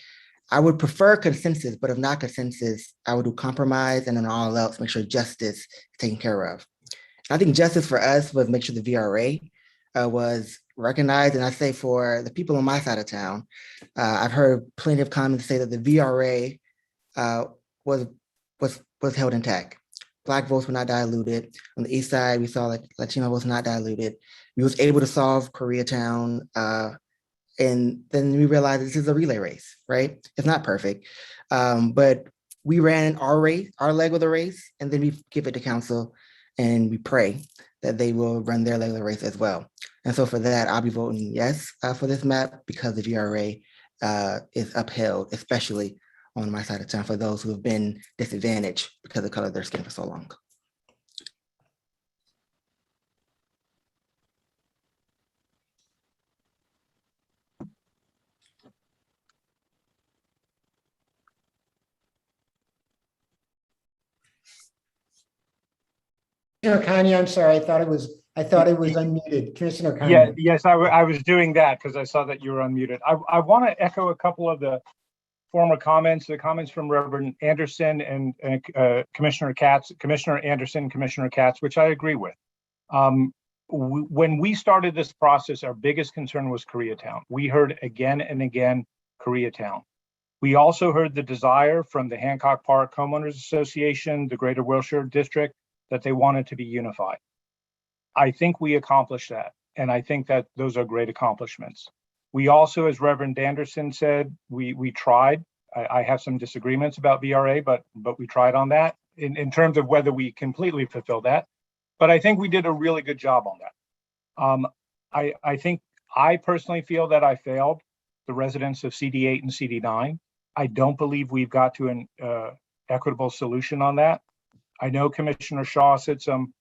I would prefer consensus, but if not consensus, I would do compromise and then all else, make sure justice is taken care of. I think justice for us was make sure the VRA was recognized. And I say for the people on my side of town, I've heard plenty of comments say that the VRA was held intact. Black votes were not diluted. On the east side, we saw that Latino votes not diluted. We was able to solve Koreatown. And then we realized this is a relay race, right? It's not perfect. But we ran our race, our leg of the race, and then we give it to council and we pray that they will run their leg of the race as well. And so for that, I'll be voting yes for this map because the VRA is upheld, especially on my side of town for those who have been disadvantaged because of the color of their skin for so long. Commissioner Kanye, I'm sorry, I thought it was unmuted. Commissioner Kanye. Yeah, yes, I was doing that because I saw that you were unmuted. I want to echo a couple of the former comments, the comments from Reverend Anderson and Commissioner Katz, Commissioner Anderson, Commissioner Katz, which I agree with. When we started this process, our biggest concern was Koreatown. We heard again and again Koreatown. We also heard the desire from the Hancock Park Homeowners Association, the Greater Wilshire District, that they wanted to be unified. I think we accomplished that. And I think that those are great accomplishments. We also, as Reverend Anderson said, we tried. I have some disagreements about VRA, but we tried on that in terms of whether we completely fulfilled that. But I think we did a really good job on that. I think I personally feel that I failed the residents of CD8 and CD9. I don't believe we've got to an equitable solution on that. I know Commissioner Shaw said some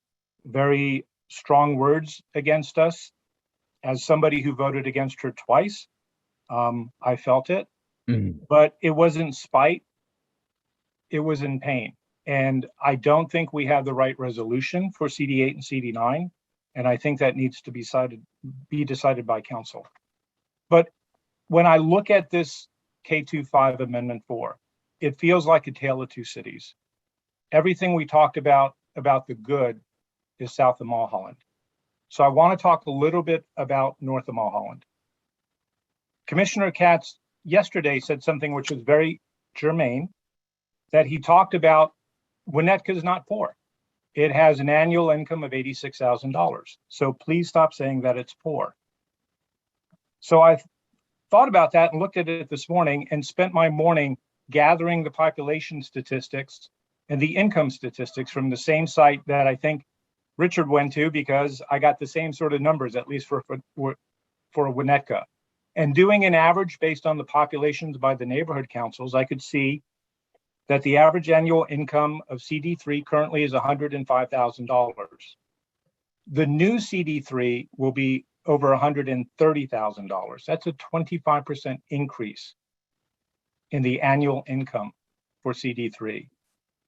very strong words against us. As somebody who voted against her twice, I felt it, but it wasn't spite, it was in pain. And I don't think we have the right resolution for CD8 and CD9. And I think that needs to be decided by council. But when I look at this K25 Amendment 4, it feels like a tale of two cities. Everything we talked about the good is south of Mulholland. So I want to talk a little bit about north of Mulholland. Commissioner Katz yesterday said something which was very germane, that he talked about Winnetka is not poor. It has an annual income of $86,000. So please stop saying that it's poor. So I thought about that and looked at it this morning and spent my morning gathering the population statistics and the income statistics from the same site that I think Richard went to, because I got the same sort of numbers, at least for Winnetka. And doing an average based on the populations by the neighborhood councils, I could see that the average annual income of CD3 currently is $105,000. The new CD3 will be over $130,000. That's a 25% increase in the annual income for CD3.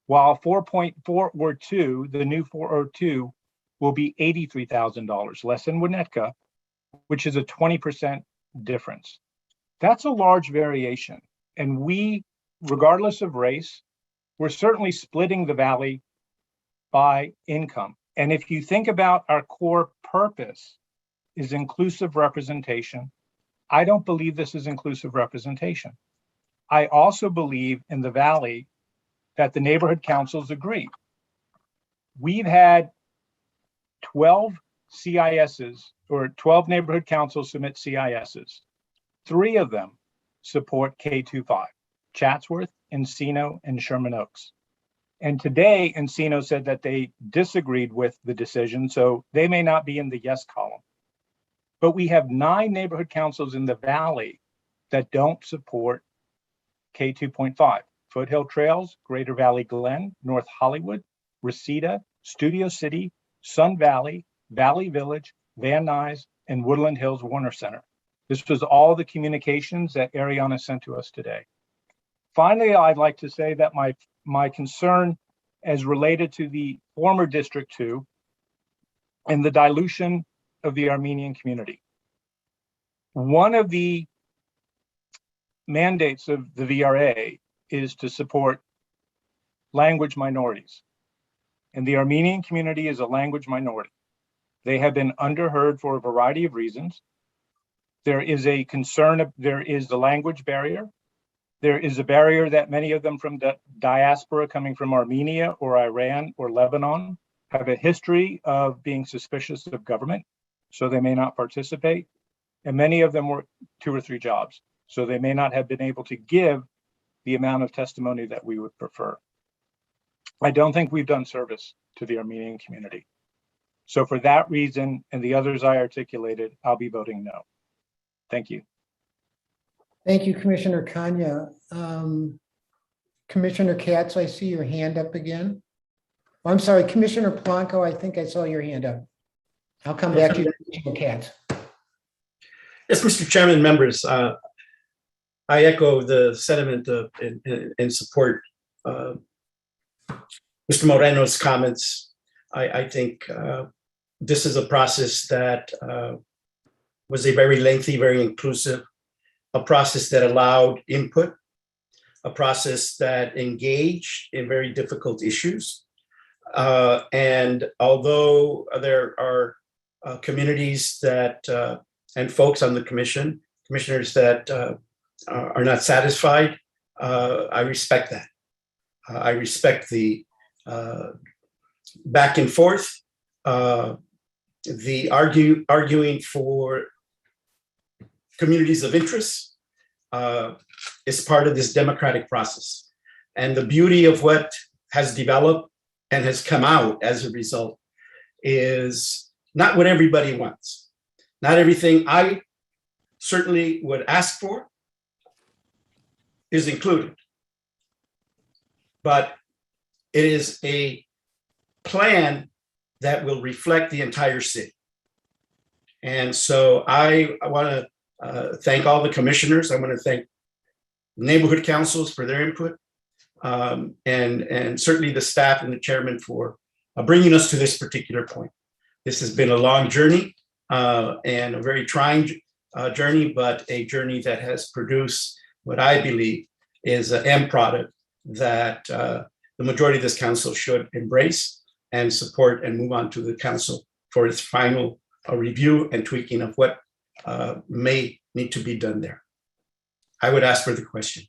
While 4.402, the new 402, will be $83,000, less than Winnetka, which is a 20% difference. That's a large variation. And we, regardless of race, we're certainly splitting the valley by income. And if you think about our core purpose is inclusive representation, I don't believe this is inclusive representation. I also believe in the valley that the neighborhood councils agree. We've had 12 CISs, or 12 neighborhood councils submit CISs. 3 of them support K25, Chatsworth, Encino, and Sherman Oaks. And today, Encino said that they disagreed with the decision, so they may not be in the yes column. But we have 9 neighborhood councils in the valley that don't support K2.5. Foothill Trails, Greater Valley Glen, North Hollywood, Reseda, Studio City, Sun Valley, Valley Village, Van Nuys, and Woodland Hills Warner Center. This was all the communications that Ariana sent to us today. Finally, I'd like to say that my concern as related to the former District 2 and the dilution of the Armenian community. One of the mandates of the VRA is to support language minorities. And the Armenian community is a language minority. They have been underheard for a variety of reasons. There is a concern, there is the language barrier. There is a barrier that many of them from the diaspora coming from Armenia or Iran or Lebanon have a history of being suspicious of government, so they may not participate. And many of them work 2 or 3 jobs, so they may not have been able to give the amount of testimony that we would prefer. I don't think we've done service to the Armenian community. So for that reason and the others I articulated, I'll be voting no. Thank you. Thank you, Commissioner Kanya. Commissioner Katz, I see your hand up again. Oh, I'm sorry, Commissioner Polanco, I think I saw your hand up. I'll come back to you, Commissioner Katz. Yes, Mr. Chairman, members, I echo the sentiment and support Mr. Moreno's comments. I think this is a process that was a very lengthy, very inclusive, a process that allowed input, a process that engaged in very difficult issues. And although there are communities that and folks on the commissioners that are not satisfied, I respect that. I respect the back and forth, the arguing for communities of interest is part of this democratic process. And the beauty of what has developed and has come out as a result is not what everybody wants. Not everything I certainly would ask for is included, but it is a plan that will reflect the entire city. And so I want to thank all the commissioners. I want to thank neighborhood councils for their input, and certainly the staff and the chairman for bringing us to this particular point. This has been a long journey and a very trying journey, but a journey that has produced what I believe is an end product that the majority of this council should embrace and support and move on to the council for its final review and tweaking of what may need to be done there. I would ask for the question.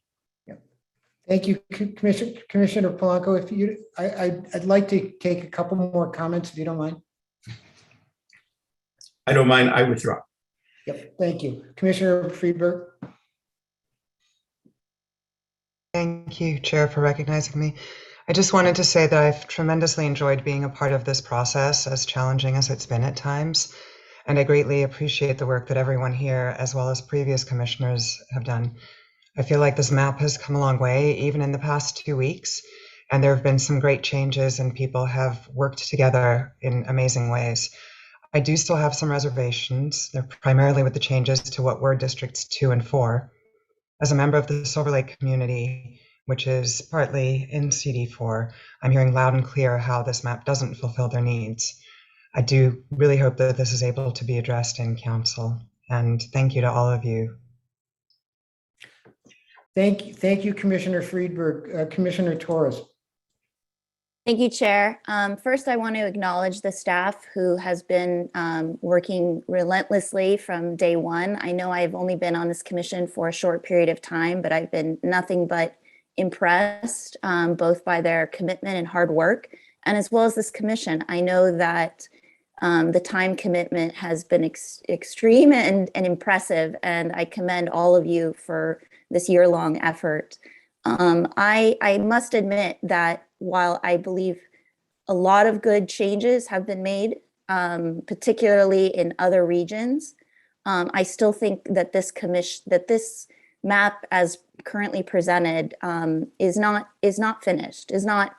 Thank you, Commissioner Polanco. If you, I'd like to take a couple more comments, if you don't mind. I don't mind. I withdraw. Yep. Thank you, Commissioner Friedberg. Thank you, Chair, for recognizing me. I just wanted to say that I've tremendously enjoyed being a part of this process, as challenging as it's been at times. And I greatly appreciate the work that everyone here, as well as previous commissioners, have done. I feel like this map has come a long way, even in the past 2 weeks. And there have been some great changes, and people have worked together in amazing ways. I do still have some reservations. They're primarily with the changes to what were districts 2 and 4. As a member of the Silver Lake community, which is partly in CD4, I'm hearing loud and clear how this map doesn't fulfill their needs. I do really hope that this is able to be addressed in council. And thank you to all of you. Thank you, Commissioner Friedberg. Commissioner Torres. Thank you, Chair. First, I want to acknowledge the staff who has been working relentlessly from day one. I know I've only been on this commission for a short period of time, but I've been nothing but impressed both by their commitment and hard work, and as well as this commission. I know that the time commitment has been extreme and impressive, and I commend all of you for this year-long effort. I must admit that while I believe a lot of good changes have been made, particularly in other regions, I still think that this map as currently presented is not finished, is not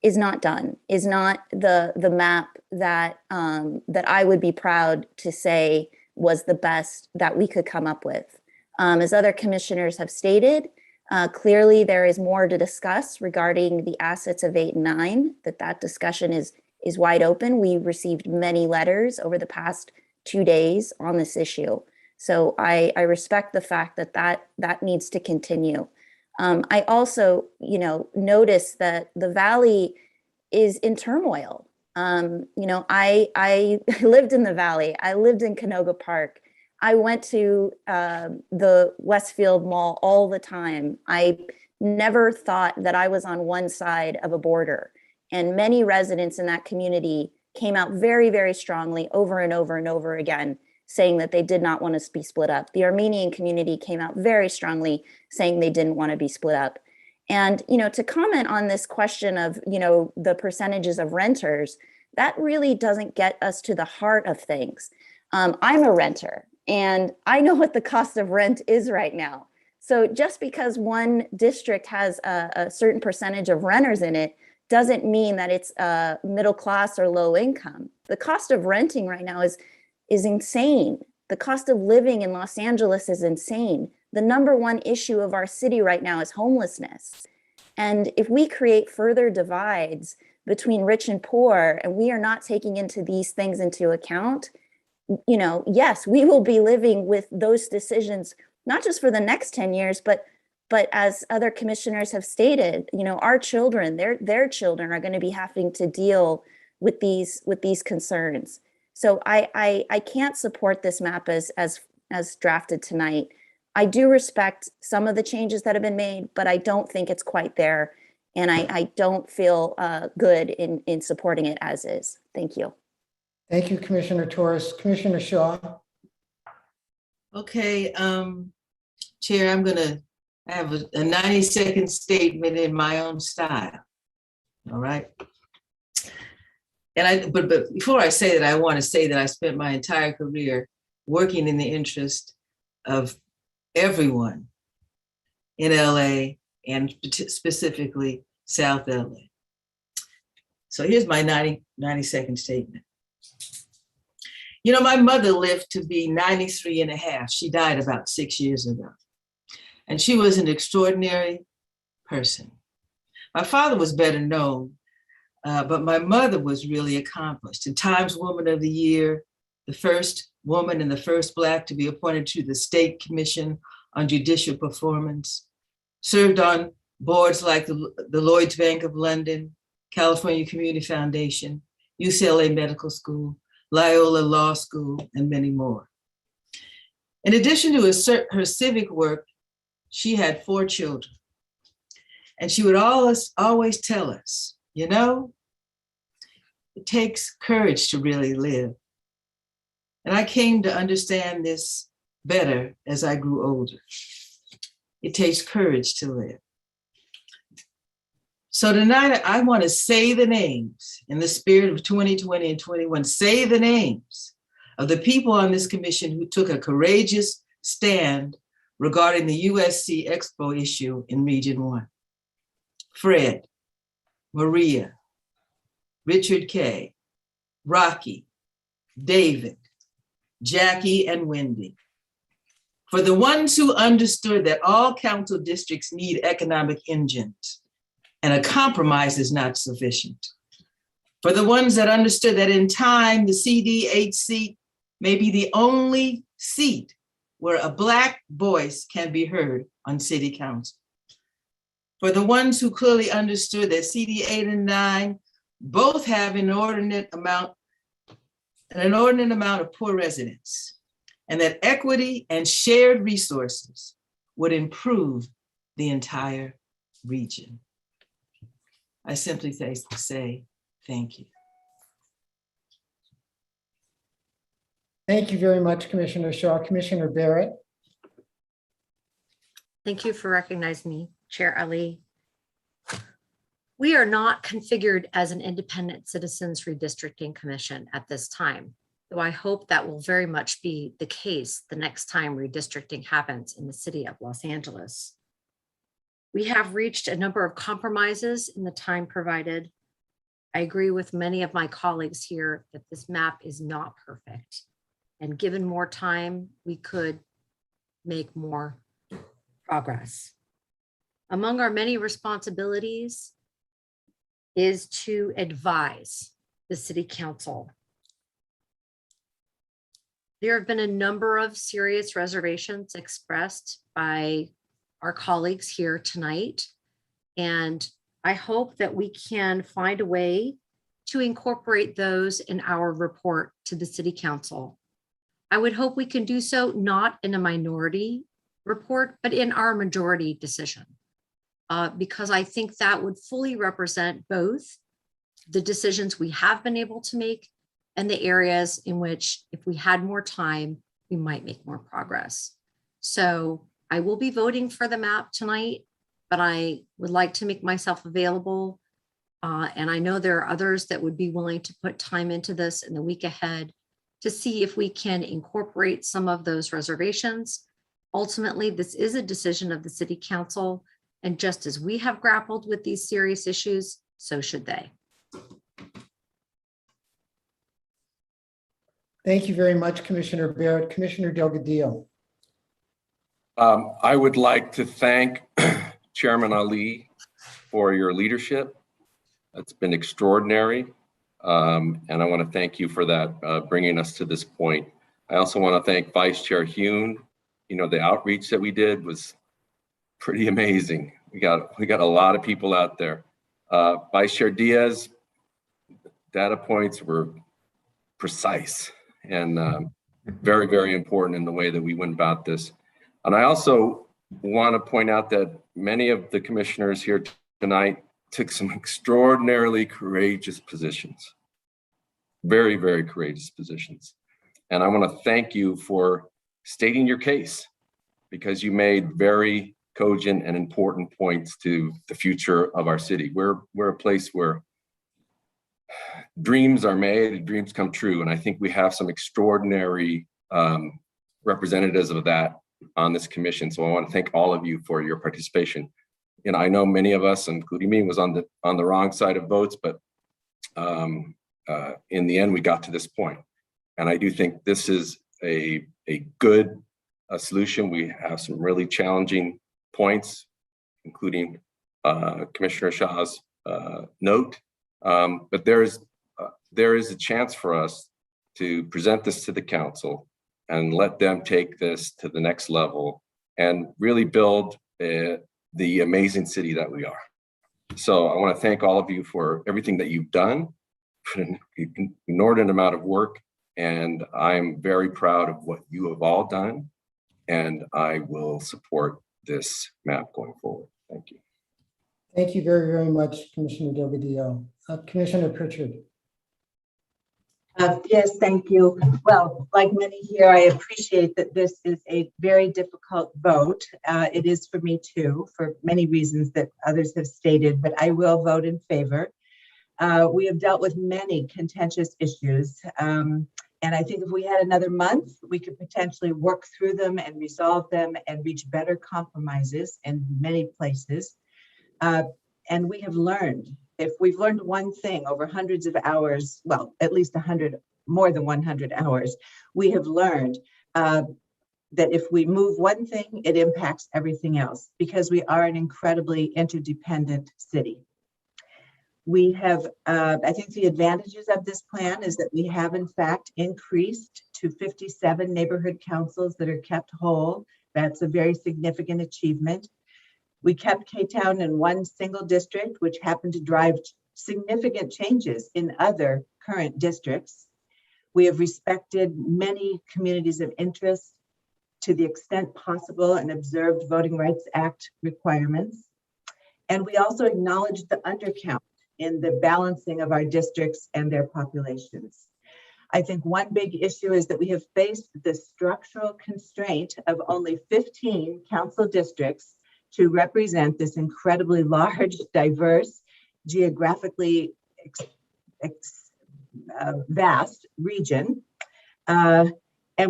is not done, is not the map that that I would be proud to say was the best that we could come up with. As other commissioners have stated, clearly there is more to discuss regarding the assets of 8 and 9, that discussion is wide open. We received many letters over the past 2 days on this issue. So I respect the fact that needs to continue. I also, notice that the Valley is in turmoil. I lived in the Valley. I lived in Canoga Park. I went to the Westfield Mall all the time. I never thought that I was on one side of a border. And many residents in that community came out very, very strongly over and over and over again, saying that they did not want to be split up. The Armenian community came out very strongly saying they didn't want to be split up. And, to comment on this question of, the percentages of renters, that really doesn't get us to the heart of things. I'm a renter and I know what the cost of rent is right now. So just because one district has a certain percentage of renters in it doesn't mean that it's middle class or low income. The cost of renting right now is insane. The cost of living in Los Angeles is insane. The number one issue of our city right now is homelessness. And if we create further divides between rich and poor, and we are not taking these things into account, yes, we will be living with those decisions, not just for the next 10 years, but as other commissioners have stated, our children, their children are going to be having to deal with these concerns. So I can't support this map as drafted tonight. I do respect some of the changes that have been made, but I don't think it's quite there. And I don't feel good in supporting it as is. Thank you. Thank you, Commissioner Torres. Commissioner Shaw. Okay, Chair, I have a 90-second statement in my own style. All right. But before I say that, I want to say that I spent my entire career working in the interest of everyone in LA and specifically South LA. So here's my 90-second statement. My mother lived to be 93 and a half. She died about 6 years ago. And she was an extraordinary person. My father was better known, but my mother was really accomplished. A Times Woman of the Year, the first woman and the first Black to be appointed to the State Commission on Judicial Performance, served on boards like the Lloyd's Bank of London, California Community Foundation, UCLA Medical School, Loyola Law School, and many more. In addition to her civic work, she had 4 children. And she would always tell us, it takes courage to really live. And I came to understand this better as I grew older. It takes courage to live. So tonight, I want to say the names in the spirit of 2020 and 21, say the names of the people on this commission who took a courageous stand regarding the USC Expo issue in Region 1. Fred, Maria, Richard K., Rocky, David, Jackie, and Wendy. For the ones who understood that all council districts need economic engines and a compromise is not sufficient. For the ones that understood that in time, the CD8 seat may be the only seat where a Black voice can be heard on city council. For the ones who clearly understood that CD8 and 9 both have an inordinate amount of poor residents, and that equity and shared resources would improve the entire region. I simply say thank you. Thank you very much, Commissioner Shaw. Commissioner Barrett. Thank you for recognizing me, Chair Ali. We are not configured as an independent citizens redistricting commission at this time, though I hope that will very much be the case the next time redistricting happens in the city of Los Angeles. We have reached a number of compromises in the time provided, I agree with many of my colleagues here that this map is not perfect. And given more time, we could make more progress. Among our many responsibilities is to advise the city council. There have been a number of serious reservations expressed by our colleagues here tonight. And I hope that we can find a way to incorporate those in our report to the city council. I would hope we can do so not in a minority report, but in our majority decision. Because I think that would fully represent both the decisions we have been able to make and the areas in which, if we had more time, we might make more progress. So I will be voting for the map tonight, but I would like to make myself available. And I know there are others that would be willing to put time into this in the week ahead to see if we can incorporate some of those reservations. Ultimately, this is a decision of the city council. And just as we have grappled with these serious issues, so should they. Thank you very much, Commissioner Barrett. Commissioner Delgadillo. I would like to thank Chairman Ali for your leadership. It's been extraordinary. And I want to thank you for that, bringing us to this point. I also want to thank Vice Chair Hune. You know, the outreach that we did was pretty amazing. We got a lot of people out there. Vice Chair Diaz, data points were precise and very, very important in the way that we went about this. And I also want to point out that many of the commissioners here tonight took some extraordinarily courageous positions. Very, very courageous positions. And I want to thank you for stating your case, because you made very cogent and important points to the future of our city. We're a place where dreams are made, dreams come true. And I think we have some extraordinary representatives of that on this commission. So I want to thank all of you for your participation. And I know many of us, including me, was on the wrong side of votes, but in the end, we got to this point. And I do think this is a good solution. We have some really challenging points, including Commissioner Shah's note. But there is a chance for us to present this to the council and let them take this to the next level and really build the amazing city that we are. So I want to thank all of you for everything that you've done, an inordinate amount of work, and I'm very proud of what you have all done, and I will support this map going forward. Thank you. Thank you very, very much, Commissioner Delgadillo. Commissioner Pritchard. Yes, thank you. Well, like many here, I appreciate that this is a very difficult vote. It is for me too, for many reasons that others have stated, but I will vote in favor. We have dealt with many contentious issues. And I think if we had another month, we could potentially work through them and resolve them and reach better compromises in many places. And we have learned, if we've learned one thing over hundreds of hours, well, at least more than 100 hours, we have learned that if we move one thing, it impacts everything else, because we are an incredibly interdependent city. We have, I think the advantages of this plan is that we have in fact increased to 57 neighborhood councils that are kept whole. That's a very significant achievement. We kept K-Town in one single district, which happened to drive significant changes in other current districts. We have respected many communities of interest to the extent possible and observed Voting Rights Act requirements. And we also acknowledged the undercount in the balancing of our districts and their populations. I think one big issue is that we have faced the structural constraint of only 15 council districts to represent this incredibly large, diverse, geographically vast region. And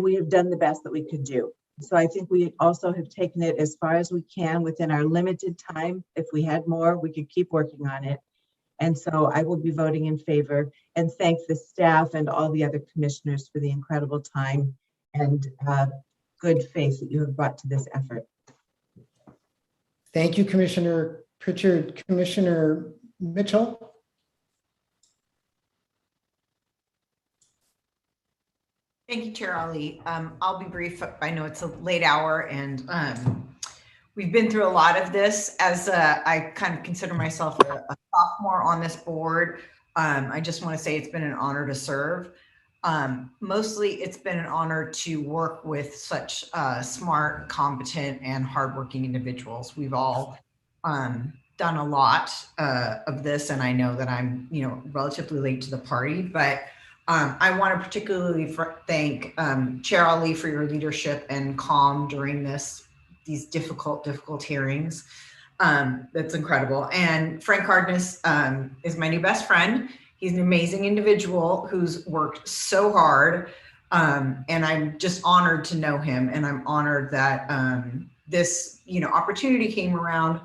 we have done the best that we could do. So I think we also have taken it as far as we can within our limited time. If we had more, we could keep working on it. And so I will be voting in favor and thank the staff and all the other commissioners for the incredible time and good faith that you have brought to this effort. Thank you, Commissioner Pritchard. Commissioner Mitchell? Thank you, Chair Ali. I'll be brief. I know it's a late hour and we've been through a lot of this. As I kind of consider myself a sophomore on this board, I just want to say it's been an honor to serve. Mostly it's been an honor to work with such smart, competent, and hardworking individuals. We've all done a lot of this, and I know that I'm, relatively late to the party, but I want to particularly thank Chair Ali for your leadership and calm during these difficult hearings. That's incredible. And Frank Cardenas is my new best friend. He's an amazing individual who's worked so hard. And I'm just honored to know him. And I'm honored that this, opportunity came around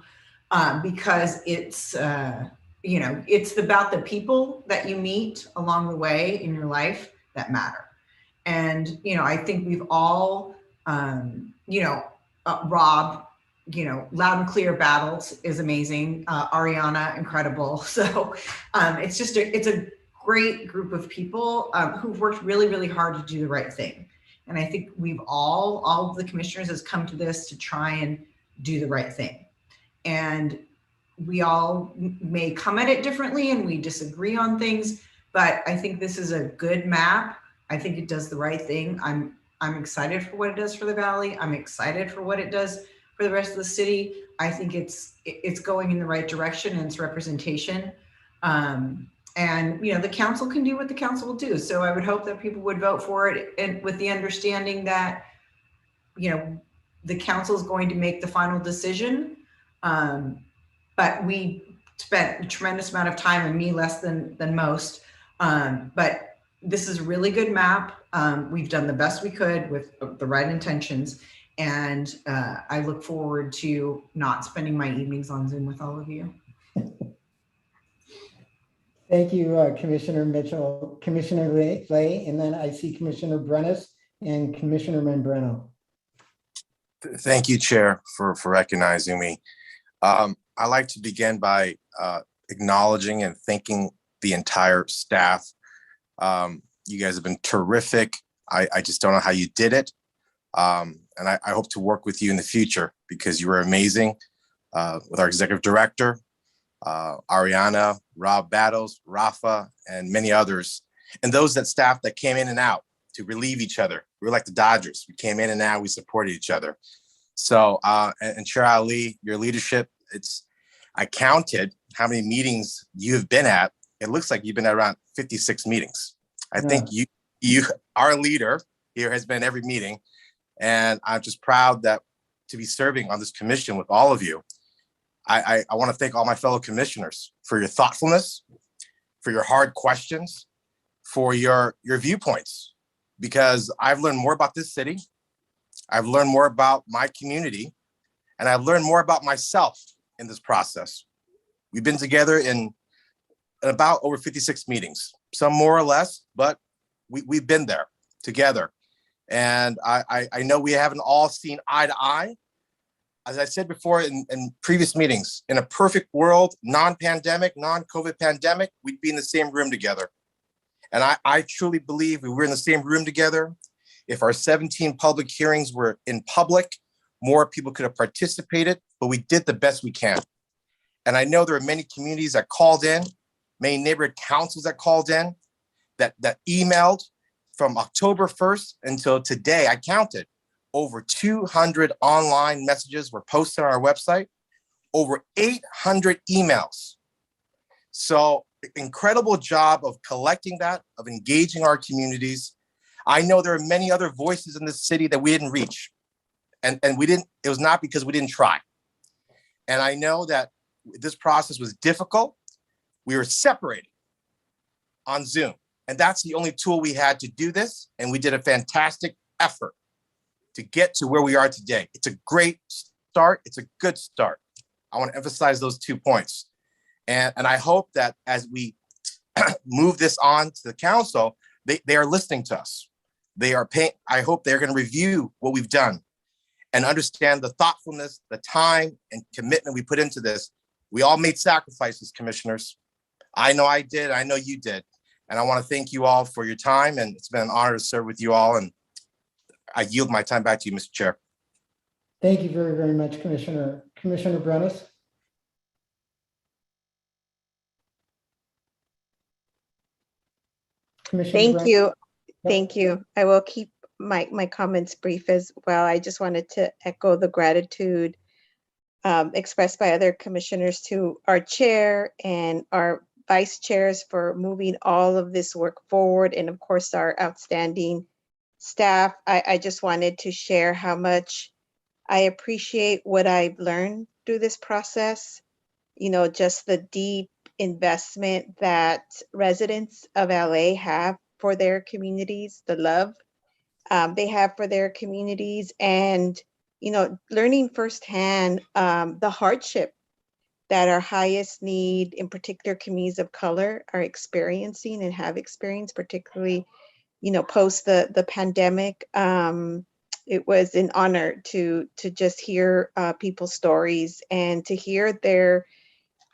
because it's, it's about the people that you meet along the way in your life that matter. And, I think we've all, Rob, loud and clear battles is amazing. Ariana, incredible. So it's a great group of people who've worked really, really hard to do the right thing. And I think we've all of the commissioners has come to this to try and do the right thing. And we all may come at it differently and we disagree on things, but I think this is a good map. I think it does the right thing. I'm excited for what it does for the Valley. I'm excited for what it does for the rest of the city. I think it's going in the right direction and its representation. And the council can do what the council will do. So I would hope that people would vote for it, and with the understanding that, the council is going to make the final decision. But we spent a tremendous amount of time, and me less than most. But this is a really good map. We've done the best we could with the right intentions. And I look forward to not spending my evenings on Zoom with all of you. Thank you, Commissioner Mitchell. Commissioner Lay, and then I see Commissioner Brennis and Commissioner Membreno. Thank you, Chair, for recognizing me. I'd like to begin by acknowledging and thanking the entire staff. You guys have been terrific. I just don't know how you did it. And I hope to work with you in the future because you were amazing with our executive director, Ariana, Rob Battles, Rafa, and many others. And those staff that came in and out to relieve each other. We were like the Dodgers. We came in and out, we supported each other. So, and Chair Ali, your leadership, I counted how many meetings you have been at. It looks like you've been at around 56 meetings. I think you, our leader here, has been at every meeting. And I'm just proud to be serving on this commission with all of you. I want to thank all my fellow commissioners for your thoughtfulness, for your hard questions, for your viewpoints, because I've learned more about this city. I've learned more about my community, and I've learned more about myself in this process. We've been together in about over 56 meetings, some more or less, but we've been there together. And I know we haven't all seen eye to eye. As I said before in previous meetings, in a perfect world, non-pandemic, non-COVID pandemic, we'd be in the same room together. And I truly believe we were in the same room together. If our 17 public hearings were in public, more people could have participated, but we did the best we can. And I know there are many communities that called in, many neighborhood councils that called in, that emailed from October 1st until today. I counted over 200 online messages were posted on our website, over 800 emails. So incredible job of collecting that, of engaging our communities. I know there are many other voices in this city that we didn't reach. And it was not because we didn't try. And I know that this process was difficult. We were separated on Zoom. And that's the only tool we had to do this. And we did a fantastic effort to get to where we are today. It's a great start. It's a good start. I want to emphasize those 2 points. And I hope that as we move this on to the council, they are listening to us. I hope they're going to review what we've done and understand the thoughtfulness, the time and commitment we put into this. We all made sacrifices, commissioners. I know I did. I know you did. And I want to thank you all for your time. And it's been an honor to serve with you all. And I yield my time back to you, Mr. Chair. Thank you very, very much, Commissioner. Commissioner Brennis? Thank you. Thank you. I will keep my comments brief as well. I just wanted to echo the gratitude expressed by other commissioners to our chair and our vice chairs for moving all of this work forward, and of course our outstanding staff. I just wanted to share how much I appreciate what I've learned through this process. You know, just the deep investment that residents of LA have for their communities, the love they have for their communities, and you know, learning firsthand the hardship that our highest need, in particular communities of color, are experiencing and have experienced, particularly, you know, post the pandemic. It was an honor to just hear people's stories and to hear their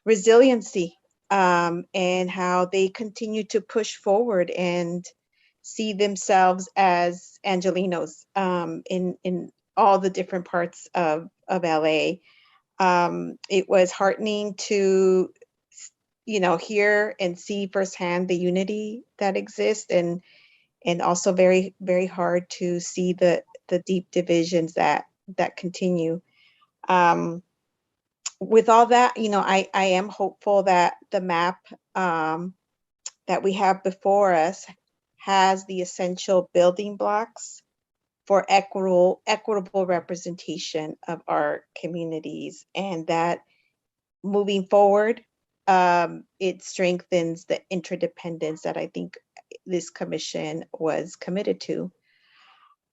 resiliency and how they continue to push forward and see themselves as Angelinos in all the different parts of LA. It was heartening to, you know, hear and see firsthand the unity that exists, and also very, very hard to see the deep divisions that continue. With all that, you know, I am hopeful that the map that we have before us has the essential building blocks for equitable representation of our communities, and that moving forward, it strengthens the interdependence that I think this commission was committed to.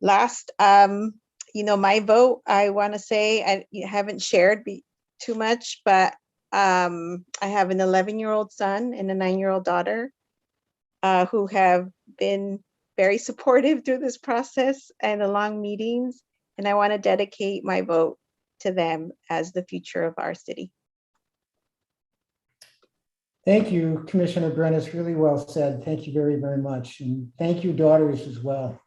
Last, you know, my vote, I want to say, I haven't shared too much, but I have an 11-year-old son and a 9-year-old daughter who have been very supportive through this process and the long meetings. And I want to dedicate my vote to them as the future of our city. Thank you, Commissioner Brennis. Really well said. Thank you very, very much. And thank you, daughters, as well.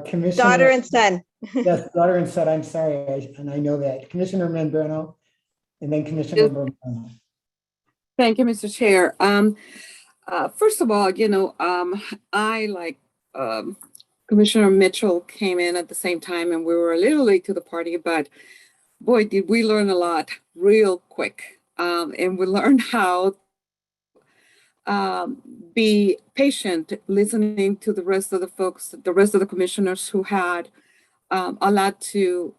Commissioner, daughter and son. Yes, daughter and son. I'm sorry, and I know that. Commissioner Membrano, and then Commissioner Membrano. Thank you, Mr. Chair. First of all, you know, I, like Commissioner Mitchell, came in at the same time, and we were a little late to the party, but boy, did we learn a lot real quick. And we learned how be patient, listening to the rest of the folks, the rest of the commissioners who had a lot to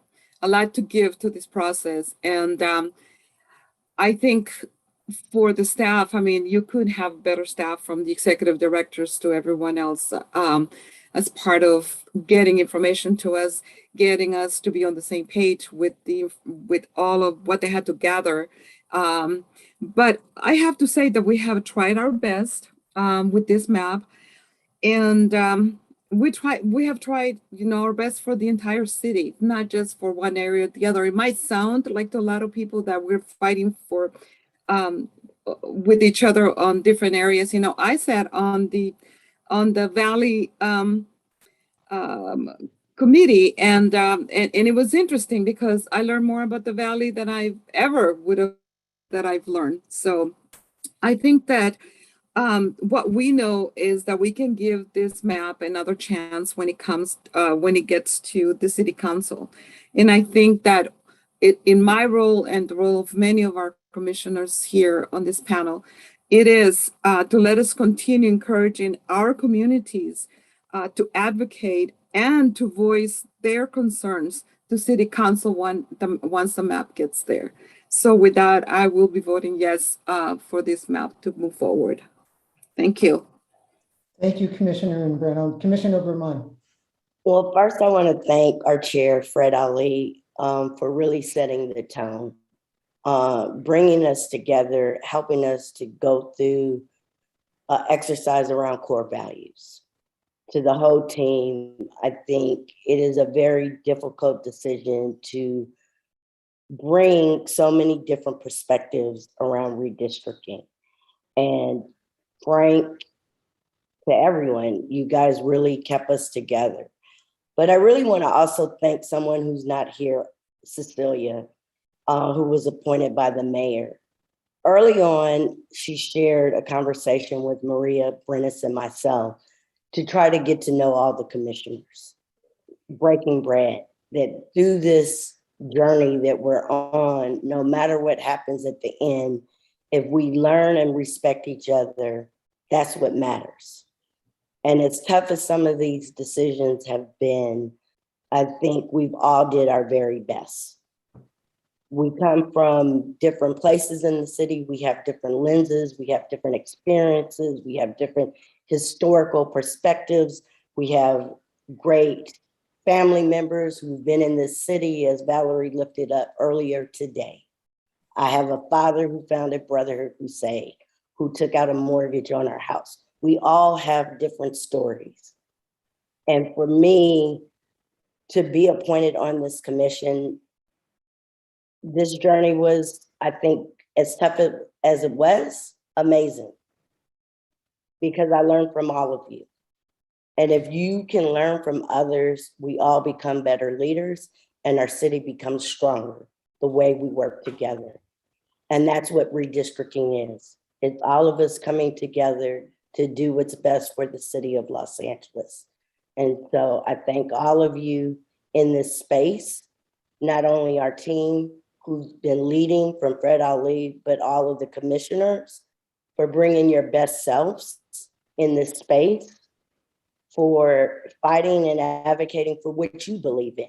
give to this process. And I think for the staff, I mean, you could have better staff, from the executive directors to everyone else, as part of getting information to us, getting us to be on the same page with all of what they had to gather. But I have to say that we have tried our best with this map, and we have tried, you know, our best for the entire city, not just for one area or the other. It might sound like to a lot of people that we're fighting for with each other on different areas. You know, I sat on the Valley committee, and it was interesting because I learned more about the Valley than I ever would have that I've learned. So I think that what we know is that we can give this map another chance when it comes when it gets to the city council. And I think that in my role and the role of many of our commissioners here on this panel, it is to let us continue encouraging our communities to advocate and to voice their concerns to city council once the map gets there. So with that, I will be voting yes for this map to move forward. Thank you. Thank you, Commissioner Membrano. Commissioner Vermont. Well, first I want to thank our chair, Fred Ali, for really setting the tone. bringing us together, helping us to go through exercise around core values. To the whole team, I think it is a very difficult decision to bring so many different perspectives around redistricting. And Frank, to everyone, you guys really kept us together. But I really want to also thank someone who's not here, Cecilia, who was appointed by the mayor. Early on, she shared a conversation with Maria Brennis and myself to try to get to know all the commissioners, breaking bread, that through this journey that we're on, no matter what happens at the end, if we learn and respect each other, that's what matters. And as tough as some of these decisions have been, I think we've all did our very best. We come from different places in the city. We have different lenses. We have different experiences. We have different historical perspectives. We have great family members who've been in this city, as Valerie lifted up earlier today. I have a father who founded Brotherhood Crusade, who took out a mortgage on our house. We all have different stories. And for me to be appointed on this commission, this journey was, I think, as tough as it was, amazing. Because I learned from all of you. And if you can learn from others, we all become better leaders and our city becomes stronger the way we work together. And that's what redistricting is. It's all of us coming together to do what's best for the city of Los Angeles. And so I thank all of you in this space, not only our team who's been leading from Fred Ali, but all of the commissioners for bringing your best selves in this space, for fighting and advocating for what you believe in.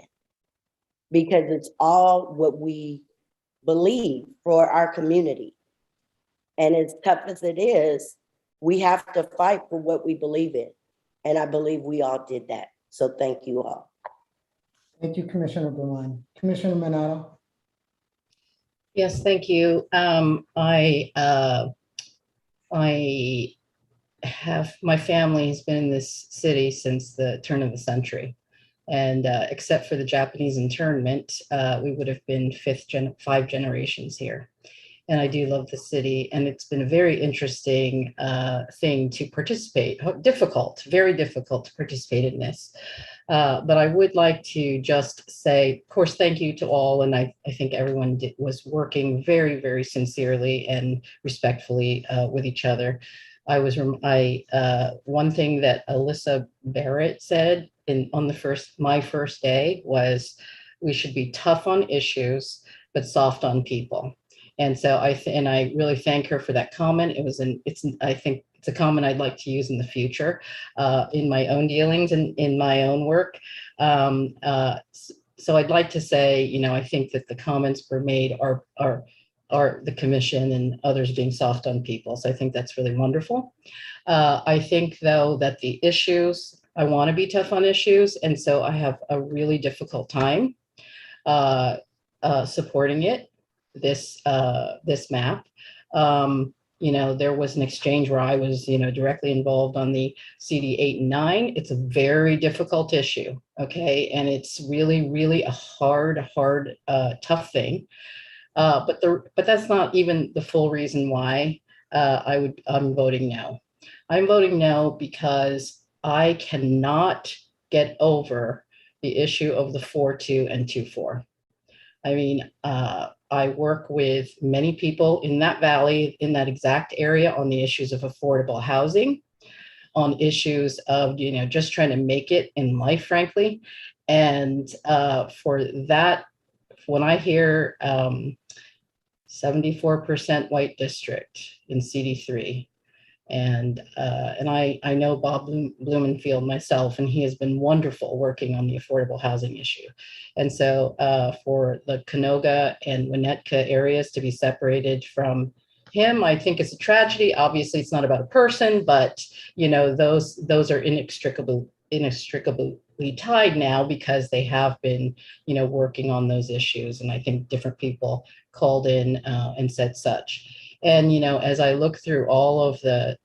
Because it's all what we believe for our community. And as tough as it is, we have to fight for what we believe in. And I believe we all did that. So thank you all. Thank you, Commissioner Braun. Commissioner Minato. Yes, thank you. My family has been in this city since the turn of the century. And except for the Japanese internment, we would have been five generations here. And I do love the city. And it's been a very interesting thing to participate, very difficult to participate in this. But I would like to just say, of course, thank you to all. And I think everyone was working very, very sincerely and respectfully with each other. One thing that Alyssa Barrett said on my first day was, we should be tough on issues, but soft on people. And so I really thank her for that comment. I think it's a comment I'd like to use in the future in my own dealings and in my own work. So I'd like to say, I think that the comments were made are the commission and others being soft on people. So I think that's really wonderful. I think though that the issues, I want to be tough on issues. And so I have a really difficult time supporting it, this map. There was an exchange where I was, directly involved on the CD 8 and 9. It's a very difficult issue. Okay. And it's really, really a hard, tough thing. But that's not even the full reason why I'm voting no. I'm voting no because I cannot get over the issue of the 4-2 and 2-4. I mean, I work with many people in that valley, in that exact area, on the issues of affordable housing, on issues of, just trying to make it in life, frankly. And for that, when I hear 74% white district in CD3, and I know Bob Blumenfield myself, and he has been wonderful working on the affordable housing issue. And so for the Canoga and Winnetka areas to be separated from him, I think it's a tragedy. Obviously, it's not about a person, but those are inextricably inextricably tied now because they have been, working on those issues. And I think different people called in and said such. And, as I look through all of the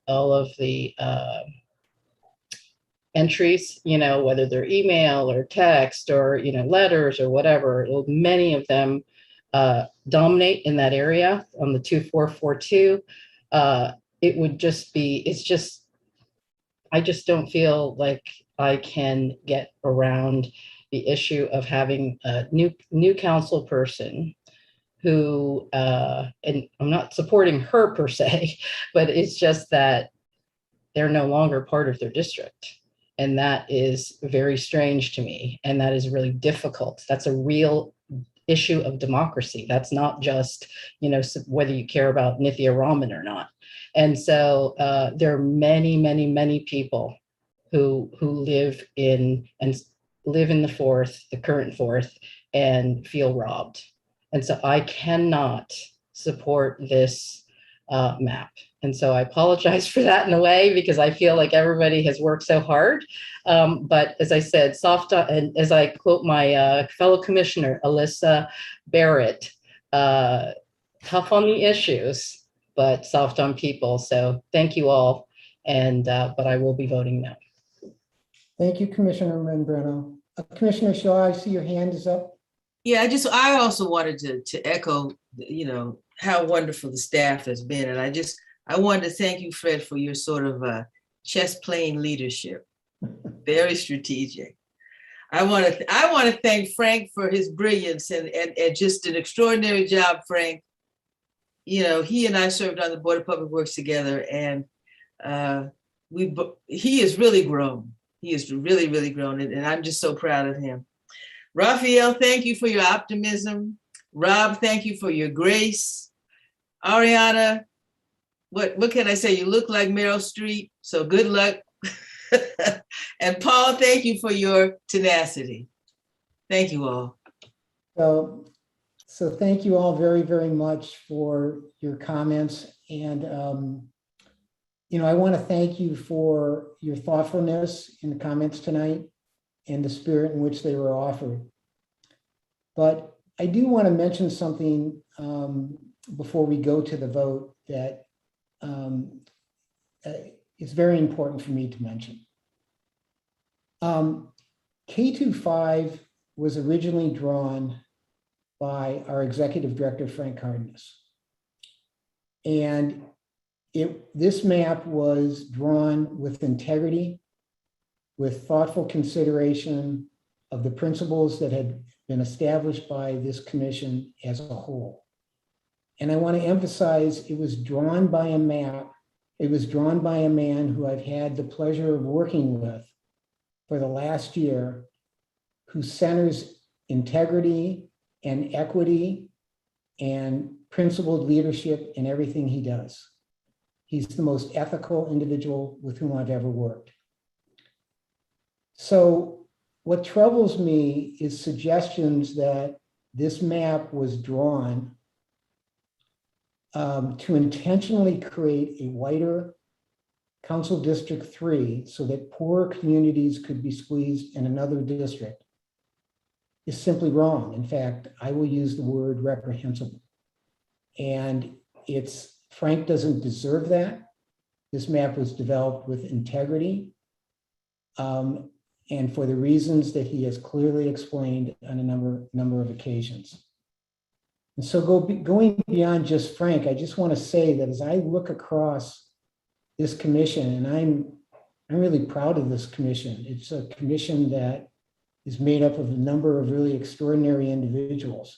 entries, whether they're email or text or, letters or whatever, many of them dominate in that area on the 2442. It would just be, I just don't feel like I can get around the issue of having a new council person who, and I'm not supporting her per se, but it's just that they're no longer part of their district. And that is very strange to me. And that is really difficult. That's a real issue of democracy. That's not just, whether you care about Nithya Raman or not. And so there are many, many, many people who live in the fourth, the current fourth, and feel robbed. And so I cannot support this map. And so I apologize for that in a way, because I feel like everybody has worked so hard. But as I said, and as I quote my fellow commissioner, Alyssa Barrett, tough on the issues, but soft on people. So thank you all. And but I will be voting no. Thank you, Commissioner Membrano. Commissioner Shaw, I see your hand is up. Yeah, I also wanted to echo, how wonderful the staff has been. And I wanted to thank you, Fred, for your sort of chess playing leadership. Very strategic. I want to thank Frank for his brilliance and just an extraordinary job, Frank. He and I served on the Board of Public Works together, and he has really grown. He has really, really grown, and I'm just so proud of him. Raphael, thank you for your optimism. Rob, thank you for your grace. Ariana, what can I say? You look like Meryl Streep, so good luck. And Paul, thank you for your tenacity. Thank you all. So thank you all very, very much for your comments. And, I want to thank you for your thoughtfulness in the comments tonight and the spirit in which they were offered. But I do want to mention something before we go to the vote that is very important for me to mention. K25 was originally drawn by our executive director, Frank Cardenas. And this map was drawn with integrity, with thoughtful consideration of the principles that had been established by this commission as a whole. And I want to emphasize it was drawn by a map. It was drawn by a man who I've had the pleasure of working with for the last year, who centers integrity and equity and principled leadership in everything he does. He's the most ethical individual with whom I've ever worked. So what troubles me is suggestions that this map was drawn to intentionally create a whiter Council District 3 so that poorer communities could be squeezed in another district is simply wrong. In fact, I will use the word reprehensible. And Frank doesn't deserve that. This map was developed with integrity and for the reasons that he has clearly explained on a number of occasions. And so going beyond just Frank, I just want to say that as I look across this commission, and I'm really proud of this commission. It's a commission that is made up of a number of really extraordinary individuals.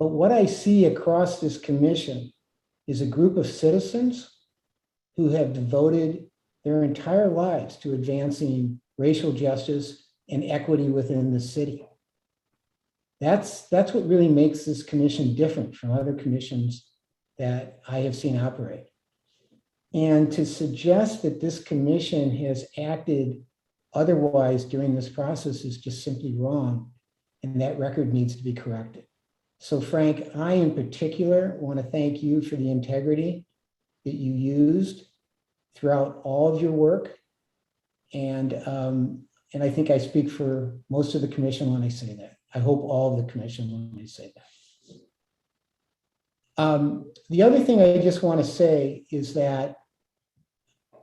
But what I see across this commission is a group of citizens who have devoted their entire lives to advancing racial justice and equity within the city. That's what really makes this commission different from other commissions that I have seen operate. And to suggest that this commission has acted otherwise during this process is just simply wrong, and that record needs to be corrected. So Frank, I in particular want to thank you for the integrity that you used throughout all of your work. And And I think I speak for most of the commission when I say that. I hope all of the commission when I say that. The other thing I just want to say is that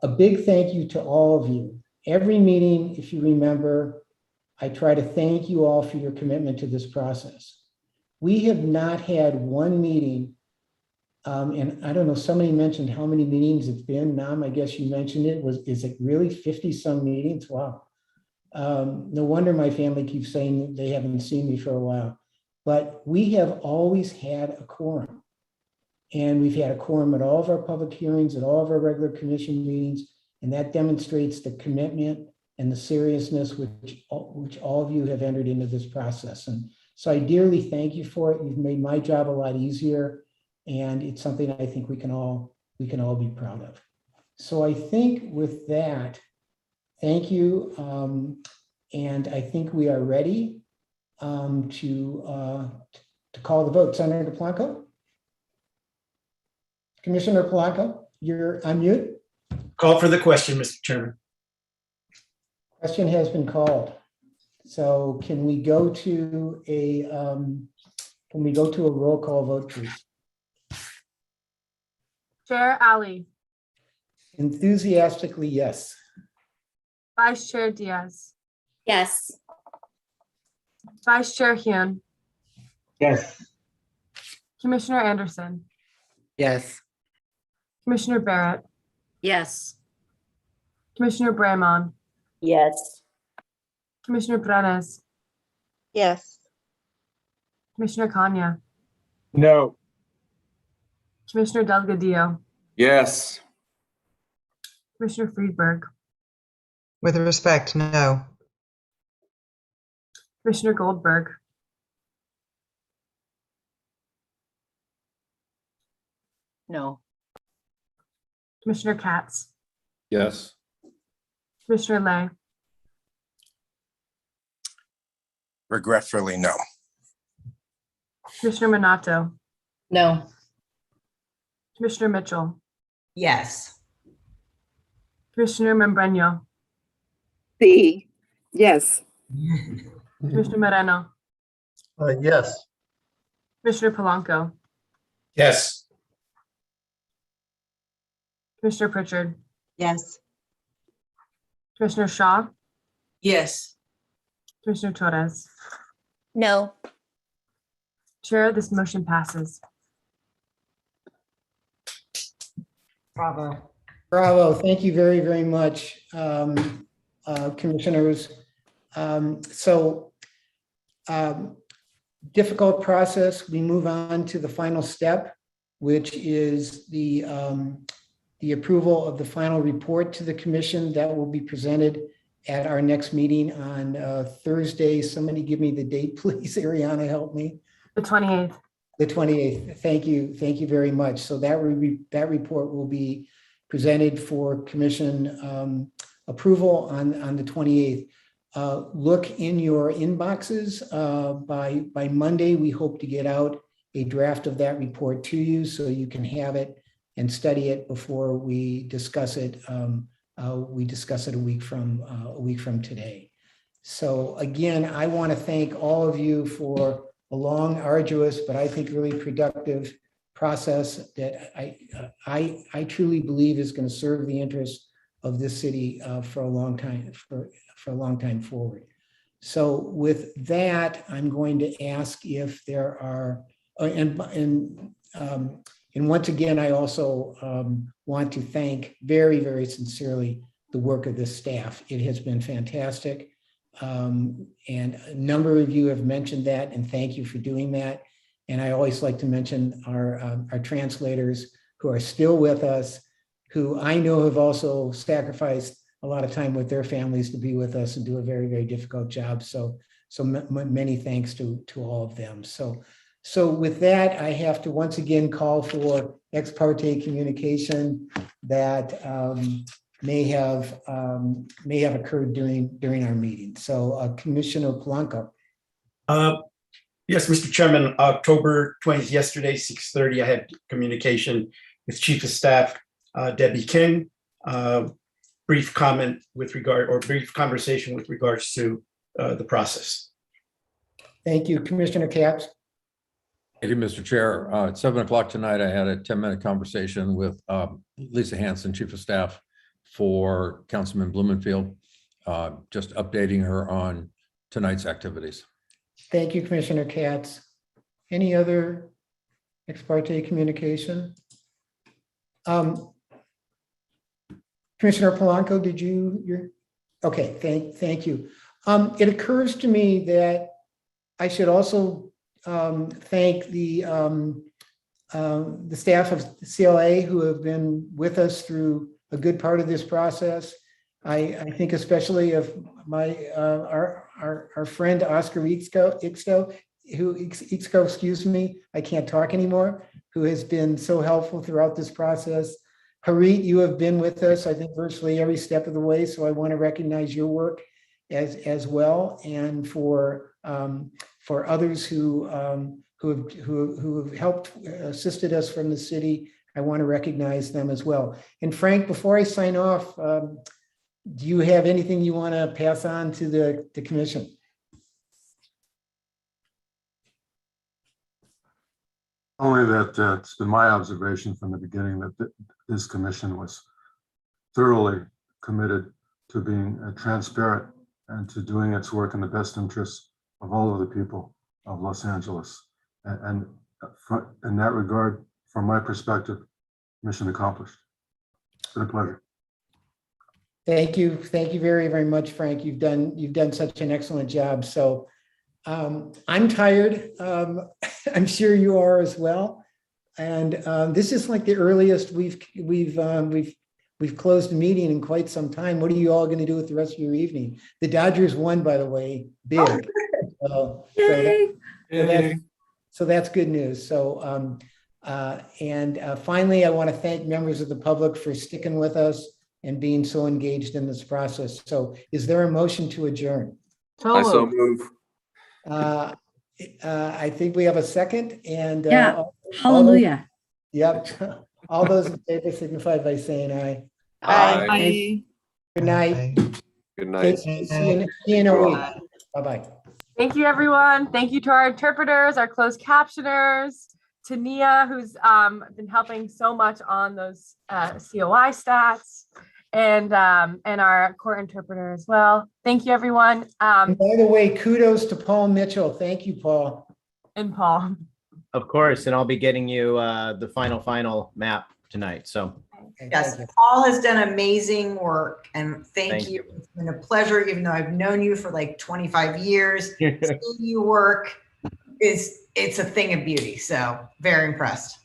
a big thank you to all of you. Every meeting, if you remember, I try to thank you all for your commitment to this process. We have not had one meeting, and I don't know, somebody mentioned how many meetings it's been. Nam, I guess you mentioned it. Is it really 50 some meetings? Wow. No wonder my family keeps saying that they haven't seen me for a while. But we have always had a quorum. And we've had a quorum at all of our public hearings, at all of our regular commission meetings, and that demonstrates the commitment and the seriousness which all of you have entered into this process. And so I dearly thank you for it. You've made my job a lot easier, and it's something I think we can all be proud of. So I think with that, thank you, and I think we are ready to call the vote. Senator Blanco? Commissioner Polanco, you're on mute. Call for the question, Mr. Chairman. Question has been called. So can we go to a roll call vote, please? Chair Ali, Enthusiastically, yes. Vice Chair Diaz, Yes. Vice Chair Hyun, Yes. Commissioner Anderson, Yes. Commissioner Barrett, Yes. Commissioner Bramon, Yes. Commissioner Brenes, Yes. Commissioner Kanya, No. Commissioner Delgadillo, Yes. Commissioner Friedberg, With respect, no. Commissioner Goldberg, No. Commissioner Katz, Yes. Commissioner Lay, Regretfully, no. Commissioner Minato, No. Commissioner Mitchell, Yes. Commissioner Membreño, Sí. Yes. Commissioner Moreno, Yes. Commissioner Polanco, Yes. Commissioner Pritchard, Yes. Commissioner Shaw, Yes. Commissioner Torres. No. Chair, this motion passes. Bravo. Bravo. Thank you very, very much, commissioners. Difficult process. We move on to the final step, which is the approval of the final report to the commission that will be presented at our next meeting on Thursday. Somebody give me the date, please. Ariana, help me. The 28th. The 28th. Thank you. Thank you very much. So that report will be presented for commission approval on the 28th. Look in your inboxes. By Monday, we hope to get out a draft of that report to you so you can have it and study it before we discuss it. We discuss it a week from today. So again, I want to thank all of you for a long, arduous, but I think really productive process that I truly believe is going to serve the interests of this city for a long time, for a long time forward. So with that, I'm going to ask if there are, and once again, I also want to thank very, very sincerely the work of this staff. It has been fantastic. And a number of you have mentioned that, and thank you for doing that. And I always like to mention our translators who are still with us, who I know have also sacrificed a lot of time with their families to be with us and do a very, very difficult job. So many thanks to all of them. So with that, I have to once again call for ex parte communication that may have occurred during our meeting. So Commissioner Polanco. Yes, Mr. Chairman, October 20th, yesterday, 6:30, I had communication with Chief of Staff Debbie King. brief comment with regard, or brief conversation with regards to the process. Thank you, Commissioner Capps. Thank you, Mr. Chair. At 7 o'clock tonight, I had a 10-minute conversation with Lisa Hanson, Chief of Staff for Councilman Blumenfield, just updating her on tonight's activities. Thank you, Commissioner Katz. Any other ex parte communication? Commissioner Polanco, did you're okay, thank you. It occurs to me that I should also thank the staff of CLA who have been with us through a good part of this process. I think especially of our friend Oscar Ixto, excuse me, I can't talk anymore, who has been so helpful throughout this process. Harit, you have been with us, I think, virtually every step of the way, so I want to recognize your work as well, and for others who have helped assisted us from the city. I want to recognize them as well. And Frank, before I sign off, do you have anything you want to pass on to the commission? Only that it's been my observation from the beginning that this commission was thoroughly committed to being transparent and to doing its work in the best interests of all of the people of Los Angeles. And in that regard, from my perspective, mission accomplished. It's been a pleasure. Thank you very, very much, Frank. You've done such an excellent job. So I'm tired. I'm sure you are as well. And this is like the earliest we've closed a meeting in quite some time. What are you all going to do with the rest of your evening? The Dodgers won, by the way, big. So that's good news. So finally, I want to thank members of the public for sticking with us and being so engaged in this process. So is there a motion to adjourn? I so move. I think we have a second, and hallelujah. Yep. All those in favor signify by saying aye. Aye. Good night. Good night. See you in a week. Bye-bye. Thank you, everyone. Thank you to our interpreters, our closed captioners, to Nia, who's been helping so much on those COI stats, and our court interpreter as well. Thank you, everyone. And by the way, kudos to Paul Mitchell. Thank you, Paul. And Paul. Of course, and I'll be getting you the final map tonight. So yes, Paul has done amazing work, and thank you. It's been a pleasure, even though I've known you for like 25 years. Seeing you work it's a thing of beauty. So very impressed.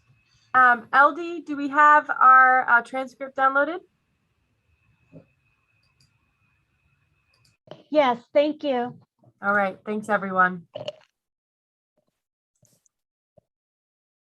LD, do we have our transcript downloaded? Yes, thank you. All right, thanks everyone.